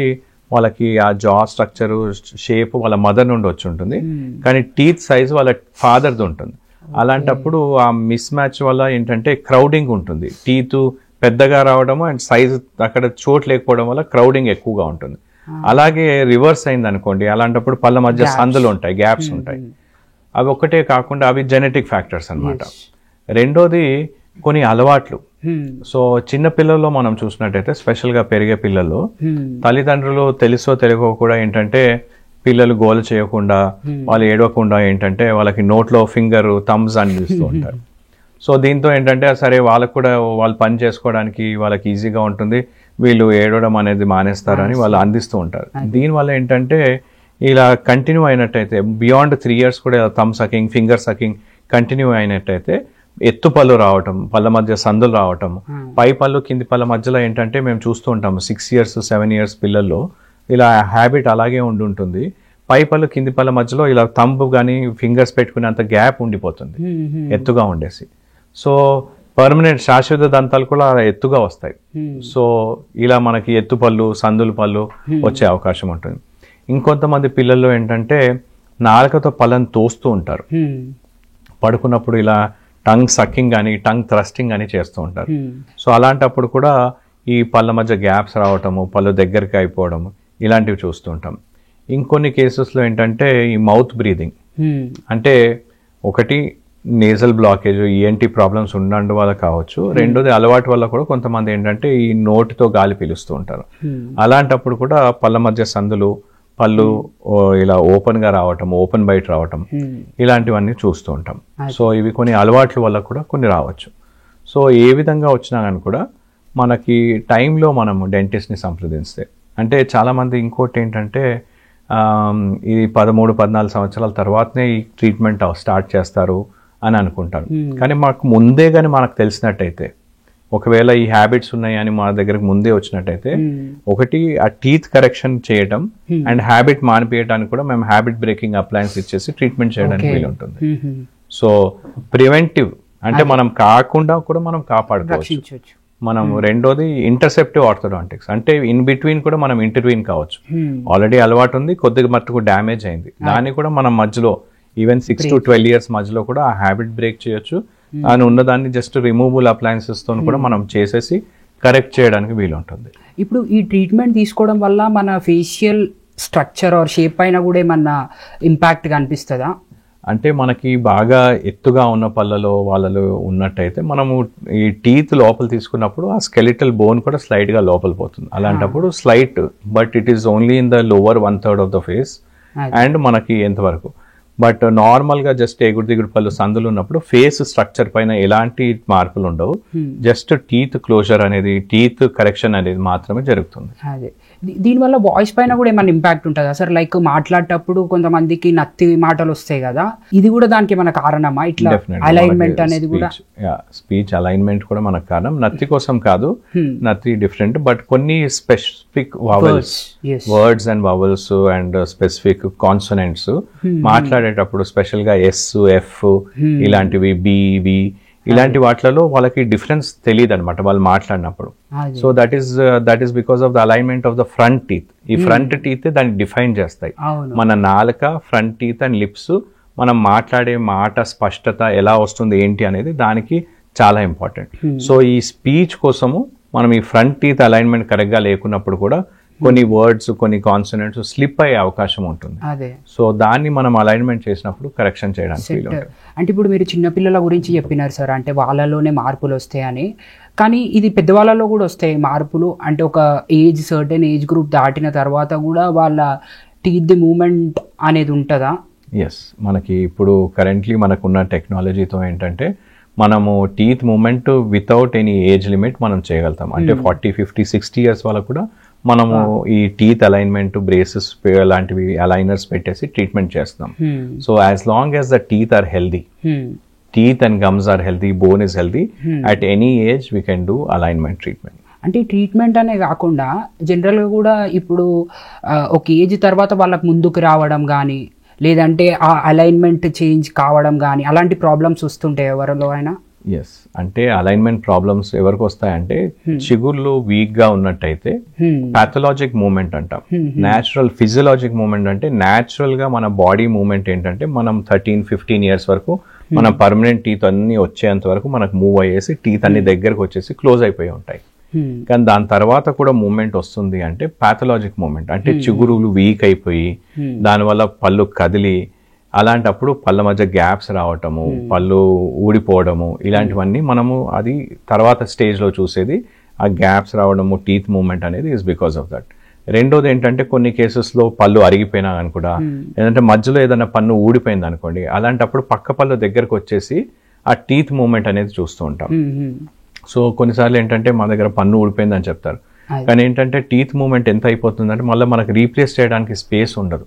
వాళ్ళకి ఆ జా స్ట్రక్చరు షేప్ వాళ్ళ మదర్ నుండి వచ్చి ఉంటుంది, కానీ టీత్ సైజ్ వాళ్ళ ఫాదర్ది ఉంటుంది. అలాంటప్పుడు ఆ మిస్ మ్యాచ్ వల్ల ఏంటంటే క్రౌడింగ్ ఉంటుంది. టీత్ పెద్దగా రావడం అండ్ సైజ్ అక్కడ చోటు లేకపోవడం వల్ల క్రౌడింగ్ ఎక్కువగా ఉంటుంది. అలాగే రివర్స్ అయింది అనుకోండి, అలాంటప్పుడు పళ్ళ మధ్య సందులు ఉంటాయి, గ్యాప్స్ ఉంటాయి. అవి ఒక్కటే కాకుండా అవి జెనెటిక్ ఫ్యాక్టర్స్ అన్నమాట. రెండోది కొన్ని అలవాట్లు. సో చిన్న పిల్లల్లో మనం చూసినట్టయితే స్పెషల్గా పెరిగే పిల్లల్లో తల్లిదండ్రులు తెలుసో తెలియకో కూడా ఏంటంటే పిల్లలు గోల చేయకుండా, వాళ్ళు ఏడవకుండా ఏంటంటే వాళ్ళకి నోట్లో ఫింగర్, థమ్స్ అందిస్తూ ఉంటారు. సో దీంతో ఏంటంటే సరే వాళ్ళకు కూడా వాళ్ళు పని చేసుకోవడానికి వాళ్ళకి ఈజీగా ఉంటుంది, వీళ్ళు ఏడవడం అనేది మానేస్తారని వాళ్ళు అందిస్తూ ఉంటారు. దీనివల్ల ఏంటంటే ఇలా కంటిన్యూ అయినట్టయితే బియాండ్ 3 years కూడా thumb sucking, finger sucking continue అయినట్టయితే ఎత్తు పళ్ళు రావటం, పళ్ళ మధ్య సందులు రావటం, పై పళ్ళు కింది పళ్ళ మధ్యలో ఏంటంటే మేము చూస్తూ ఉంటాము 6 years 7 years పిల్లల్లో ఇలా హ్యాబిట్ అలాగే ఉంటుంది. పై పళ్ళు కింది పళ్ళ మధ్యలో ఇలా థంబ్ కానీ ఫింగర్స్ పెట్టుకునేంత గ్యాప్ ఉండిపోతుంది ఎత్తుగా ఉండేసి. సో పర్మనెంట్ శాశ్వత దంతాలు కూడా ఎత్తుగా వస్తాయి. సో ఇలా మనకి ఎత్తు పళ్ళు, సందుల పళ్ళు వచ్చే అవకాశం ఉంటుంది. ఇంకొంతమంది పిల్లల్లో ఏంటంటే నాలుకతో పళ్ళని తోస్తూ ఉంటారు. పడుకున్నప్పుడు ఇలా టంగ్ సక్కింగ్ కానీ టంగ్ థ్రస్టింగ్ అని చేస్తూ ఉంటారు. సో అలాంటప్పుడు కూడా ఈ పళ్ళ మధ్య గ్యాప్స్ రావటము, పళ్ళు దగ్గరికి అయిపోవడము ఇలాంటివి చూస్తూ ఉంటాం. ఇంకొన్ని కేసెస్లో ఏంటంటే ఈ మౌత్ బ్రీదింగ్, అంటే ఒకటి నేజల్ బ్లాకేజ్, ఈఎన్టీ ప్రాబ్లమ్స్ ఉండడం వల్ల కావచ్చు. రెండోది అలవాటు వల్ల కూడా కొంతమంది ఏంటంటే ఈ నోటితో గాలి పీలుస్తూ ఉంటారు. అలాంటప్పుడు కూడా పళ్ళ మధ్య సందులు, పళ్ళు ఇలా ఓపెన్ గా రావటం, ఓపెన్ బయట రావటం ఇలాంటివన్నీ చూస్తూ ఉంటాం. సో ఇవి కొన్ని అలవాట్ల వల్ల కూడా కొన్ని రావచ్చు. సో ఏ విధంగా వచ్చినా కానీ కూడా మనకి టైంలో మనము డెంటిస్ట్ని సంప్రదిస్తే, అంటే చాలామంది ఇంకోటి ఏంటంటే ఇది 13-14 సంవత్సరాల తర్వాతనే ఈ ట్రీట్మెంట్ స్టార్ట్ చేస్తారు అని అనుకుంటారు. కానీ మాకు ముందే కానీ మనకు తెలిసినట్టయితే, ఒకవేళ ఈ హ్యాబిట్స్ ఉన్నాయి అని మా దగ్గరకు ముందే వచ్చినట్టయితే, ఒకటి ఆ టీత్ కరెక్షన్ చేయడం అండ్ హ్యాబిట్ మానిపేయడానికి కూడా మేము హ్యాబిట్ బ్రేకింగ్ అప్లయన్స్ ఇచ్చేసి ట్రీట్మెంట్ చేయడానికి వీలు ఉంటుంది. సో ప్రివెంటివ్ అంటే మనం కాకుండా కూడా మనం కాపాడుకోవచ్చు మనం. రెండోది ఇంటర్సెప్టివ్ ఆర్థోడాంటిక్స్, అంటే ఇన్ బిట్వీన్ కూడా మనం ఇంటర్వీన్ కావచ్చు. ఆల్రెడీ అలవాటు ఉంది, కొద్దిగా మట్టుకు డ్యామేజ్ అయింది, దాన్ని కూడా మనం మధ్యలో ఈవెన్ 6 to 12 years మధ్యలో కూడా ఆ హ్యాబిట్ బ్రేక్ చేయొచ్చు. అని ఉన్నదాన్ని జస్ట్ రిమూవబుల్ అప్లయన్సెస్ తో కూడా మనం చేసేసి కరెక్ట్ చేయడానికి వీలు ఉంటుంది. ఇప్పుడు ఈ ట్రీట్మెంట్ తీసుకోవడం వల్ల మన ఫేషియల్ స్ట్రక్చర్ ఆర్ షేప్ పైన కూడా ఏమన్నా ఇంపాక్ట్ కనిపిస్తుందా? అంటే మనకి బాగా ఎత్తుగా ఉన్న పళ్ళలో వాళ్ళలో ఉన్నట్టయితే మనము ఈ టీత్ లోపల తీసుకున్నప్పుడు ఆ స్కెలిటల్ బోన్ కూడా స్లైట్ గా లోపల పోతుంది. అలాంటప్పుడు slight, but it is only in the lower 1/3 of the face and మనకి ఎంతవరకు. బట్ నార్మల్గా జస్ట్ ఎగుడు దిగుడు పళ్ళు సందులు ఉన్నప్పుడు ఫేస్ స్ట్రక్చర్ పైన ఎలాంటి మార్పులు ఉండవు. జస్ట్ టీత్ క్లోజర్ అనేది, టీత్ కరెక్షన్ అనేది మాత్రమే జరుగుతుంది. అదే దీనివల్ల వాయిస్ పైన కూడా ఏమైనా ఇంపాక్ట్ ఉంటుందా సార్? లైక్ మాట్లాడేటప్పుడు కొంతమందికి నత్తి మాటలు వస్తాయి కదా, ఇది కూడా దానికి మన కారణమా? ఇట్లా అలైన్మెంట్ అనేది కూడా, స్పీచ్ అలైన్మెంట్ కూడా మనకు కారణం. నత్తి కోసం కాదు, నత్తి డిఫరెంట్, బట్ కొన్ని specific vowels, words and vowels and specific consonants మాట్లాడేటప్పుడు స్పెషల్ గా ఎస్, ఎఫ్ ఇలాంటివి, బి, వి ఇలాంటి వాటిలలో వాళ్ళకి డిఫరెన్స్ తెలియదు అనమాట వాళ్ళు మాట్లాడినప్పుడు. So that is because of the alignment of the front teeth. ఈ ఫ్రంట్ టీత్ దాన్ని డిఫైన్ చేస్తాయి. మన నాలుక, ఫ్రంట్ టీత్ అండ్ లిప్స్ మనం మాట్లాడే మాట స్పష్టత ఎలా వస్తుంది ఏంటి అనేది దానికి చాలా ఇంపార్టెంట్. సో ఈ స్పీచ్ కోసము మనం ఈ ఫ్రంట్ టీత్ అలైన్మెంట్ కరెక్ట్ గా లేకున్నప్పుడు కూడా కొన్ని వర్డ్స్ కొన్ని కాన్సనెంట్స్ స్లిప్ అయ్యే అవకాశం ఉంటుంది. అదే సో దాన్ని మనం అలైన్మెంట్ చేసినప్పుడు కరెక్షన్ చేయడానికి వీలుంటుంది. అంటే ఇప్పుడు మీరు చిన్నపిల్లల గురించి చెప్పినారు సార్, అంటే వాళ్ళలోనే మార్పులు వస్తాయని. కానీ ఇది పెద్దవాళ్ళలో కూడా వస్తాయి మార్పులు, అంటే ఒక సర్టెన్ ఏజ్ గ్రూప్ దాటిన తర్వాత కూడా వాళ్ళ టీత్ ది మూమెంట్ అనేది ఉంటుందా? ఎస్, మనకి ఇప్పుడు కరెంట్లీ మనకున్న టెక్నాలజీతో ఏంటంటే మనము teeth movement without any age limit మనం చేయగలుగుతాం. అంటే 40, 50, 60 ఇయర్స్ వాళ్ళకు కూడా మనము ఈ టీత్ అలైన్మెంట్ బ్రేసెస్ లాంటివి అలైనర్స్ పెట్టేసి ట్రీట్మెంట్ చేస్తాం. So as long as the teeth are healthy, teeth and gums are healthy, bone is healthy, at any age we can do alignment treatment. అంటే ట్రీట్మెంట్ అనే కాకుండా జనరల్గా కూడా ఇప్పుడు ఒక ఏజ్ తర్వాత వాళ్ళకి ముందుకు రావడం కానీ లేదంటే ఆ అలైన్మెంట్ చేంజ్ కావడం కానీ అలాంటి ప్రాబ్లమ్స్ వస్తుంటాయి ఎవరిలో అయినా? ఎస్, అంటే అలైన్మెంట్ ప్రాబ్లమ్స్ ఎవరికి వస్తాయంటే చిగుర్లు వీక్ గా ఉన్నట్టయితే పాథలాజిక్ మూమెంట్ అంటాం. న్యాచురల్ ఫిజియలాజిక్ మూమెంట్ అంటే న్యాచురల్ గా మన బాడీ మూమెంట్ ఏంటంటే మనం 13-15 ఇయర్స్ వరకు మన పర్మనెంట్ టీత్ అన్ని వచ్చేంత వరకు మనకు మూవ్ అయ్యేసి టీత్ అన్ని దగ్గరకు వచ్చేసి క్లోజ్ అయిపోయి ఉంటాయి. కానీ దాని తర్వాత కూడా మూమెంట్ వస్తుంది అంటే పాథలాజిక్ మూమెంట్, అంటే చిగురులు వీక్ అయిపోయి దానివల్ల పళ్ళు కదిలి అలాంటప్పుడు పళ్ళ మధ్య గ్యాప్స్ రావటము, పళ్ళు ఊడిపోవడము, ఇలాంటివన్నీ మనము అది తర్వాత స్టేజ్లో చూసేది. ఆ గ్యాప్స్ రావడము, టీత్ మూమెంట్ అనేది ఈజ్ బికాస్ ఆఫ్ దట్. రెండోది ఏంటంటే కొన్ని కేసెస్లో పళ్ళు అరిగిపోయినా అని కూడా, లేదంటే మధ్యలో ఏదైనా పన్ను ఊడిపోయింది అనుకోండి, అలాంటప్పుడు పక్క పళ్ళు దగ్గరకు వచ్చేసి ఆ టీత్ మూమెంట్ అనేది చూస్తూ ఉంటాం. సో కొన్నిసార్లు ఏంటంటే మా దగ్గర పన్ను ఊడిపోయింది అని చెప్తారు, కానీ ఏంటంటే టీత్ మూమెంట్ ఎంత అయిపోతుందంటే మళ్ళీ మనకు రీప్లేస్ చేయడానికి స్పేస్ ఉండదు,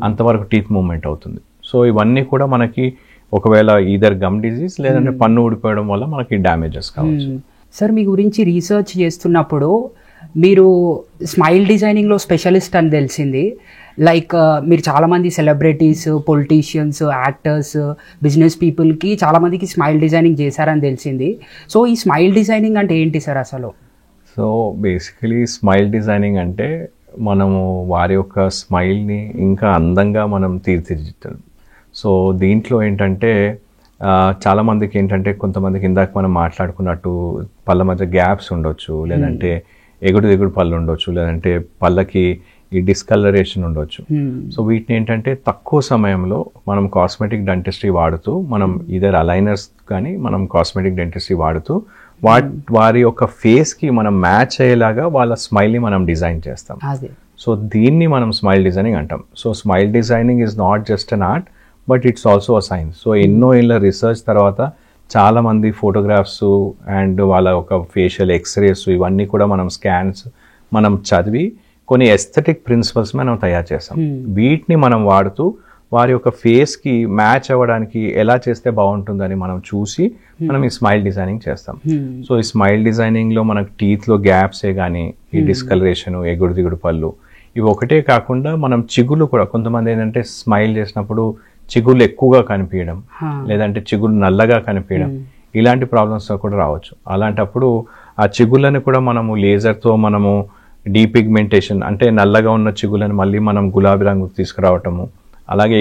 అంతవరకు టీత్ మూమెంట్ అవుతుంది. సో ఇవన్నీ కూడా మనకి ఒకవేళ ఈదర్ గమ్ డిజీజ్ లేదంటే పన్ను ఊడిపోవడం వల్ల మనకి డ్యామేజెస్ కావచ్చు. సార్ మీ గురించి రీసెర్చ్ చేస్తున్నప్పుడు మీరు స్మైల్ డిజైనింగ్లో స్పెషలిస్ట్ అని తెలిసింది. లైక్ మీరు చాలామంది సెలబ్రిటీస్, పొలిటీషియన్స్, యాక్టర్స్, బిజినెస్ పీపుల్కి చాలామందికి స్మైల్ డిజైనింగ్ చేశారని తెలిసింది. సో ఈ స్మైల్ డిజైనింగ్ అంటే ఏంటి సార్ అసలు? సో బేసికలీ స్మైల్ డిజైనింగ్ అంటే మనము వారి యొక్క స్మైల్ని ఇంకా అందంగా మనం తీర్చిదిద్దాం. సో దీంట్లో ఏంటంటే చాలామందికి ఏంటంటే కొంతమందికి ఇందాక మనం మాట్లాడుకున్నట్టు పళ్ళ మధ్య గ్యాప్స్ ఉండొచ్చు, లేదంటే ఎగుడు పళ్ళు ఉండొచ్చు, లేదంటే పళ్ళకి ఈ డిస్కలరేషన్ ఉండొచ్చు. సో వీటిని ఏంటంటే తక్కువ సమయంలో మనం కాస్మెటిక్ డెంటిస్ట్రీ వాడుతూ మనం ఇదర్ అలైనర్స్ కానీ మనం కాస్మెటిక్ డెంటిస్ట్రీ వాడుతూ వారి యొక్క ఫేస్కి మనం మ్యాచ్ అయ్యేలాగా వాళ్ళ స్మైల్ని మనం డిజైన్ చేస్తాం. సో దీన్ని మనం స్మైల్ డిజైనింగ్ అంటాం. So smile designing is not just an art but it's also a science. So ఎన్నో ఏళ్ళ రీసెర్చ్ తర్వాత చాలామంది ఫోటోగ్రాఫ్స్ అండ్ వాళ్ళ ఒక ఫేషియల్ ఎక్స్రేస్ ఇవన్నీ కూడా మనం స్కాన్స్ మనం చదివి కొన్ని ఎస్థెటిక్ ప్రిన్సిపల్స్ మనం తయారు చేస్తాం. వీటిని మనం వాడుతూ వారి యొక్క ఫేస్కి మ్యాచ్ అవ్వడానికి ఎలా చేస్తే బాగుంటుందని మనం చూసి మనం ఈ స్మైల్ డిజైనింగ్ చేస్తాం. సో ఈ స్మైల్ డిజైనింగ్లో మనకు టీత్లో గ్యాప్సే కానీ ఈ డిస్కలరేషన్, ఎగుడు దిగుడు పళ్ళు ఇవి ఒకటే కాకుండా మనం చిగుళ్ళు కూడా కొంతమంది ఏంటంటే స్మైల్ చేసినప్పుడు చిగుళ్ళు ఎక్కువగా కనిపించడం, లేదంటే చిగుళ్ళు నల్లగా కనిపించడం, ఇలాంటి ప్రాబ్లమ్స్ కూడా రావచ్చు. అలాంటప్పుడు ఆ చిగుళ్ళని కూడా మనము లేజర్తో మనము డీపిగ్మెంటేషన్ అంటే నల్లగా ఉన్న చిగుళ్ళని మళ్ళీ మనం గులాబీ రంగు తీసుకురావటము, అలాగే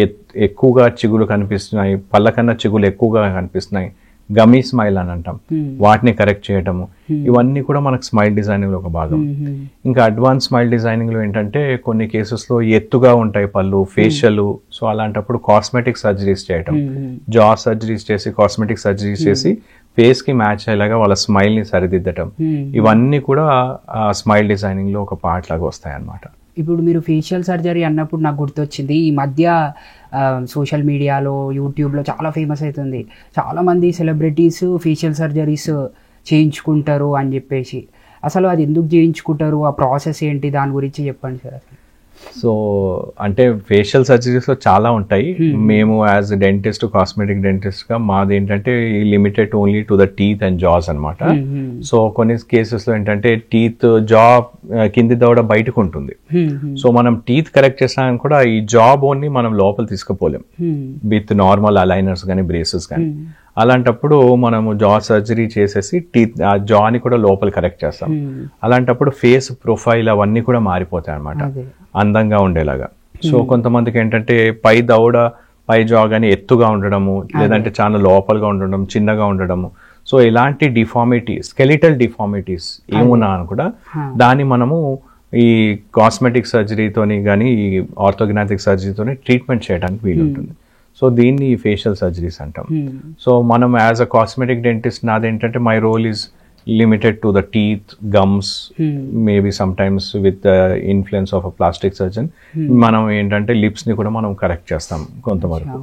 ఎక్కువగా చిగులు కనిపిస్తున్నాయి, పళ్ళ కన్నా చిగులు ఎక్కువగా కనిపిస్తున్నాయి, గమీ స్మైల్ అని అంటాం, వాటిని కరెక్ట్ చేయటము, ఇవన్నీ కూడా మనకు స్మైల్ డిజైనింగ్లో ఒక భాగం. ఇంకా అడ్వాన్స్ స్మైల్ డిజైనింగ్లో ఏంటంటే కొన్ని కేసెస్లో ఎత్తుగా ఉంటాయి పళ్ళు, ఫేషియల్. సో అలాంటప్పుడు కాస్మెటిక్ సర్జరీస్ చేయటం, జా సర్జరీస్ చేసి కాస్మెటిక్ సర్జరీస్ చేసి ఫేస్కి మ్యాచ్ అయ్యేలాగా వాళ్ళ స్మైల్ని సరిదిద్దటం, ఇవన్నీ కూడా స్మైల్ డిజైనింగ్లో ఒక పార్ట్ లాగా వస్తాయి అన్నమాట. ఇప్పుడు మీరు ఫేషియల్ సర్జరీ అన్నప్పుడు నాకు గుర్తొచ్చింది, ఈ మధ్య సోషల్ మీడియాలో, యూట్యూబ్లో చాలా ఫేమస్ అవుతుంది. చాలామంది సెలబ్రిటీస్ ఫేషియల్ సర్జరీస్ చేయించుకుంటారు అని చెప్పేసి, అసలు అది ఎందుకు చేయించుకుంటారు, ఆ ప్రాసెస్ ఏంటి, దాని గురించి చెప్పండి సార్. అసలు సో అంటే ఫేషియల్ సర్జరీస్లో చాలా ఉంటాయి. మేము యాజ్ డెంటిస్ట్, కాస్మెటిక్ డెంటిస్ట్గా మాది ఏంటంటే limited only to the teeth and jaws అనమాట. సో కొన్ని కేసెస్లో ఏంటంటే టీత్, జా కింది దవడ బయటకు ఉంటుంది. సో మనం టీత్ కరెక్ట్ చేసినా కూడా ఈ జా బోన్ని మనం లోపల తీసుకుపోలేం విత్ నార్మల్ అలైనర్స్ కానీ బ్రేసెస్ కానీ. అలాంటప్పుడు మనము జా సర్జరీ చేసేసి టీత్ ఆ జాని కూడా లోపల కరెక్ట్ చేస్తాం. అలాంటప్పుడు ఫేస్ ప్రొఫైల్ అవన్నీ కూడా మారిపోతాయి అన్నమాట, అందంగా ఉండేలాగా. సో కొంతమందికి ఏంటంటే పై దవడ, పై జా కానీ ఎత్తుగా ఉండడము, లేదంటే చాలా లోపలగా ఉండడం, చిన్నగా ఉండడము. సో ఇలాంటి డిఫార్మిటీ, స్కెలిటల్ డిఫార్మిటీస్ ఏమున్నా అని కూడా దాన్ని మనము ఈ కాస్మెటిక్ సర్జరీతోని కానీ ఈ ఆర్థోగ్నాటిక్ సర్జరీతోని ట్రీట్మెంట్ చేయడానికి వీలుంటుంది. సో దీన్ని ఫేషియల్ సర్జరీస్ అంటాం. సో మనం యాజ్ అ కాస్మెటిక్ డెంటిస్ట్ నాదేంటంటే my role is limited to the teeth, gums, maybe sometimes with the influence of a plastic surgeon. మనం ఏంటంటే లిప్స్ ని కూడా మనం కరెక్ట్ చేస్తాం కొంతవరకు.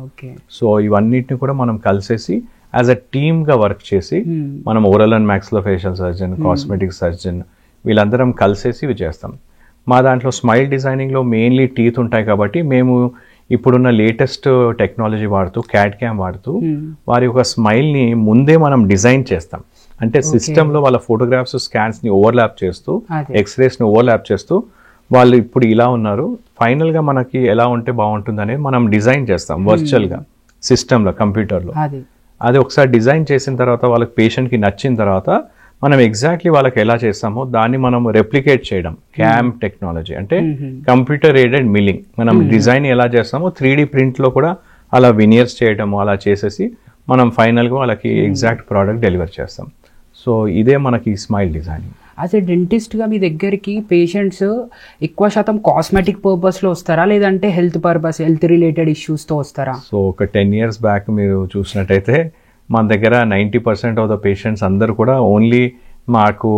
సో ఇవన్నిటిని కూడా మనం కలిసేసి యాజ్ అ టీమ్ గా వర్క్ చేసి మనం oral and maxillofacial surgeon, cosmetic surgeon వీళ్ళందరం కలిసేసి ఇవి చేస్తాం. మా దాంట్లో స్మైల్ డిజైనింగ్ లో మెయిన్లీ టీత్ ఉంటాయి కాబట్టి మేము ఇప్పుడున్న లేటెస్ట్ టెక్నాలజీ వాడుతూ క్యాడ్ క్యామ్ వాడుతూ వారి యొక్క స్మైల్ ని ముందే మనం డిజైన్ చేస్తాం. అంటే సిస్టంలో వాళ్ళ ఫోటోగ్రాఫ్స్ స్కాన్స్ ని ఓవర్లాప్ చేస్తూ ఎక్స్రేస్ ని ఓవర్లాప్ చేస్తూ వాళ్ళు ఇప్పుడు ఇలా ఉన్నారు, ఫైనల్ గా మనకి ఎలా ఉంటే బాగుంటుంది అనేది మనం డిజైన్ చేస్తాం వర్చువల్ గా సిస్టంలో కంప్యూటర్లో. అది ఒకసారి డిజైన్ చేసిన తర్వాత వాళ్ళకి పేషెంట్ కి నచ్చిన తర్వాత మనం ఎగ్జాక్ట్లీ వాళ్ళకి ఎలా చేస్తామో దాన్ని మనం రెప్లికేట్ చేయడం క్యామ్ టెక్నాలజీ అంటే కంప్యూటర్ ఎయిడెడ్ మిల్లింగ్. మనం డిజైన్ ఎలా చేస్తామో 3D ప్రింట్ లో కూడా అలా వినియర్స్ చేయడము అలా చేసేసి మనం ఫైనల్ గా వాళ్ళకి ఎగ్జాక్ట్ ప్రోడక్ట్ డెలివర్ చేస్తాం. సో ఇదే మనకి స్మైల్ డిజైనింగ్. యాజ్ ఎ డెంటిస్ట్గా మీ దగ్గరికి పేషెంట్స్ ఎక్కువ శాతం కాస్మెటిక్ పర్పస్లో వస్తారా లేదంటే హెల్త్ పర్పస్ హెల్త్ రిలేటెడ్ ఇష్యూస్తో వస్తారా? సో ఒక 10 years బ్యాక్ మీరు చూసినట్టయితే మన దగ్గర 90% ఆఫ్ ద పేషెంట్స్ అందరూ కూడా ఓన్లీ మాకు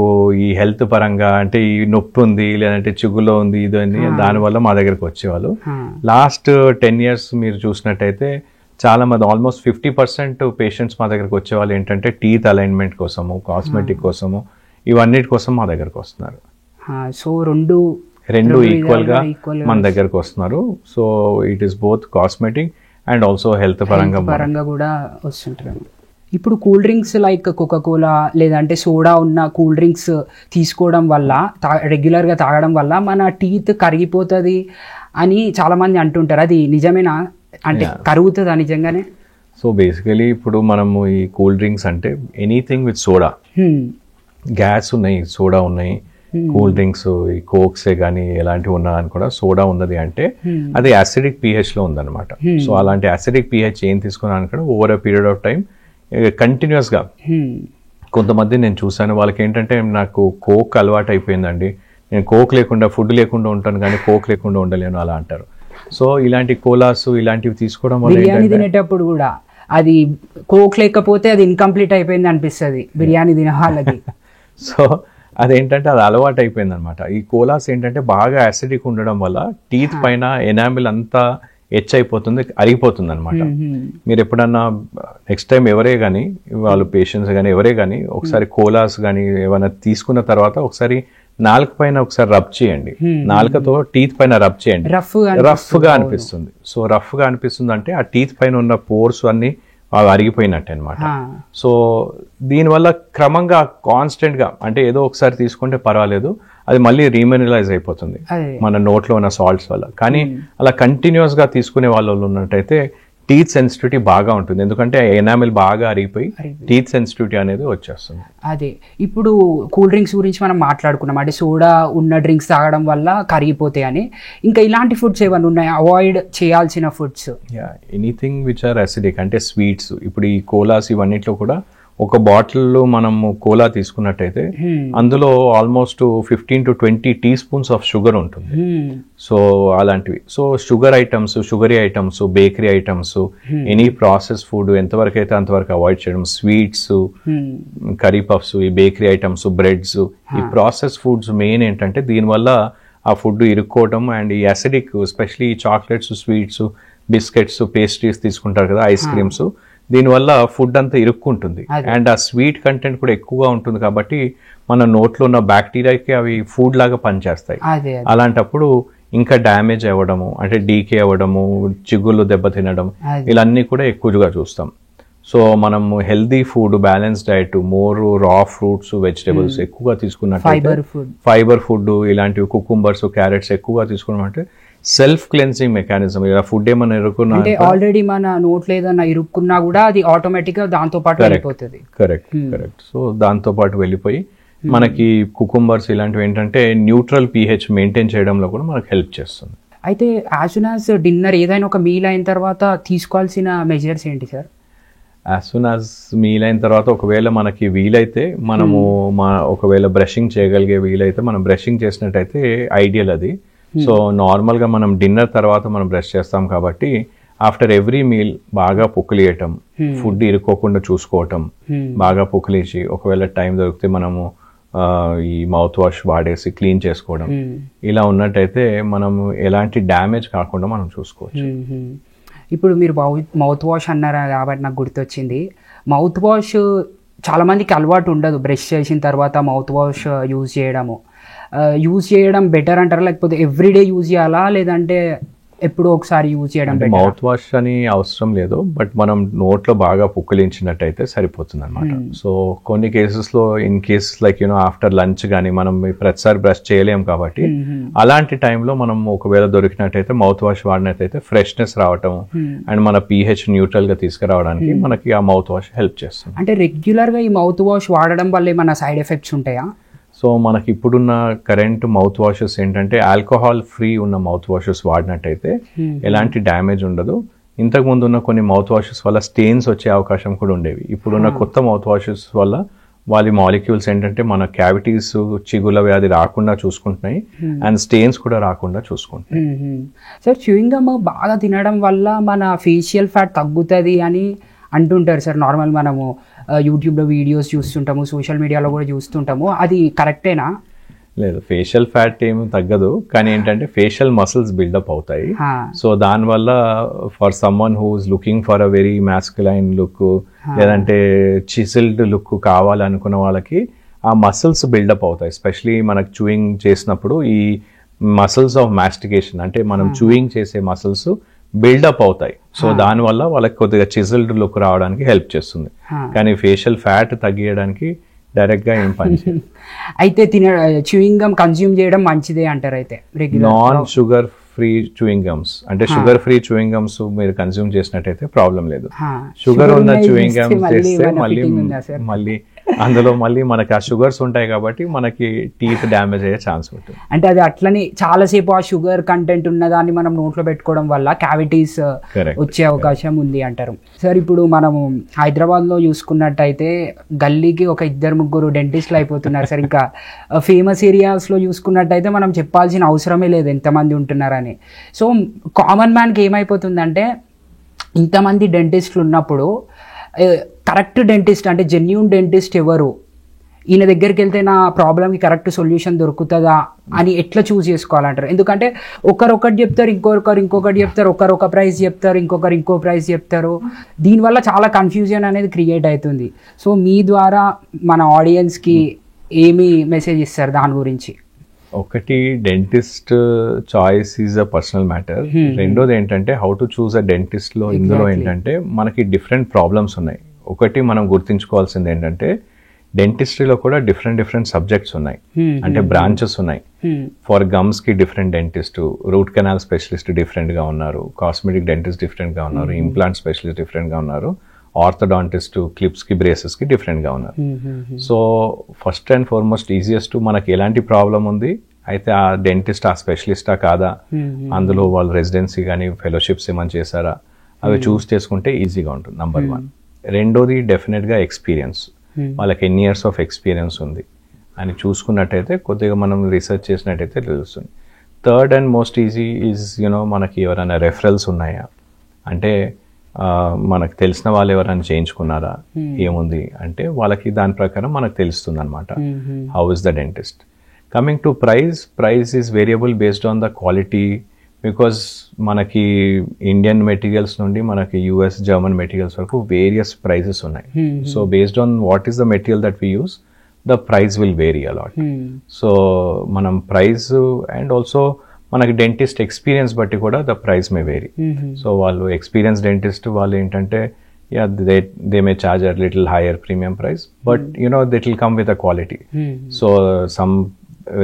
ఈ హెల్త్ పరంగా అంటే ఈ నొప్పి ఉంది లేదంటే చిగులో ఉంది ఇది అని దానివల్ల మా దగ్గరకు వచ్చేవాళ్ళు. లాస్ట్ 10 years మీరు చూసినట్టయితే చాలా మంది ఆల్మోస్ట్ 50% పేషెంట్స్ మా దగ్గరకు వచ్చే వాళ్ళు ఏంటంటే టీత్ అలైన్మెంట్ కోసము, కాస్మెటిక్ కోసము, ఇవన్నిటి కోసం మా దగ్గరకు వస్తున్నారు. సో రెండు ఈక్వల్ గా మన దగ్గరకు వస్తున్నారు. So it is both cosmetic and also health పరంగా కూడా వస్తుంటారు. ఇప్పుడు కూల్ డ్రింక్స్ లైక్ కోకాకోలా లేదంటే సోడా ఉన్న కూల్ డ్రింక్స్ తీసుకోవడం వల్ల రెగ్యులర్గా తాగడం వల్ల మన టీత్ కరిగిపోతుంది అని చాలామంది అంటుంటారు. అది నిజమేనా? అంటే కరుగుతుందా నిజంగానే? సో బేసికలీ ఇప్పుడు మనము ఈ కూల్ డ్రింక్స్ అంటే ఎనీథింగ్ విత్ సోడా, గ్యాస్ ఉన్నాయి, సోడా ఉన్నాయి, కూల్ డ్రింక్స్ ఈ కోక్సే కానీ ఎలాంటివి ఉన్నా అని కూడా సోడా ఉన్నది అంటే అది యాసిడిక్ pH లో ఉందన్నమాట. సో అలాంటి యాసిడిక్ pH ఏం తీసుకున్నాను కూడా over a period of time continuous గా కొంతమంది నేను చూసాను వాళ్ళకి ఏంటంటే నాకు కోక్ అలవాటు అయిపోయిందండి, నేను కోక్ లేకుండా ఫుడ్ లేకుండా ఉంటాను కానీ కోక్ లేకుండా ఉండలేను అలా అంటారు. సో ఇలాంటి కోలాస్ ఇలాంటివి తీసుకోవడం వల్ల బిర్యానీ తినేటప్పుడు కూడా అది కోక్ లేకపోతే అది ఇన్కంప్లీట్ అయిపోయింది అనిపిస్తుంది బిర్యానీ తినే వాళ్ళకి. సో అదేంటంటే అది అలవాటు అయిపోయింది అనమాట. ఈ కోలాస్ ఏంటంటే బాగా యాసిడిక్ ఉండడం వల్ల టీత్ పైన ఎనామిల్ అంతా అయిపోతుంది, అరిగిపోతుంది అనమాట. మీరు ఎప్పుడన్నా నెక్స్ట్ టైం ఎవరే కానీ వాళ్ళు పేషెంట్స్ కానీ ఎవరే కానీ ఒకసారి కోలాస్ కానీ ఏమైనా తీసుకున్న తర్వాత ఒకసారి నాలుక పైన ఒకసారి రబ్ చేయండి, నాలుకతో టీత్ పైన రబ్ చేయండి, రఫ్ గా అనిపిస్తుంది. సో రఫ్ గా అనిపిస్తుంది అంటే ఆ టీత్ పైన ఉన్న పోర్స్ అన్ని అరిగిపోయినట్టు అనమాట. సో దీనివల్ల క్రమంగా కాన్స్టెంట్ గా అంటే ఏదో ఒకసారి తీసుకుంటే పర్వాలేదు, అది మళ్ళీ రీమినరలైజ్ అయిపోతుంది మన నోట్లో ఉన్న సాల్ట్స్ వల్ల. కానీ అలా కంటిన్యూస్ గా తీసుకునే వాళ్ళు ఉన్నట్టయితే టీత్ సెన్సిటివిటీ బాగా ఉంటుంది, ఎందుకంటే ఎనామిల్ బాగా అరిగిపోయి టీత్ సెన్సిటివిటీ అనేది వచ్చేస్తుంది. అదే ఇప్పుడు కూల్ డ్రింక్స్ గురించి మనం మాట్లాడుకున్నాం, అంటే సోడా ఉన్న డ్రింక్స్ తాగడం వల్ల కరిగిపోతాయి అని. ఇంకా ఇలాంటి ఫుడ్స్ ఏమైనా ఉన్నాయి అవాయిడ్ చేయాల్సిన foods? Anything which are acidic అంటే స్వీట్స్. ఇప్పుడు ఈ కోలాస్ ఇవన్నిట్లో కూడా ఒక బాటిల్లో మనము కోలా తీసుకున్నట్టయితే అందులో almost 15 to 20 teaspoons of sugar ఉంటుంది. సో అలాంటివి. So sugar items, sugary items, bakery items, any process food ఎంతవరకు అయితే అంతవరకు అవాయిడ్ చేయడం. స్వీట్స్, కర్రీ పఫ్స్, ఈ బేకరీ ఐటమ్స్, బ్రెడ్స్, ఈ ప్రాసెస్ ఫుడ్స్ మెయిన్ ఏంటంటే దీనివల్ల ఆ ఫుడ్ ఇరుక్కోవడం అండ్ ఈ acidic especially chocolates, sweets, biscuits, pastries తీసుకుంటారు కదా, ఐస్ క్రీమ్స్, దీనివల్ల ఫుడ్ అంతా ఇరుక్కుంటుంది అండ్ ఆ స్వీట్ కంటెంట్ కూడా ఎక్కువగా ఉంటుంది కాబట్టి మన నోట్లో ఉన్న బ్యాక్టీరియాకి అవి ఫుడ్ లాగా పనిచేస్తాయి. అలాంటప్పుడు ఇంకా డ్యామేజ్ అవ్వడము అంటే డీకే అవ్వడము, చిగుళ్ళు దెబ్బతినడం ఇలాన్నీ కూడా ఎక్కువగా చూస్తాం. సో మనం healthy food, balance diet, more రా ఫ్రూట్స్, వెజిటేబుల్స్ ఎక్కువగా తీసుకున్నట్టు, ఫైబర్ ఫుడ్ ఇలాంటివి కుకుంబర్స్, క్యారెట్స్ ఎక్కువగా తీసుకున్నట్టు సెల్ఫ్ క్లెన్సింగ్ మెకానిజం. ఫుడ్ ఏమైనా ఇరుక్కున్నా అంటే ఆల్రెడీ మన నోట్లో ఏదైనా ఇరుక్కున్నా కూడా అది ఆటోమేటిక్ గా దాంతో పాటు వెళ్ళిపోతుంది. కరెక్ట్. సో దాంతో పాటు వెళ్ళిపోయి మనకి కుకుంబర్స్ ఇలాంటివి ఏంటంటే న్యూట్రల్ pH మెయింటైన్ చేయడంలో కూడా మనకు హెల్ప్ చేస్తుంది. అయితే యాజ్ సూన్ యాజ్ డిన్నర్ ఏదైనా ఒక మీల్ అయిన తర్వాత తీసుకోవాల్సిన మెజర్స్ ఏంటి sir? As soon as meal అయిన తర్వాత ఒకవేళ మనకి వీలైతే మనము ఒకవేళ బ్రషింగ్ చేయగలిగే వీలైతే మనం బ్రషింగ్ చేసినట్టయితే ఐడియల్ అది. సో నార్మల్గా మనం డిన్నర్ తర్వాత మనం బ్రష్ చేస్తాం కాబట్టి ఆఫ్టర్ ఎవ్రీ మీల్ బాగా పుక్కిలియటం, ఫుడ్ ఇరుక్కోకుండా చూసుకోవటం, బాగా పుక్కిలిచి ఒకవేళ టైం దొరికితే మనము ఈ మౌత్ వాష్ వాడేసి క్లీన్ చేసుకోవడం, ఇలా ఉన్నట్టయితే మనం ఎలాంటి డ్యామేజ్ కాకుండా మనం చూసుకోవచ్చు. ఇప్పుడు మీరు మౌత్ వాష్ అన్నారు కాబట్టి నాకు గుర్తొచ్చింది, మౌత్ వాష్ చాలామందికి అలవాటు ఉండదు బ్రష్ చేసిన తర్వాత మౌత్ వాష్ యూజ్ చేయడం బెటర్ అంటారా, లేకపోతే ఎవ్రీడే యూజ్ చేయాలా, లేదంటే ఎప్పుడో ఒకసారి యూజ్ చేయడం బెటర్? మౌత్ వాష్ అని అవసరం లేదు, బట్ మనం నోట్లో బాగా పుక్కిలించినట్టయితే సరిపోతుంది అనమాట. సో కొన్ని కేసెస్లో in cases like after lunch కానీ మనం ప్రతిసారి బ్రష్ చేయలేం కాబట్టి అలాంటి టైంలో మనం ఒకవేళ దొరికినట్టయితే మౌత్ వాష్ వాడినట్టయితే ఫ్రెష్నెస్ రావటం అండ్ మన pH న్యూట్రల్ గా తీసుకురావడానికి మనకి ఆ మౌత్ వాష్ హెల్ప్ చేస్తుంది. అంటే రెగ్యులర్ గా ఈ మౌత్ వాష్ వాడడం వల్ల ఏమైనా సైడ్ ఎఫెక్ట్స్ ఉంటాయా? సో మనకి ఇప్పుడున్న కరెంట్ మౌత్ వాషెస్ ఏంటంటే ఆల్కహాల్ ఫ్రీ ఉన్న మౌత్ వాషెస్ వాడినట్టయితే ఎలాంటి డ్యామేజ్ ఉండదు. ఇంతకు ముందు ఉన్న కొన్ని మౌత్ వాషెస్ వల్ల స్టెయిన్స్ వచ్చే అవకాశం కూడా ఉండేవి. ఇప్పుడున్న కొత్త మౌత్ వాషెస్ వల్ల వాళ్ళ మాలిక్యూల్స్ ఏంటంటే మన క్యావిటీస్, చిగుల వ్యాధి రాకుండా చూసుకుంటున్నాయి అండ్ స్టెయిన్స్ కూడా రాకుండా చూసుకుంటున్నాయి. సార్ చ్యూయింగ్ గమ్ బాగా తినడం వల్ల మన ఫేషియల్ ఫ్యాట్ తగ్గుతుంది అని అంటుంటారు సార్. నార్మల్ మనము యూట్యూబ్లో వీడియోస్ చూస్తుంటాము, సోషల్ మీడియాలో కూడా చూస్తుంటాము, అది కరెక్టేనా? లేదు, ఫేషియల్ ఫ్యాట్ ఏమి తగ్గదు, కానీ ఏంటంటే ఫేషియల్ మసిల్స్ బిల్డప్ అవుతాయి. సో దానివల్ల for someone who's looking for a very masculine look లేదంటే చిసిల్డ్ లుక్ కావాలనుకున్న వాళ్ళకి ఆ మసిల్స్ బిల్డప్ అవుతాయి. ఎస్పెషలీ మనకు చూయింగ్ చేసినప్పుడు ఈ మసిల్స్ ఆఫ్ మాస్టికేషన్ అంటే మనం చూయింగ్ చేసే మసిల్స్ బిల్డప్ అవుతాయి. సో దానివల్ల వాళ్ళకి కొద్దిగా చిజిల్డ్ లుక్ రావడానికి హెల్ప్ చేస్తుంది, కానీ ఫేషియల్ ఫ్యాట్ తగ్గించడానికి డైరెక్ట్ గా ఏం పని. అయితే చ్యూయింగ్ గమ్ కన్స్యూమ్ చేయడం మంచిదే అంటారు అయితే? Non sugar free chewing gums అంటే షుగర్ ఫ్రీ చూయింగ్ గమ్స్ మీరు కన్స్యూమ్ చేసినట్టయితే ప్రాబ్లం లేదు. షుగర్ ఉన్న చూయింగ్ గమ్స్ చేస్తే మళ్ళీ అందులో మళ్ళీ మనకి ఆ షుగర్స్ ఉంటాయి కాబట్టి మనకి టీత్ డ్యామేజ్ అయ్యే ఛాన్స్ ఉంటుంది. అంటే అది అట్లనే చాలాసేపు ఆ షుగర్ కంటెంట్ ఉన్నదాన్ని మనం నోట్లో పెట్టుకోవడం వల్ల క్యావిటీస్ వచ్చే అవకాశం ఉంది అంటారు. సార్ ఇప్పుడు మనము హైదరాబాద్లో చూసుకున్నట్టయితే గల్లీకి ఒక 2-3 డెంటిస్ట్లు అయిపోతున్నారు సార్. ఇంకా ఫేమస్ ఏరియాస్లో చూసుకున్నట్టయితే మనం చెప్పాల్సిన అవసరమే లేదు ఎంతమంది ఉంటున్నారని. సో కామన్ మ్యాన్కి ఏమైపోతుందంటే ఇంతమంది డెంటిస్ట్లు ఉన్నప్పుడు కరెక్ట్ డెంటిస్ట్ అంటే జెన్యూన్ డెంటిస్ట్ ఎవరు, ఈయన దగ్గరికి వెళ్తే నా ప్రాబ్లమ్కి కరెక్ట్ సొల్యూషన్ దొరుకుతుందా అని ఎట్లా చూస్ చేసుకోవాలంటారు? ఎందుకంటే ఒకటి చెప్తారు, ఇంకొకటి చెప్తారు, ఒకరు ఒక ప్రైస్ చెప్తారు, ఇంకొకరు ఇంకో ప్రైస్ చెప్తారు. దీనివల్ల చాలా కన్ఫ్యూజన్ అనేది క్రియేట్ అవుతుంది. సో మీ ద్వారా మన ఆడియన్స్కి ఏమి మెసేజ్ ఇస్తారు దాని గురించి? ఒకటి, dentist choice is a personal matter. రెండోది ఏంటంటే how to choose a dentist లో ఇందులో ఏంటంటే మనకి డిఫరెంట్ ప్రాబ్లమ్స్ ఉన్నాయి. ఒకటి మనం గుర్తుంచుకోవాల్సింది ఏంటంటే డెంటిస్ట్రీలో కూడా డిఫరెంట్ సబ్జెక్ట్స్ ఉన్నాయి, అంటే బ్రాంచెస్ ఉన్నాయి. ఫర్ గమ్స్ కి different dentist, root canal specialist different గా ఉన్నారు, కాస్మెటిక్ డెంటిస్ట్ డిఫరెంట్ గా ఉన్నారు, ఇంప్లాంట్ స్పెషలిస్ట్ డిఫరెంట్ గా ఉన్నారు, ఆర్థోడాంటిస్ట్ క్లిప్స్ కి బ్రేసెస్ కి డిఫరెంట్ గా ఉన్నారు. So first and foremost easiest మనకి ఎలాంటి ప్రాబ్లం ఉంది అయితే ఆ డెంటిస్ట్ ఆ స్పెషలిస్టా కాదా, అందులో వాళ్ళు రెసిడెన్సీ కానీ ఫెలోషిప్స్ ఏమైనా చేశారా అవి చూస్ చేసుకుంటే ఈజీగా ఉంటుంది. నంబర్ 1. రెండోది డెఫినెట్గా ఎక్స్పీరియన్స్, వాళ్ళకి ఎన్ని ఇయర్స్ ఆఫ్ ఎక్స్పీరియన్స్ ఉంది అని చూసుకున్నట్టయితే కొద్దిగా మనం రీసెర్చ్ చేసినట్టయితే తెలుస్తుంది. Third and most easy is మనకి ఎవరైనా రెఫరల్స్ ఉన్నాయా, అంటే మనకు తెలిసిన వాళ్ళు ఎవరైనా చేయించుకున్నారా, ఏముంది అంటే వాళ్ళకి దాని ప్రకారం మనకు తెలుస్తుంది అనమాట how is the dentist. Coming to price is variable based on the quality, because మనకి ఇండియన్ మెటీరియల్స్ నుండి మనకి యూఎస్ జర్మన్ మెటీరియల్స్ వరకు వేరియస్ ప్రైజెస్ ఉన్నాయి. So based on what is the material that we use the price will vary a lot. So మనం price and also మనకి dentist experience బట్టి కూడా the price may vary. So వాళ్ళు experience dentist వాళ్ళు ఏంటంటే they may charge a little hire premium price, but that will come with a quality. So some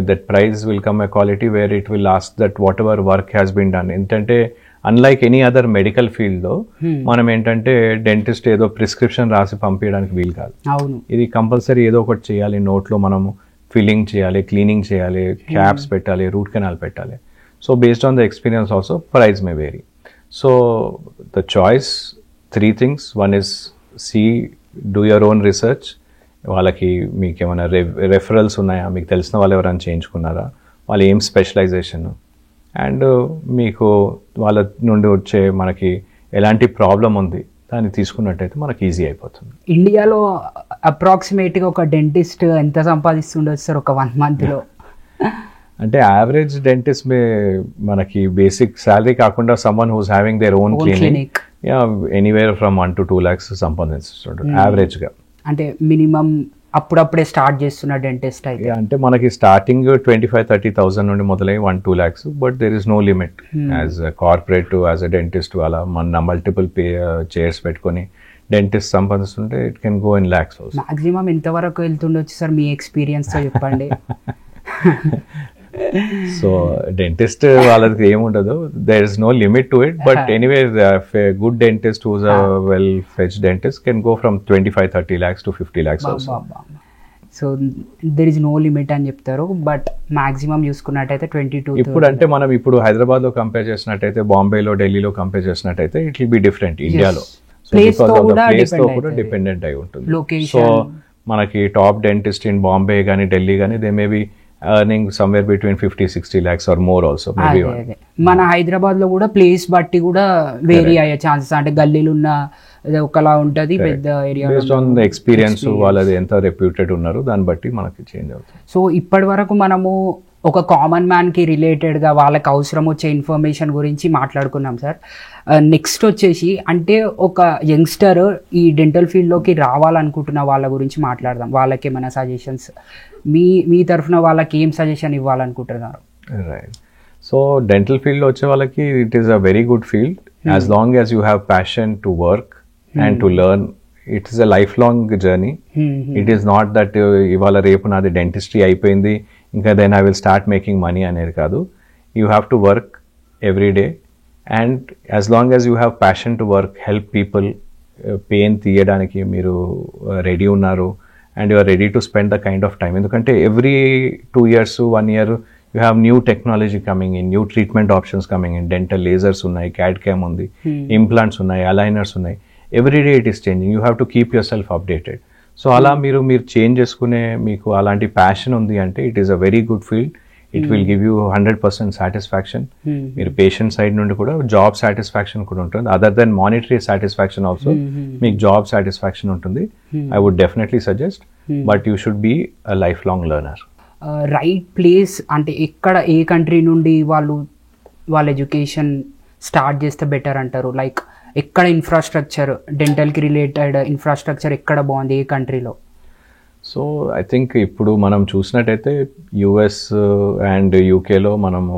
that price will come a quality where it will ask that whatever work has been done. ఏంటంటే unlike any other medical field లో మనం ఏంటంటే dentist ఏదో prescription రాసి పంపించడానికి వీలు కాదు. ఇది కంపల్సరీ ఏదో ఒకటి చేయాలి, నోట్లో మనము ఫిల్లింగ్ చేయాలి, క్లీనింగ్ చేయాలి, క్యాప్స్ పెట్టాలి, రూట్ కెనాల్ పెట్టాలి. So based on the experience also price may vary. So the choice 3 things. 1 is do your own research. వాళ్ళకి మీకు ఏమైనా రెఫరల్స్ ఉన్నాయా, మీకు తెలిసిన వాళ్ళు ఎవరైనా చేయించుకున్నారా, వాళ్ళు ఏం స్పెషలైజేషన్, అండ్ మీకు వాళ్ళ నుండి వచ్చే మనకి ఎలాంటి ప్రాబ్లం ఉంది దాన్ని తీసుకున్నట్టయితే మనకి ఈజీ అయిపోతుంది. ఇండియాలో అప్రాక్సిమేట్గా ఒక డెంటిస్ట్ ఎంత సంపాదిస్తుండొచ్చు సార్ ఒక 1 monthలో? అంటే యావరేజ్ డెంటిస్ట్ మనకి బేసిక్ శాలరీ కాకుండా someone who's having their own clinic anywhere from 1 to 2 lakhs సంపాదిస్తుంటారు యావరేజ్గా. అంటే మినిమం అప్పుడప్పుడే స్టార్ట్ చేస్తున్న డెంటిస్ట్ అయితే అంటే మనకి స్టార్టింగ్ 25,000-30,000 నుండి మొదలై 1-2 lakhs, but there is no limit. As corporate as a dentist అలా మన మల్టిపుల్ చైర్స్ పెట్టుకొని డెంటిస్ట్ సంపాదిస్తుంటే it can go in lakhs. Maximum ఎంతవరకు వెళ్తుండొచ్చు సార్ మీ ఎక్స్పీరియన్స్తో చెప్పండి. సో డెంటిస్ట్ వాళ్ళకి ఏముండదు, there is no limit to it, but anyway good dentist who's a well fetched dentist can go from 25-30 lakhs to 50 lakhs also. So there is no limit అని చెప్తారు, but maximum చూసుకున్నట్టయితే 22. ఇప్పుడు అంటే మనం ఇప్పుడు హైదరాబాద్లో కంపేర్ చేసినట్టయితే, బాంబేలో, ఢిల్లీలో కంపేర్ చేసినట్టయితే ఇట్ విల్ బి డిఫరెంట్ ఇండియాలో. So because of the place తో కూడా డిపెండెంట్ అయి ఉంటుంది. సో మనకి టాప్ డెంటిస్ట్ ఇన్ బాంబే కానీ ఢిల్లీ కానీ they may be earning somewhere between 50-60 lakhs or more also maybe. మన హైదరాబాద్ లో కూడా ప్లేస్ బట్టి కూడా వేరీ అయ్యే ఛాన్సెస్, అంటే గల్లీలు ఉన్న ఒకలా ఉంటది, పెద్ద area based on the experience వాళ్ళది ఎంత రెప్యూటెడ్ ఉన్నారు దాన్ని బట్టి మనకి చేంజ్ అవుతుంది. సో ఇప్పటి వరకు మనము ఒక కామన్ మ్యాన్కి రిలేటెడ్గా వాళ్ళకి అవసరం వచ్చే ఇన్ఫర్మేషన్ గురించి మాట్లాడుకున్నాం సార్. నెక్స్ట్ వచ్చేసి అంటే ఒక యంగ్స్టర్ ఈ డెంటల్ ఫీల్డ్లోకి రావాలనుకుంటున్న వాళ్ళ గురించి మాట్లాడదాం. వాళ్ళకి ఏమైనా సజెషన్స్ మీ తరఫున వాళ్ళకి ఏం సజెషన్ ఇవ్వాలనుకుంటున్నారు? రైట్. సో డెంటల్ ఫీల్డ్లో వచ్చే వాళ్ళకి it is a very good field as long as you have passion to work and to learn. It is a lifelong journey. It is not that ఇవాళ రేపు నాది dentistry అయిపోయింది ఇంకా then I will start making money అనేది కాదు. You have to work every day and as long as you have passion to work, help people, pain తీయడానికి మీరు ready ఉన్నారు and you are ready to spend the kind of time. ఎందుకంటే every 2 years 1 year you have new technology coming in, new treatment options coming in. Dental lasers ఉన్నాయి, CAD CAM ఉంది, implants ఉన్నాయి, aligners ఉన్నాయి. Every day it is changing. You have to keep yourself updated. So అలా మీరు change చేసుకునే మీకు అలాంటి passion ఉంది అంటే it is a very good field. It will give you 100% satisfaction. మీరు పేషెంట్ సైడ్ నుండి కూడా జాబ్ సాటిస్ఫాక్షన్ కూడా ఉంటుంది. Other than monetary satisfaction also మీకు జాబ్ సాటిస్ఫాక్షన్ ఉంటుంది. I would definitely suggest, but you should be a lifelong learner. Right place అంటే ఎక్కడ, ఏ కంట్రీ నుండి వాళ్ళ ఎడ్యుకేషన్ స్టార్ట్ చేస్తే బెటర్ అంటారు? లైక్ ఎక్కడ ఇన్ఫ్రాస్ట్రక్చర్, డెంటల్కి రిలేటెడ్ ఇన్ఫ్రాస్ట్రక్చర్ ఎక్కడ బాగుంది, ఏ కంట్రీలో? సో ఐ థింక్ ఇప్పుడు మనం చూసినట్టయితే యుఎస్ అండ్ యూకేలో మనము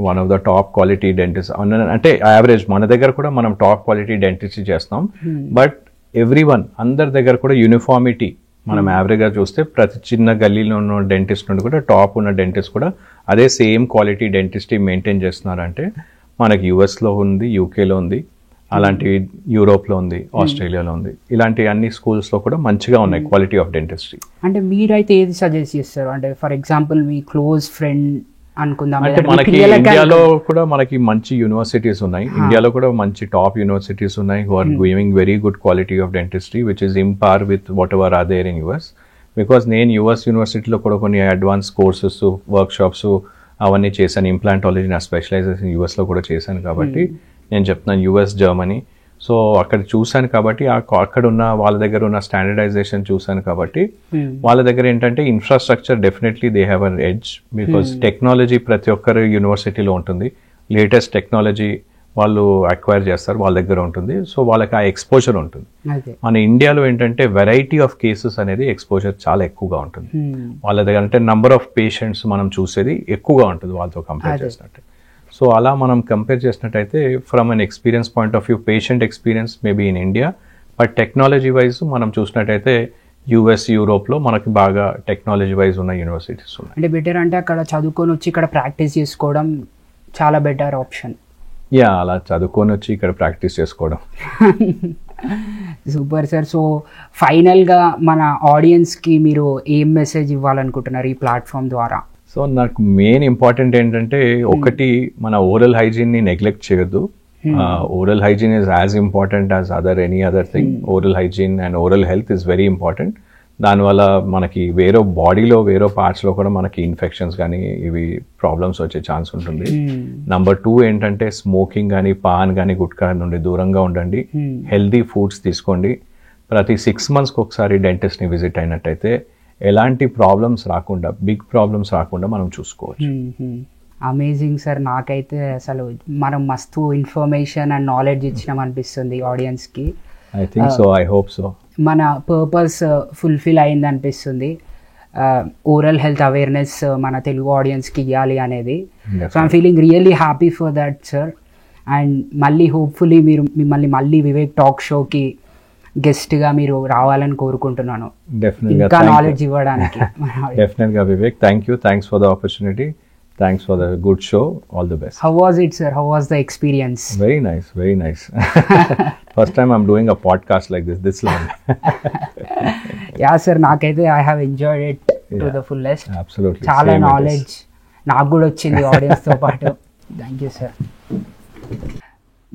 one of the top quality dentist అంటే యావరేజ్ మన దగ్గర కూడా మనం టాప్ క్వాలిటీ డెంటిస్ట్ చేస్తాం. బట్ ఎవ్రీవన్ అందరి దగ్గర కూడా యూనిఫార్మిటీ మనం యావరేజ్గా చూస్తే ప్రతి చిన్న గల్లీలో ఉన్న డెంటిస్ట్ నుండి కూడా టాప్ ఉన్న డెంటిస్ట్ కూడా అదే సేమ్ క్వాలిటీ డెంటిస్ట్రీ మెయింటైన్ చేస్తున్నారంటే మనకి యుఎస్లో ఉంది, యూకేలో ఉంది, అలాంటి యూరోప్లో ఉంది, ఆస్ట్రేలియాలో ఉంది. ఇలాంటి అన్ని స్కూల్స్లో కూడా మంచిగా ఉన్నాయి క్వాలిటీ ఆఫ్ డెంటిస్ట్రీ. అంటే మీరైతే ఏది సజెస్ట్ చేస్తారు? అంటే for example me close friend అనుకుందాం, అంటే మనకి ఇండియాలో కూడా మనకి మంచి యూనివర్సిటీస్ ఉన్నాయి. ఇండియాలో కూడా మంచి టాప్ యూనివర్సిటీస్ ఉన్నాయి who are giving very good quality of dentistry which is in par with whatever are there in US. Because నేను యుఎస్ యూనివర్సిటీలో కూడా కొన్ని అడ్వాన్స్ కోర్సెస్, వర్క్షాప్స్ అవన్నీ చేశాను. ఇంప్లాంటాలజీ నా స్పెషలైజేషన్ యుఎస్లో కూడా చేశాను కాబట్టి నేను చెప్తున్నాను యుఎస్, జర్మనీ. సో అక్కడ చూశాను కాబట్టి అక్కడ ఉన్న వాళ్ళ దగ్గర ఉన్న స్టాండర్డైజేషన్ చూశాను కాబట్టి వాళ్ళ దగ్గర ఏంటంటే infrastructure definitely they have an edge. Because technology ప్రతి ఒక్కరు యూనివర్సిటీలో ఉంటుంది, లేటెస్ట్ టెక్నాలజీ వాళ్ళు అక్వైర్ చేస్తారు, వాళ్ళ దగ్గర ఉంటుంది. సో వాళ్ళకి ఆ ఎక్స్పోజర్ ఉంటుంది. మన ఇండియాలో ఏంటంటే వెరైటీ ఆఫ్ కేసెస్ అనేది ఎక్స్పోజర్ చాలా ఎక్కువగా ఉంటుంది వాళ్ళ దగ్గర. అంటే నంబర్ ఆఫ్ పేషెంట్స్ మనం చూసేది ఎక్కువగా ఉంటుంది వాళ్ళతో కంపేర్ చేసినట్టు. సో అలా మనం కంపేర్ చేసినట్టయితే from an experience point of view, patient experience maybe in India, but technology wise మనం చూసినట్టయితే యుఎస్, యూరోప్లో మనకి బాగా టెక్నాలజీ వైజ్ ఉన్న యూనివర్సిటీస్ ఉన్నాయి. అంటే బెటర్ అంటే అక్కడ చదువుకొని వచ్చి ఇక్కడ ప్రాక్టీస్ చేసుకోవడం చాలా బెటర్ ఆప్షన్. యా, అలా చదువుకొని వచ్చి ఇక్కడ ప్రాక్టీస్ చేసుకోవడం. Super sir. సో ఫైనల్గా మన ఆడియన్స్కి మీరు ఏం మెసేజ్ ఇవ్వాలనుకుంటున్నారు ఈ ప్లాట్ఫామ్ ద్వారా? సో నాకు మెయిన్ ఇంపార్టెంట్ ఏంటంటే ఒకటి, మన ఓరల్ హైజీన్ని నెగ్లెక్ట్ చేయొద్దు. Oral hygiene is as important as any other thing. Oral hygiene and oral health is very important. దానివల్ల మనకి వేరే బాడీలో వేరే పార్ట్స్లో కూడా మనకి ఇన్ఫెక్షన్స్ కానీ ఇవి ప్రాబ్లమ్స్ వచ్చే ఛాన్స్ ఉంటుంది. నెంబర్ 2 ఏంటంటే స్మోకింగ్ కానీ పాన్ కానీ గుట్కా నుండి దూరంగా ఉండండి. హెల్దీ ఫుడ్స్ తీసుకోండి. ప్రతి 6 monthsకి ఒకసారి డెంటిస్ట్ని విజిట్ అయినట్టయితే ఎలాంటి ప్రాబ్లమ్స్ రాకుండా, బిగ్ ప్రాబ్లమ్స్ రాకుండా మనం చూసుకోవచ్చు. Amazing sir. నాకైతే అసలు మనం మస్తు ఇన్ఫర్మేషన్ అండ్ నాలెడ్జ్ ఇచ్చినాం అనిపిస్తుంది ఆడియన్స్కి. I think so, I hope so. మన పర్పస్ ఫుల్ఫిల్ అయింది అనిపిస్తుంది. ఓరల్ హెల్త్ అవేర్నెస్ మన తెలుగు ఆడియన్స్కి ఇవ్వాలి అనేది. So I'm feeling really happy for that sir. And మళ్ళీ హోప్ఫుల్లీ మిమ్మల్ని మళ్ళీ వివేక్ టాక్ షోకి గెస్ట్గా మీరు రావాలని కోరుకుంటున్నాను, ఇంకా నాలెడ్జ్ ఇవ్వడానికి. డెఫినెట్గా Vivek, thanks for the opportunity. Thanks for the good show. All the best. How was it, sir? How was the experience? Very nice. First time I'm doing a podcast like this long. Yeah, sir. Nakaithe I have enjoyed it to the fullest. Absolutely. Chala knowledge నాకు కూడా వచ్చింది audience తో పాటు. Thank you sir.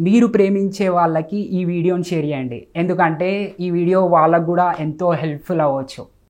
మీరు ప్రేమించే వాళ్ళకి ఈ వీడియోని షేర్ చేయండి, ఎందుకంటే ఈ వీడియో వాళ్ళకు కూడా ఎంతో హెల్ప్ఫుల్ అవ్వచ్చు.